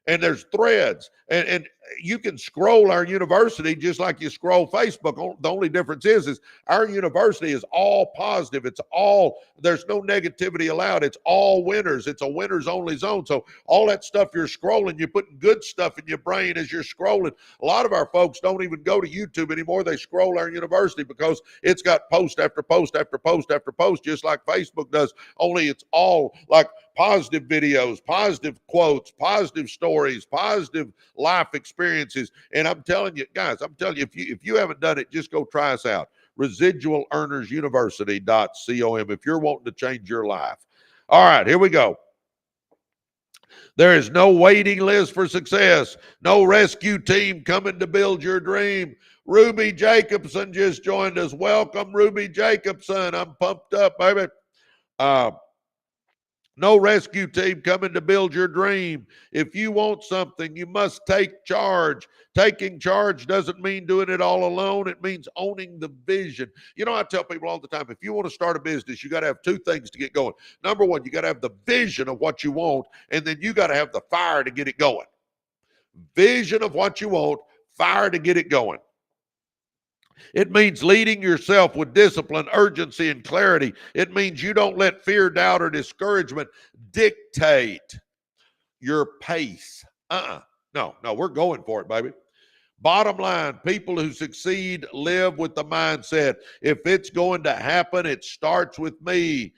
And there's threads, and you can scroll our university just like you scroll Facebook. The only difference is our university is all positive. There's no negativity allowed. It's all winners. It's a winners only zone. So all that stuff you're scrolling, you're putting good stuff in your brain as you're scrolling. A lot of our folks don't even go to YouTube anymore. They scroll our university because it's got post after post after post after post, just like Facebook does, only it's all like positive videos, positive quotes, positive stories, positive life experiences. And I'm telling you, guys, if you haven't done it, just go try us out. ResidualEarnersUniversity.com if you're wanting to change your life. All right, here we go. There is no waiting list for success. No rescue team coming to build your dream. Ruby Jacobson just joined us. Welcome, Ruby Jacobson. I'm pumped up, baby. No rescue team coming to build your dream. If you want something, you must take charge. Taking charge doesn't mean doing it all alone. It means owning the vision. You know, I tell people all the time, if you want to start a business, you got to have two things to get going. Number one, you got to have the vision of what you want, and then you got to have the fire to get it going. Vision of what you want, fire to get it going. It means leading yourself with discipline, urgency, and clarity. It means you don't let fear, doubt, or discouragement dictate your pace. No, we're going for it, baby. Bottom line, people who succeed live with the mindset, if it's going to happen, it starts with me.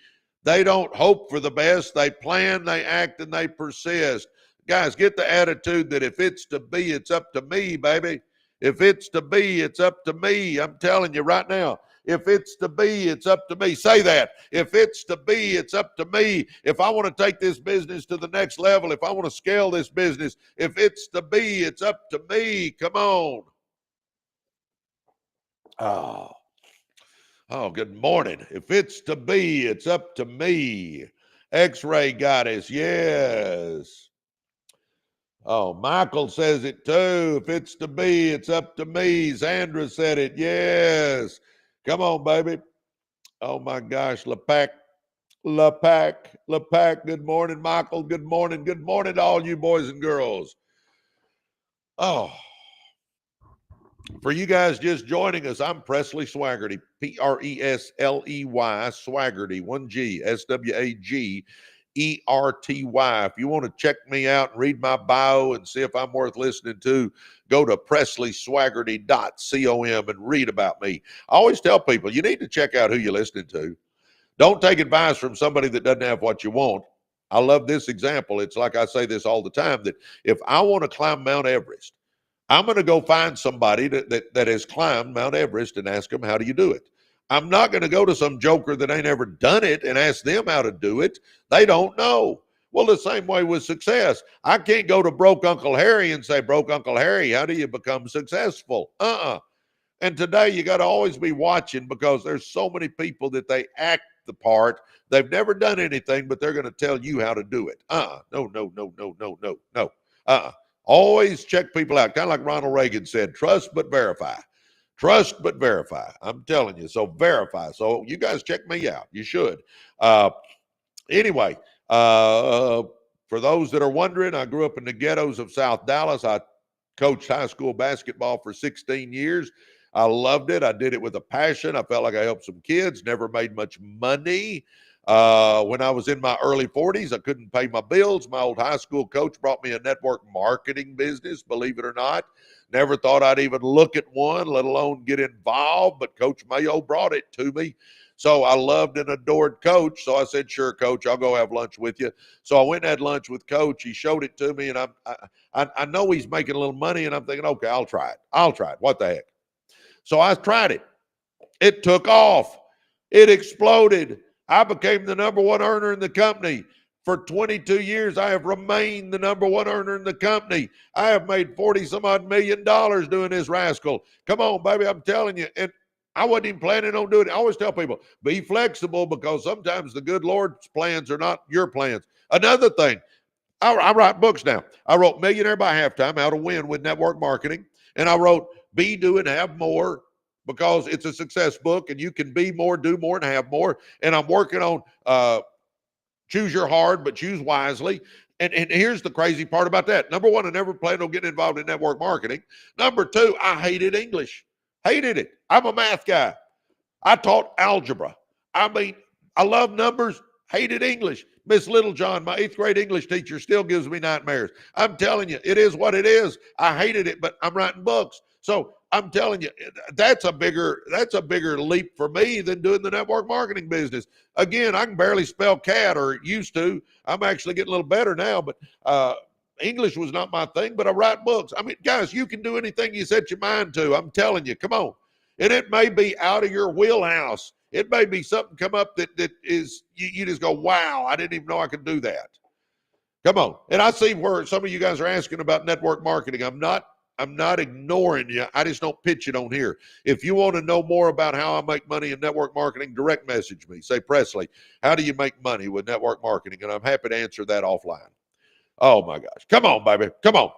They don't hope for the best. They plan, they act, and they persist. Guys, get the attitude that if it's to be, it's up to me, baby. If it's to be, it's up to me. I'm telling you right now, if it's to be, it's up to me. Say that. If it's to be, it's up to me. If I want to take this business to the next level, if I want to scale this business, if it's to be, it's up to me. Come on. Oh, good morning. If it's to be, it's up to me. X-Ray Goddess, yes. Oh, Michael says it too. If it's to be, it's up to me. Sandra said it. Yes. Come on, baby. Oh, my gosh. LePac. Good morning, Michael. Good morning. Good morning to all you boys and girls. Oh, for you guys just joining us, I'm Presley Swagerty, Presley, Swagerty, 1G, Swagerty. If you want to check me out and read my bio and see if I'm worth listening to, go to PresleySwagerty.com and read about me. I always tell people, you need to check out who you're listening to. Don't take advice from somebody that doesn't have what you want. I love this example. It's like I say this all the time, that if I want to climb Mount Everest, I'm going to go find somebody that has climbed Mount Everest and ask them, how do you do it? I'm not going to go to some joker that ain't ever done it and ask them how to do it. They don't know. Well, the same way with success. I can't go to broke Uncle Harry and say, broke Uncle Harry, how do you become successful? And today you got to always be watching, because there's so many people that they act the part. They've never done anything, but they're going to tell you how to do it. No. Always check people out. Kind of like Ronald Reagan said, trust but verify. Trust but verify. I'm telling you. So verify. So you guys check me out. You should. Anyway, for those that are wondering, I grew up in the ghettos of South Dallas. I coached high school basketball for 16 years. I loved it. I did it with a passion. I felt like I helped some kids, never made much money. When I was in my early 40s, I couldn't pay my bills. My old high school coach brought me a network marketing business, believe it or not. Never thought I'd even look at one, let alone get involved, but Coach Mayo brought it to me. So I loved and adored Coach. So I said, sure, Coach, I'll go have lunch with you. So I went and had lunch with Coach. He showed it to me, and I know he's making a little money, and I'm thinking, okay, I'll try it. What the heck? So I tried it. It took off. It exploded. I became the number one earner in the company. For 22 years, I have remained the number one earner in the company. I have made 40 some odd $1 million doing this rascal. Come on, baby, I'm telling you. And I wasn't even planning on doing it. I always tell people, be flexible, because sometimes the good Lord's plans are not your plans. Another thing, I write books now. I wrote Millionaire by Halftime, How to Win with Network Marketing. And I wrote Be, Do, and Have More, because it's a success book, and you can be more, do more, and have more. And I'm working on Choose Your Hard, but Choose Wisely. And here's the crazy part about that. Number one, I never planned on getting involved in network marketing. Number two, I hated English. Hated it. I'm a math guy. I taught algebra. I mean, I love numbers, hated English. Miss Littlejohn, my 8th grade English teacher, still gives me nightmares. I'm telling you, it is what it is. I hated it, but I'm writing books. So I'm telling you, that's a bigger leap for me than doing the network marketing business. Again, I can barely spell cat, or used to. I'm actually getting a little better now, but English was not my thing, but I write books. I mean, guys, you can do anything you set your mind to. I'm telling you, come on. And it may be out of your wheelhouse. It may be something come up that is, you just go, wow, I didn't even know I could do that. Come on. And I see where some of you guys are asking about network marketing. I'm not ignoring you. I just don't pitch it on here. If you want to know more about how I make money in network marketing, direct message me. Say, Presley, how do you make money with network marketing? And I'm happy to answer that offline. Oh my gosh. Come on, baby. Come on.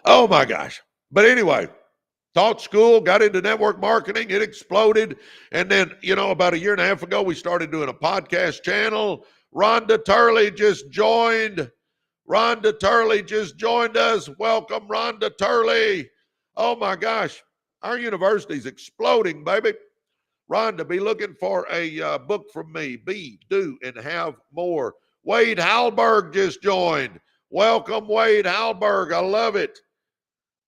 Oh my gosh. But anyway, taught school, got into network marketing, it exploded. And then, about 1.5 years ago, we started doing a podcast channel. Rhonda Turley just joined. Us. Welcome, Rhonda Turley. Oh my gosh, our university's exploding, baby. Rhonda, be looking for a book from me. Be, do, and have more. Wade Halberg just joined. Welcome, Wade Halberg. I love it.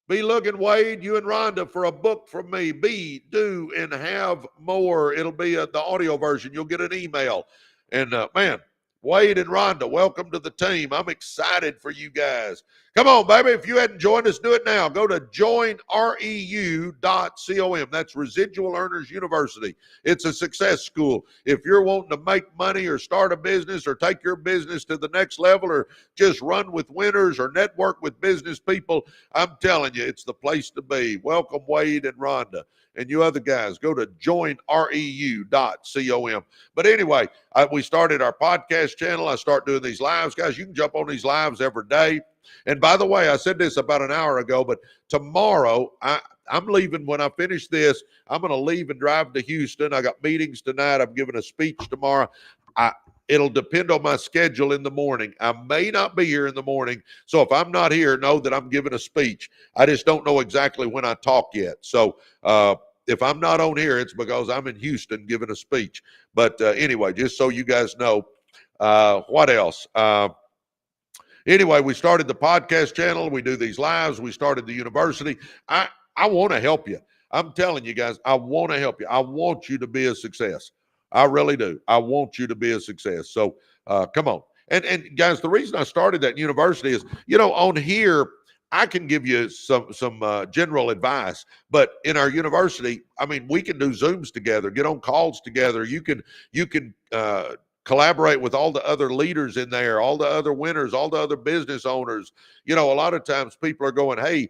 Be looking, Wade, you and Rhonda, for a book from me. Be, do, and have more. It'll be the audio version. You'll get an email. And man, Wade and Rhonda, welcome to the team. I'm excited for you guys. Come on, baby. If you hadn't joined us, do it now. Go to joinreu.com. That's Residual Earners University. It's a success school. If you're wanting to make money or start a business or take your business to the next level or just run with winners or network with business people, I'm telling you, it's the place to be. Welcome, Wade and Rhonda. And you other guys, go to joinreu.com. But anyway, we started our podcast channel. I start doing these lives. Guys, you can jump on these lives every day. And by the way, I said this about an hour ago, but tomorrow, I'm leaving. When I finish this, I'm going to leave and drive to Houston. I got meetings tonight. I'm giving a speech tomorrow. It'll depend on my schedule in the morning. I may not be here in the morning. So if I'm not here, know that I'm giving a speech. I just don't know exactly when I talk yet. So if I'm not on here, it's because I'm in Houston giving a speech. But anyway, just so you guys know, what else? Anyway, we started the podcast channel. We do these lives. We started the university. I want to help you. I'm telling you guys, I want to help you. I want you to be a success. I really do. I want you to be a success. So come on. And guys, the reason I started that university is, on here, I can give you some general advice, but in our university, I mean, we can do Zooms together, get on calls together. You can collaborate with all the other leaders in there, all the other winners, all the other business owners. A lot of times people are going, hey,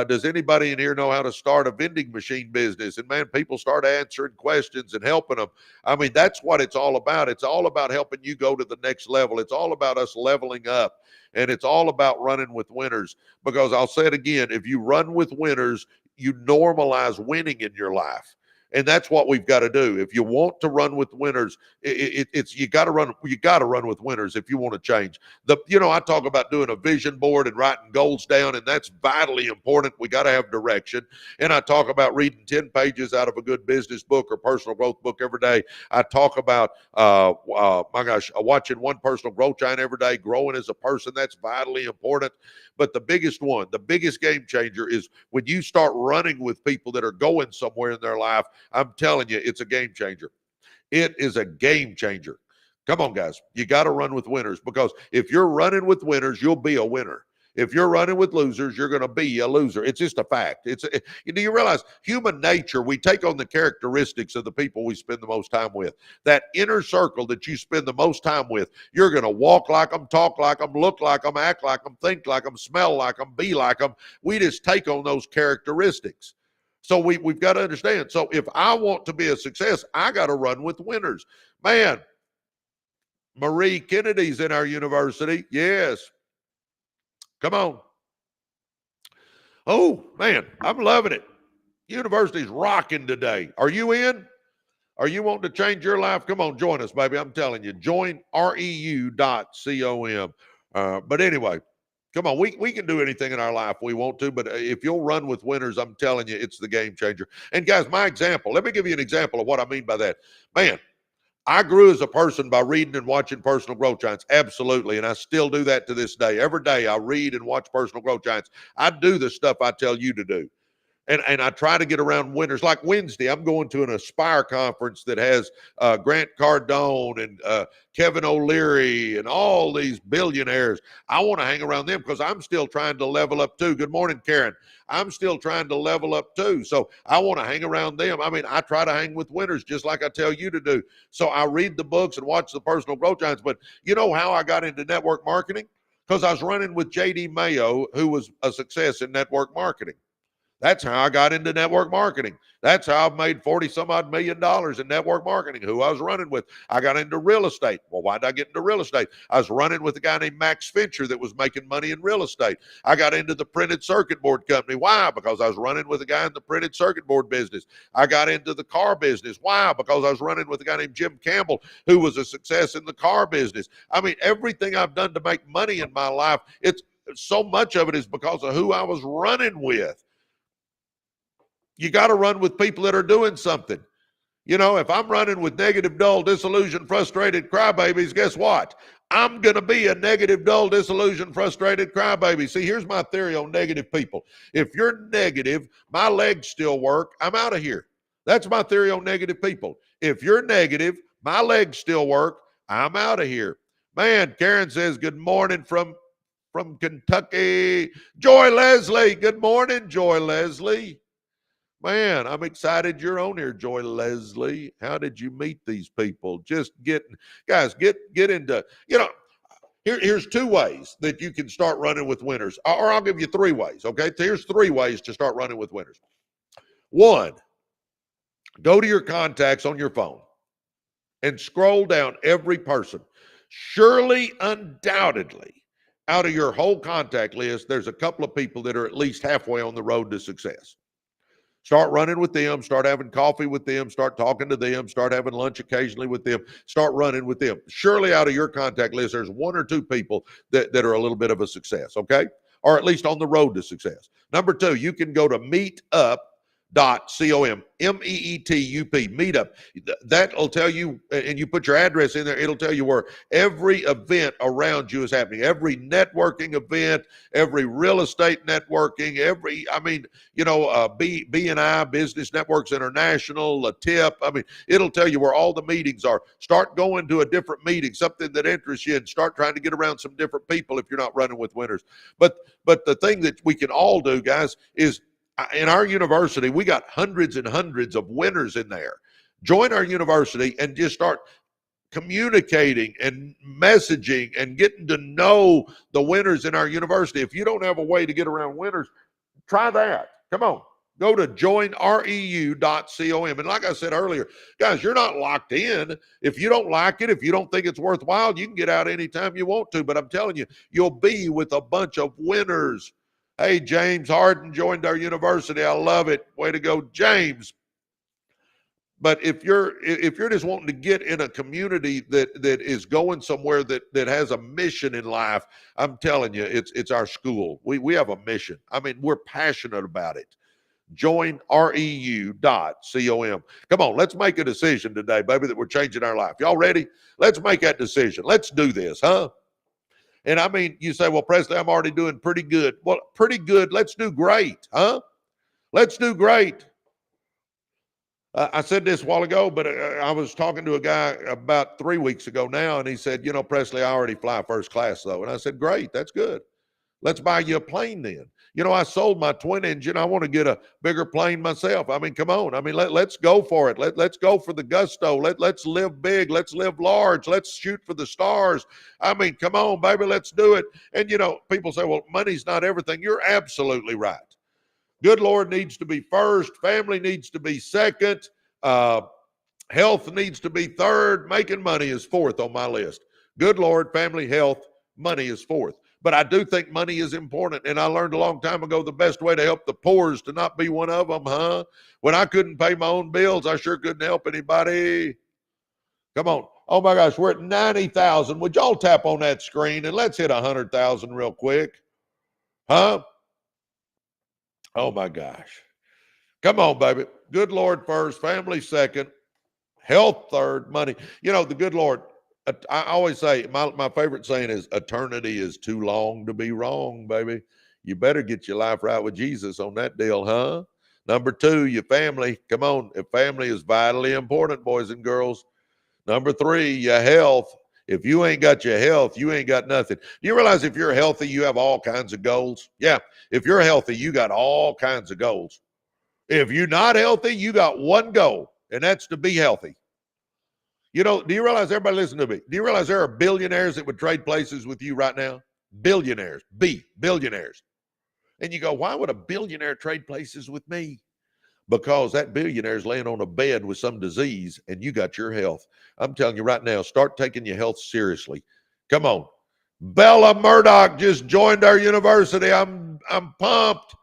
does anybody in here know how to start a vending machine business? And man, people start answering questions and helping them. I mean, that's what it's all about. It's all about helping you go to the next level. It's all about us leveling up. And it's all about running with winners, because I'll say it again, if you run with winners, you normalize winning in your life. And that's what we've got to do. If you want to run with winners, it's you got to run with winners if you want to change. I talk about doing a vision board and writing goals down, and that's vitally important. We got to have direction. And I talk about reading 10 pages out of a good business book or personal growth book every day. I talk about watching one personal growth giant every day, growing as a person. That's vitally important. But the biggest game changer is when you start running with people that are going somewhere in their life. I'm telling you, it's a game changer. It is a game changer. Come on, guys. You got to run with winners, because if you're running with winners, you'll be a winner. If you're running with losers, you're going to be a loser. It's just a fact. Do you realize human nature, we take on the characteristics of the people we spend the most time with. That inner circle that you spend the most time with, you're going to walk like them, talk like them, look like them, act like them, think like them, smell like them, be like them. We just take on those characteristics. So we've got to understand. So if I want to be a success, I got to run with winners. Man, Marie Kennedy's in our university. Yes. Come on. Oh, man, I'm loving it. University's rocking today. Are you in? Are you wanting to change your life? Come on, join us, baby. I'm telling you, join reu.com. But anyway, come on, we can do anything in our life we want to, but if you'll run with winners, I'm telling you, it's the game changer. And guys, my example, let me give you an example of what I mean by that. Man, I grew as a person by reading and watching personal growth giants. Absolutely. And I still do that to this day. Every day I read and watch personal growth giants. I do the stuff I tell you to do. And I try to get around winners. Like Wednesday, I'm going to an Aspire conference that has Grant Cardone and Kevin O'Leary and all these billionaires. I want to hang around them because I'm still trying to level up too. Good morning, Karen. I'm still trying to level up too. So I want to hang around them. I mean, I try to hang with winners just like I tell you to do. So I read the books and watch the personal growth giants. But you know how I got into network marketing? Because I was running with J.D. Mayo, who was a success in network marketing. That's how I got into network marketing. That's how I've made $40-some-odd million in network marketing, who I was running with. I got into real estate. Well, why did I get into real estate? I was running with a guy named Max Fincher that was making money in real estate. I got into the printed circuit board company. Why? Because I was running with a guy in the printed circuit board business. I got into the car business. Why? Because I was running with a guy named Jim Campbell, who was a success in the car business. I mean, everything I've done to make money in my life, it's so much of it is because of who I was running with. You got to run with people that are doing something. You know, if I'm running with negative, dull, disillusioned, frustrated crybabies, guess what? I'm going to be a negative, dull, disillusioned, frustrated crybaby. See, here's my theory on negative people. If you're negative, my legs still work, I'm out of here. That's my theory on negative people. If you're negative, my legs still work, I'm out of here. Man, Karen says, good morning from Kentucky. Joy Leslie, good morning, Joy Leslie. Man, I'm excited you're on here, Joy Leslie. How did you meet these people? Just get into, here's 2 ways that you can start running with winners, or I'll give you 3 ways, okay? So here's 3 ways to start running with winners. 1, go to your contacts on your phone and scroll down every person. Surely, undoubtedly, out of your whole contact list, there's a couple of people that are at least halfway on the road to success. Start running with them, start having coffee with them, start talking to them, start having lunch occasionally with them, start running with them. Surely out of your contact list, there's 1 or 2 people that are a little bit of a success, okay? Or at least on the road to success. Number 2, you can go to meetup.com, MEETUP, meetup. That'll tell you, and you put your address in there, it'll tell you where every event around you is happening. Every networking event, every real estate networking, B&I, Business Networks International, TIP. I mean, it'll tell you where all the meetings are. Start going to a different meeting, something that interests you, and start trying to get around some different people if you're not running with winners. But the thing that we can all do, guys, is in our university, we got hundreds and hundreds of winners in there. Join our university and just start communicating and messaging and getting to know the winners in our university. If you don't have a way to get around winners, try that. Come on. Go to joinreu.com. And like I said earlier, guys, you're not locked in. If you don't like it, if you don't think it's worthwhile, you can get out anytime you want to. But I'm telling you, you'll be with a bunch of winners. Hey, James Harden joined our university. I love it. Way to go, James. But if you're just wanting to get in a community that is going somewhere that has a mission in life, I'm telling you, it's our school. We have a mission. I mean, we're passionate about it. Join reu.com. Come on, let's make a decision today, baby, that we're changing our life. Y'all ready? Let's make that decision. Let's do this, huh? And I mean, you say, well, Presley, I'm already doing pretty good. Well, pretty good. Let's do great, huh? Let's do great. I said this a while ago, but I was talking to a guy about 3 weeks ago now, and he said, you know, Presley, I already fly first class, though. And I said, great, that's good. Let's buy you a plane then. You know, I sold my twin engine. I want to get a bigger plane myself. I mean, come on. I mean, let's go for it. Let's go for the gusto. Let's live big. Let's live large. Let's shoot for the stars. I mean, come on, baby, let's do it. And, you know, people say, well, money's not everything. You're absolutely right. Good Lord needs to be first. Family needs to be second. Health needs to be third. Making money is fourth on my list. Good Lord, family, health, money is fourth. But I do think money is important. And I learned a long time ago the best way to help the poor is to not be one of them, huh? When I couldn't pay my own bills, I sure couldn't help anybody. Come on. Oh, my gosh, we're at 90,000. Would y'all tap on that screen and let's hit 100,000 real quick? Huh? Oh, my gosh. Come on, baby. Good Lord first, family second, health third, money. You know, the good Lord, I always say, my favorite saying is, eternity is too long to be wrong, baby. You better get your life right with Jesus on that deal, huh? Number two, your family. Come on. If family is vitally important, boys and girls. Number three, your health. If you ain't got your health, you ain't got nothing. Do you realize if you're healthy, you have all kinds of goals? Yeah. If you're healthy, you got all kinds of goals. If you're not healthy, you got one goal, and that's to be healthy. You know, do you realize, everybody listen to me, do you realize there are billionaires that would trade places with you right now? Billionaires, billionaires. And you go, why would a billionaire trade places with me? Because that billionaire is laying on a bed with some disease and you got your health. I'm telling you right now, start taking your health seriously. Come on. Bella Murdoch just joined our university. I'm pumped.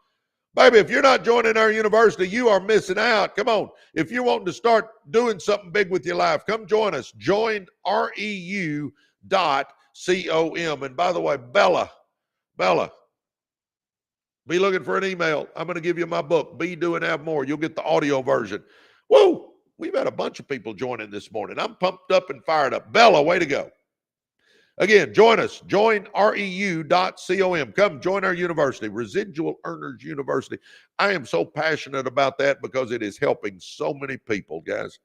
Baby, if you're not joining our university, you are missing out. Come on. If you're wanting to start doing something big with your life, come join us. Join reu.com. And by the way, Bella, be looking for an email. I'm going to give you my book, Be, Do, and Have More. You'll get the audio version. Woo! We've had a bunch of people joining this morning. I'm pumped up and fired up. Bella, way to go. Again, join us. Join reu.com. Come join our university, Residual Earners University. I am so passionate about that because it is helping so many people, guys.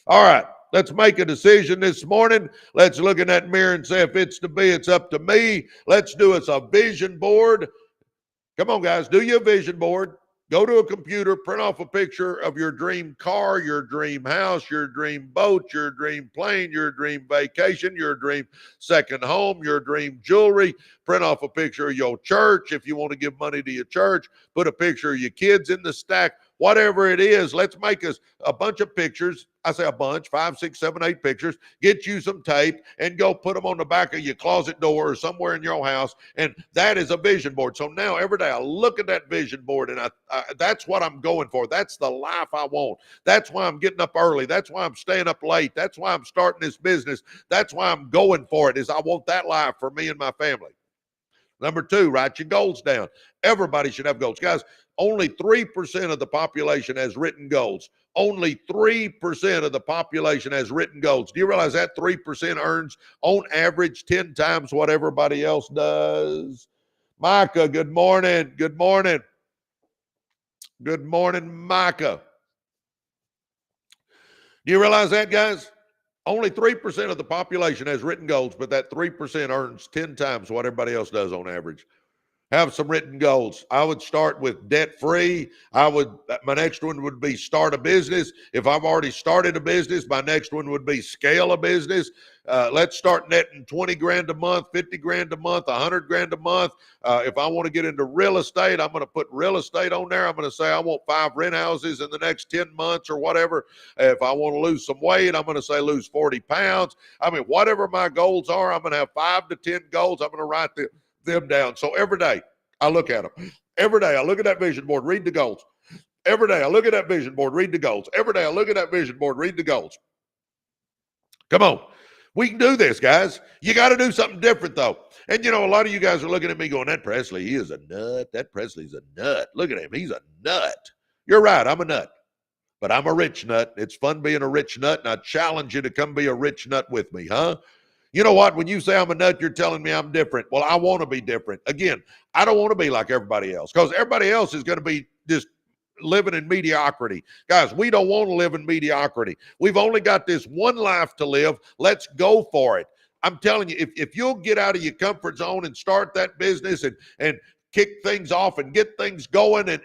All right, let's make a decision this morning. Let's look in that mirror and say, if it's to be, it's up to me. Let's do us a vision board. Come on, guys, do your vision board. Go to a computer, print off a picture of your dream car, your dream house, your dream boat, your dream plane, your dream vacation, your dream second home, your dream jewelry. Print off a picture of your church. If you want to give money to your church, put a picture of your kids in the stack. Whatever it is, let's make us a bunch of pictures. I say a bunch, 5, 6, 7, 8 pictures. Get you some tape and go put them on the back of your closet door or somewhere in your house. And that is a vision board. So now every day I look at that vision board and that's what I'm going for. That's the life I want. That's why I'm getting up early. That's why I'm staying up late. That's why I'm starting this business. That's why I'm going for it, is I want that life for me and my family. Number two, write your goals down. Everybody should have goals. Guys, only 3% of the population has written goals. Only 3% of the population has written goals. Do you realize that 3% earns, on average, 10 times what everybody else does? Micah, good morning. Good morning. Good morning, Micah. Do you realize that, guys? Only 3% of the population has written goals, but that 3% earns 10 times what everybody else does on average. Have some written goals. I would start with debt-free. My next one would be start a business. If I've already started a business, my next one would be scale a business. Let's start netting 20 grand a month, 50 grand a month, 100 grand a month. If I want to get into real estate, I'm going to put real estate on there. I'm going to say I want 5 rent houses in the next 10 months or whatever. If I want to lose some weight, I'm going to say lose 40 pounds. I mean, whatever my goals are, I'm going to have 5 to 10 goals. I'm going to write them down. So every day I look at them. Every day I look at that vision board, read the goals. Every day I look at that vision board, read the goals. Every day I look at that vision board, read the goals. Come on. We can do this, guys. You got to do something different, though. And, a lot of you guys are looking at me going, that Presley, he is a nut. That Presley's a nut. Look at him. He's a nut. You're right. I'm a nut. But I'm a rich nut. It's fun being a rich nut, and I challenge you to come be a rich nut with me, huh? You know what? When you say I'm a nut, you're telling me I'm different. Well, I want to be different. Again, I don't want to be like everybody else, because everybody else is going to be just living in mediocrity. Guys, we don't want to live in mediocrity. We've only got this one life to live. Let's go for it. I'm telling you, if you'll get out of your comfort zone and start that business and kick things off and get things going, and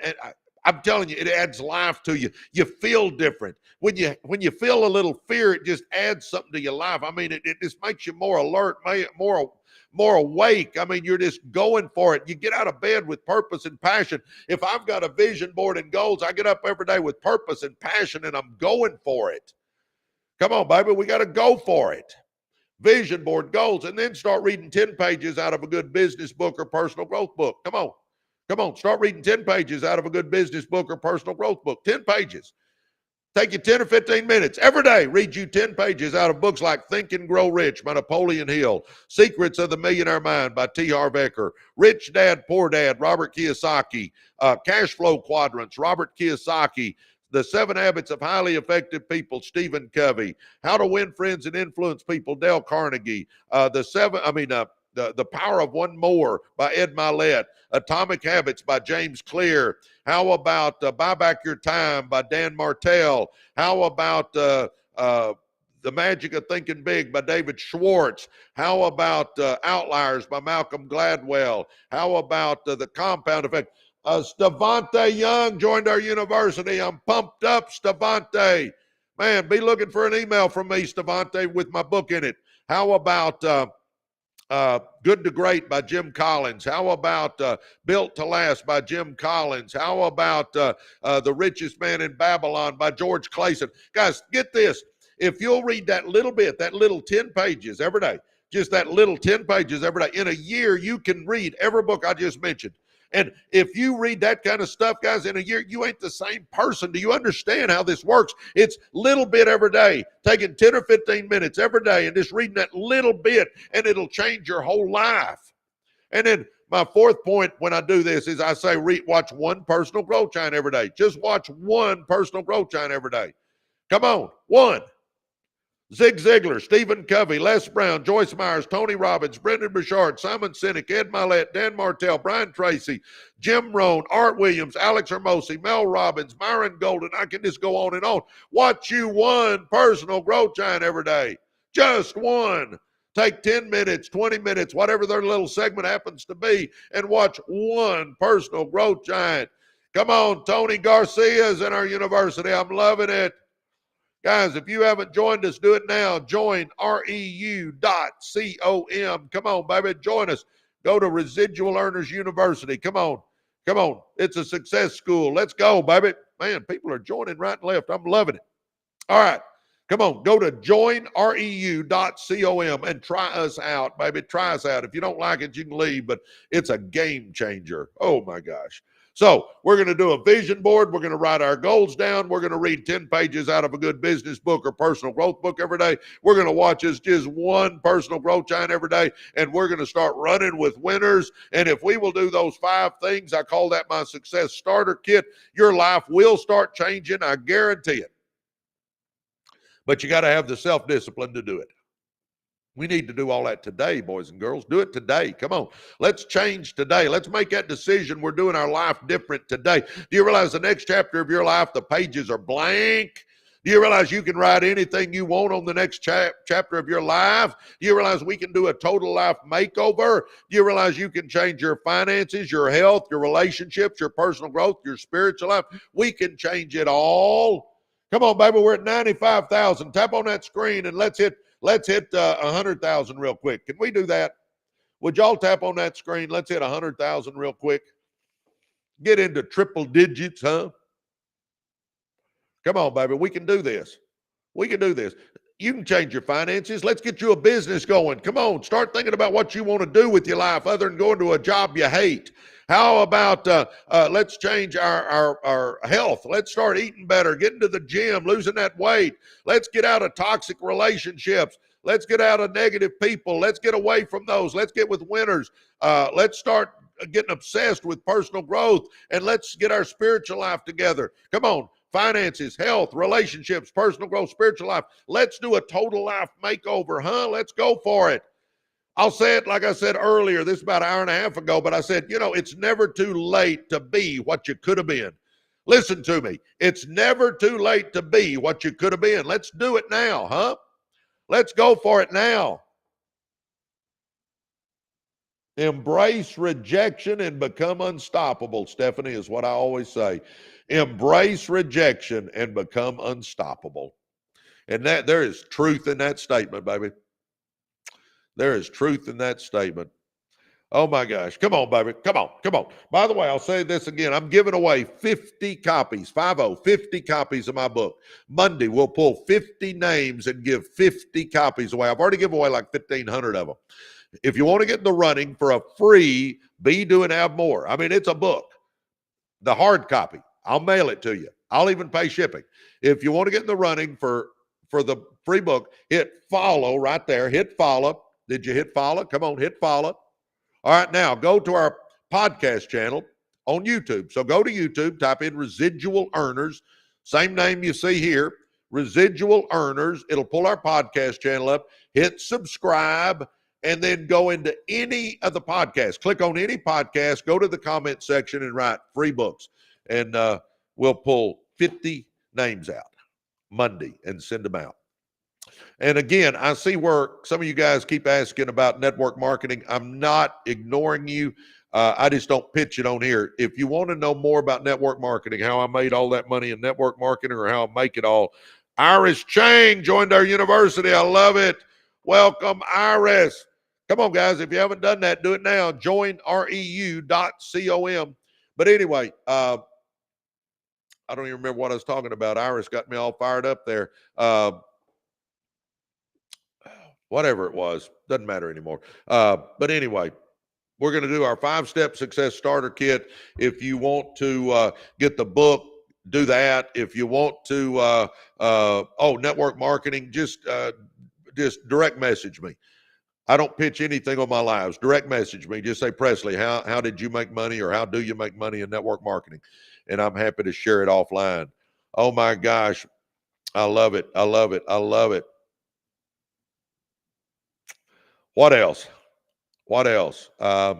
I'm telling you, it adds life to you. You feel different. When you feel a little fear, it just adds something to your life. I mean, it just makes you more alert, more awake. I mean, you're just going for it. You get out of bed with purpose and passion. If I've got a vision board and goals, I get up every day with purpose and passion, and I'm going for it. Come on, baby, we got to go for it. Vision board, goals, and then start reading 10 pages out of a good business book or personal growth book. Come on, start reading 10 pages out of a good business book or personal growth book. 10 pages. Take you 10 or 15 minutes every day. Read you 10 pages out of books like Think and Grow Rich by Napoleon Hill, Secrets of the Millionaire Mind by T. Harv Eker, Rich Dad, Poor Dad, Robert Kiyosaki, Cash Flow Quadrants, Robert Kiyosaki, The 7 Habits of Highly Effective People, Stephen Covey, How to Win Friends and Influence People, Dale Carnegie, The Power of One More by Ed Mylett, Atomic Habits by James Clear. How about Buy Back Your Time by Dan Martell? How about The Magic of Thinking Big by David Schwartz? How about Outliers by Malcolm Gladwell? How about The Compound Effect? Stavante Young joined our university. I'm pumped up, Stavante. Man, be looking for an email from me, Stavante, with my book in it. How about Good to Great by Jim Collins? How about Built to Last by Jim Collins? How about The Richest Man in Babylon by George Clayson? Guys, get this. If you'll read that little bit, that little 10 pages every day, just that little 10 pages every day, in a year, you can read every book I just mentioned. And if you read that kind of stuff, guys, in a year, you ain't the same person. Do you understand how this works? It's little bit every day, taking 10 or 15 minutes every day and just reading that little bit, and it'll change your whole life. And then my fourth point when I do this is I say watch one personal growth channel every day. Just watch one personal growth channel every day. Come on, one. Zig Ziglar, Stephen Covey, Les Brown, Joyce Myers, Tony Robbins, Brendan Burchard, Simon Sinek, Ed Mylett, Dan Martell, Brian Tracy, Jim Rohn, Art Williams, Alex Hermosi, Mel Robbins, Myron Golden. I can just go on and on. Watch you one personal growth giant every day. Just one. Take 10 minutes, 20 minutes, whatever their little segment happens to be, and watch one personal growth giant. Come on, Tony Garcia is in our university. I'm loving it. Guys, if you haven't joined us, do it now. Join reu.com. Come on, baby. Join us. Go to Residual Earners University. Come on. It's a success school. Let's go, baby. Man, people are joining right and left. I'm loving it. All right. Come on. Go to joinreu.com and try us out, baby. Try us out. If you don't like it, you can leave, but it's a game changer. Oh, my gosh. So we're going to do a vision board. We're going to write our goals down. We're going to read 10 pages out of a good business book or personal growth book every day. We're going to watch just one personal growth giant every day, and we're going to start running with winners. And if we will do those 5 things, I call that my success starter kit, your life will start changing. I guarantee it. But you got to have the self-discipline to do it. We need to do all that today, boys and girls. Do it today. Come on. Let's change today. Let's make that decision. We're doing our life different today. Do you realize the next chapter of your life, the pages are blank? Do you realize you can write anything you want on the next chapter of your life? Do you realize we can do a total life makeover? Do you realize you can change your finances, your health, your relationships, your personal growth, your spiritual life? We can change it all. Come on, baby. We're at 95,000. Tap on that screen and let's hit 100,000 real quick. Can we do that? Would y'all tap on that screen? Let's hit 100,000 real quick. Get into triple digits, huh? Come on, baby. We can do this. We can do this. You can change your finances. Let's get you a business going. Come on. Start thinking about what you want to do with your life other than going to a job you hate. How about let's change our health? Let's start eating better, getting to the gym, losing that weight. Let's get out of toxic relationships. Let's get out of negative people. Let's get away from those. Let's get with winners. Let's start getting obsessed with personal growth, and let's get our spiritual life together. Come on. Finances, health, relationships, personal growth, spiritual life. Let's do a total life makeover, huh? Let's go for it. I'll say it like I said earlier, this is about an hour and a half ago, but I said, it's never too late to be what you could have been. Listen to me. It's never too late to be what you could have been. Let's do it now, huh? Let's go for it now. Embrace rejection and become unstoppable, Stephanie, is what I always say. Embrace rejection and become unstoppable. And that there is truth in that statement, baby. There is truth in that statement. Oh my gosh. Come on, baby. Come on. Come on. By the way, I'll say this again. I'm giving away 50 copies, 50 copies of my book. Monday, we'll pull 50 names and give 50 copies away. I've already given away like 1,500 of them. If you want to get in the running for a free Be, Do, and Have More, I mean, it's a book, the hard copy. I'll mail it to you. I'll even pay shipping. If you want to get in the running for the free book, hit follow right there. Hit follow. Did you hit follow? Come on, hit follow. All right, now go to our podcast channel on YouTube. So go to YouTube, type in Residual Earners, same name you see here, Residual Earners. It'll pull our podcast channel up. Hit subscribe, and then go into any of the podcasts. Click on any podcast, go to the comment section and write free books. And we'll pull 50 names out Monday and send them out. And again, I see where some of you guys keep asking about network marketing. I'm not ignoring you. I just don't pitch it on here. If you want to know more about network marketing, how I made all that money in network marketing or how I make it all, Iris Chang joined our university. I love it. Welcome, Iris. Come on, guys. If you haven't done that, do it now. Join reu.com. But anyway, I don't even remember what I was talking about. Iris got me all fired up there. Whatever it was, doesn't matter anymore. But anyway, we're going to do our 5-step success starter kit. If you want to get the book, do that. If you want to, network marketing, just direct message me. I don't pitch anything on my lives. Direct message me. Just say, Presley, how did you make money, or how do you make money in network marketing? And I'm happy to share it offline. Oh my gosh. I love it. I love it. I love it. What else? What else? I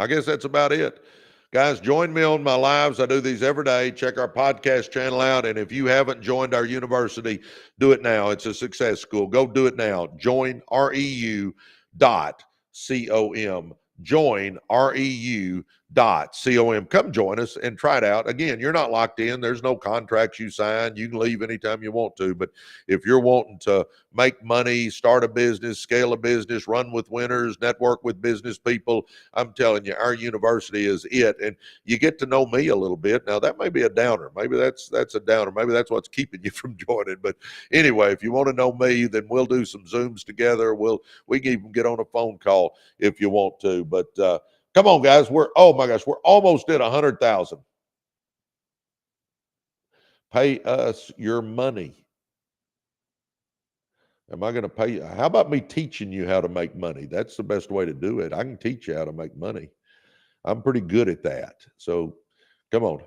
guess that's about it. Guys, join me on my lives. I do these every day. Check our podcast channel out. And if you haven't joined our university, do it now. It's a success school. Go do it now. Join reu.com. Join reu.com. Come join us and try it out. Again, you're not locked in. There's no contracts you sign. You can leave anytime you want to. But if you're wanting to make money, start a business, scale a business, run with winners, network with business people, I'm telling you, our university is it. And you get to know me a little bit. Now, that may be a downer. Maybe that's a downer. Maybe that's what's keeping you from joining. But anyway, if you want to know me, then we'll do some Zooms together. We can even get on a phone call if you want to. But come on, guys. We're almost at 100,000. Pay us your money. Am I going to pay you? How about me teaching you how to make money? That's the best way to do it. I can teach you how to make money. I'm pretty good at that. So come on,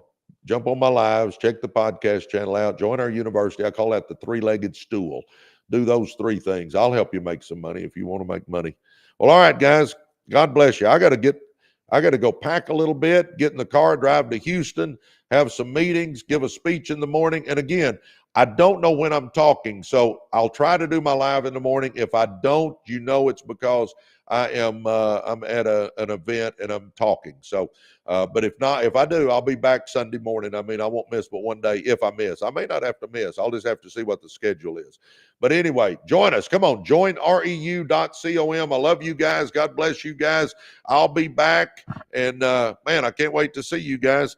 jump on my lives, check the podcast channel out, join our university. I call that the 3-legged stool. Do those 3 things. I'll help you make some money if you want to make money. Well, all right, guys, God bless you. I got to go pack a little bit, get in the car, drive to Houston, have some meetings, give a speech in the morning. And again, I don't know when I'm talking, so I'll try to do my live in the morning. If I don't, it's because I'm at an event and I'm talking. So, but if not, if I do, I'll be back Sunday morning. I mean, I won't miss but one day if I miss. I may not have to miss. I'll just have to see what the schedule is. But anyway, join us. Come on, join reu.com. I love you guys. God bless you guys. I'll be back. And man, I can't wait to see you guys.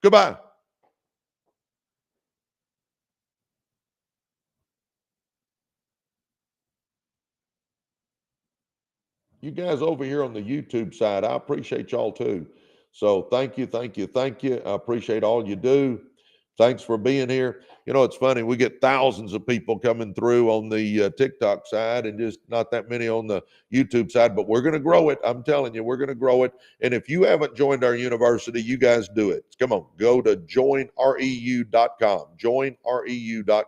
Goodbye. you guys over here on the YouTube side, I appreciate y'all too. So thank you, thank you, thank you. I appreciate all you do. Thanks for being here. You know, it's funny, we get thousands of people coming through on the TikTok side and just not that many on the YouTube side, but we're going to grow it. I'm telling you, we're going to grow it. And if you haven't joined our university, you guys do it. Come on, go to joinreu.com, joinreu.com.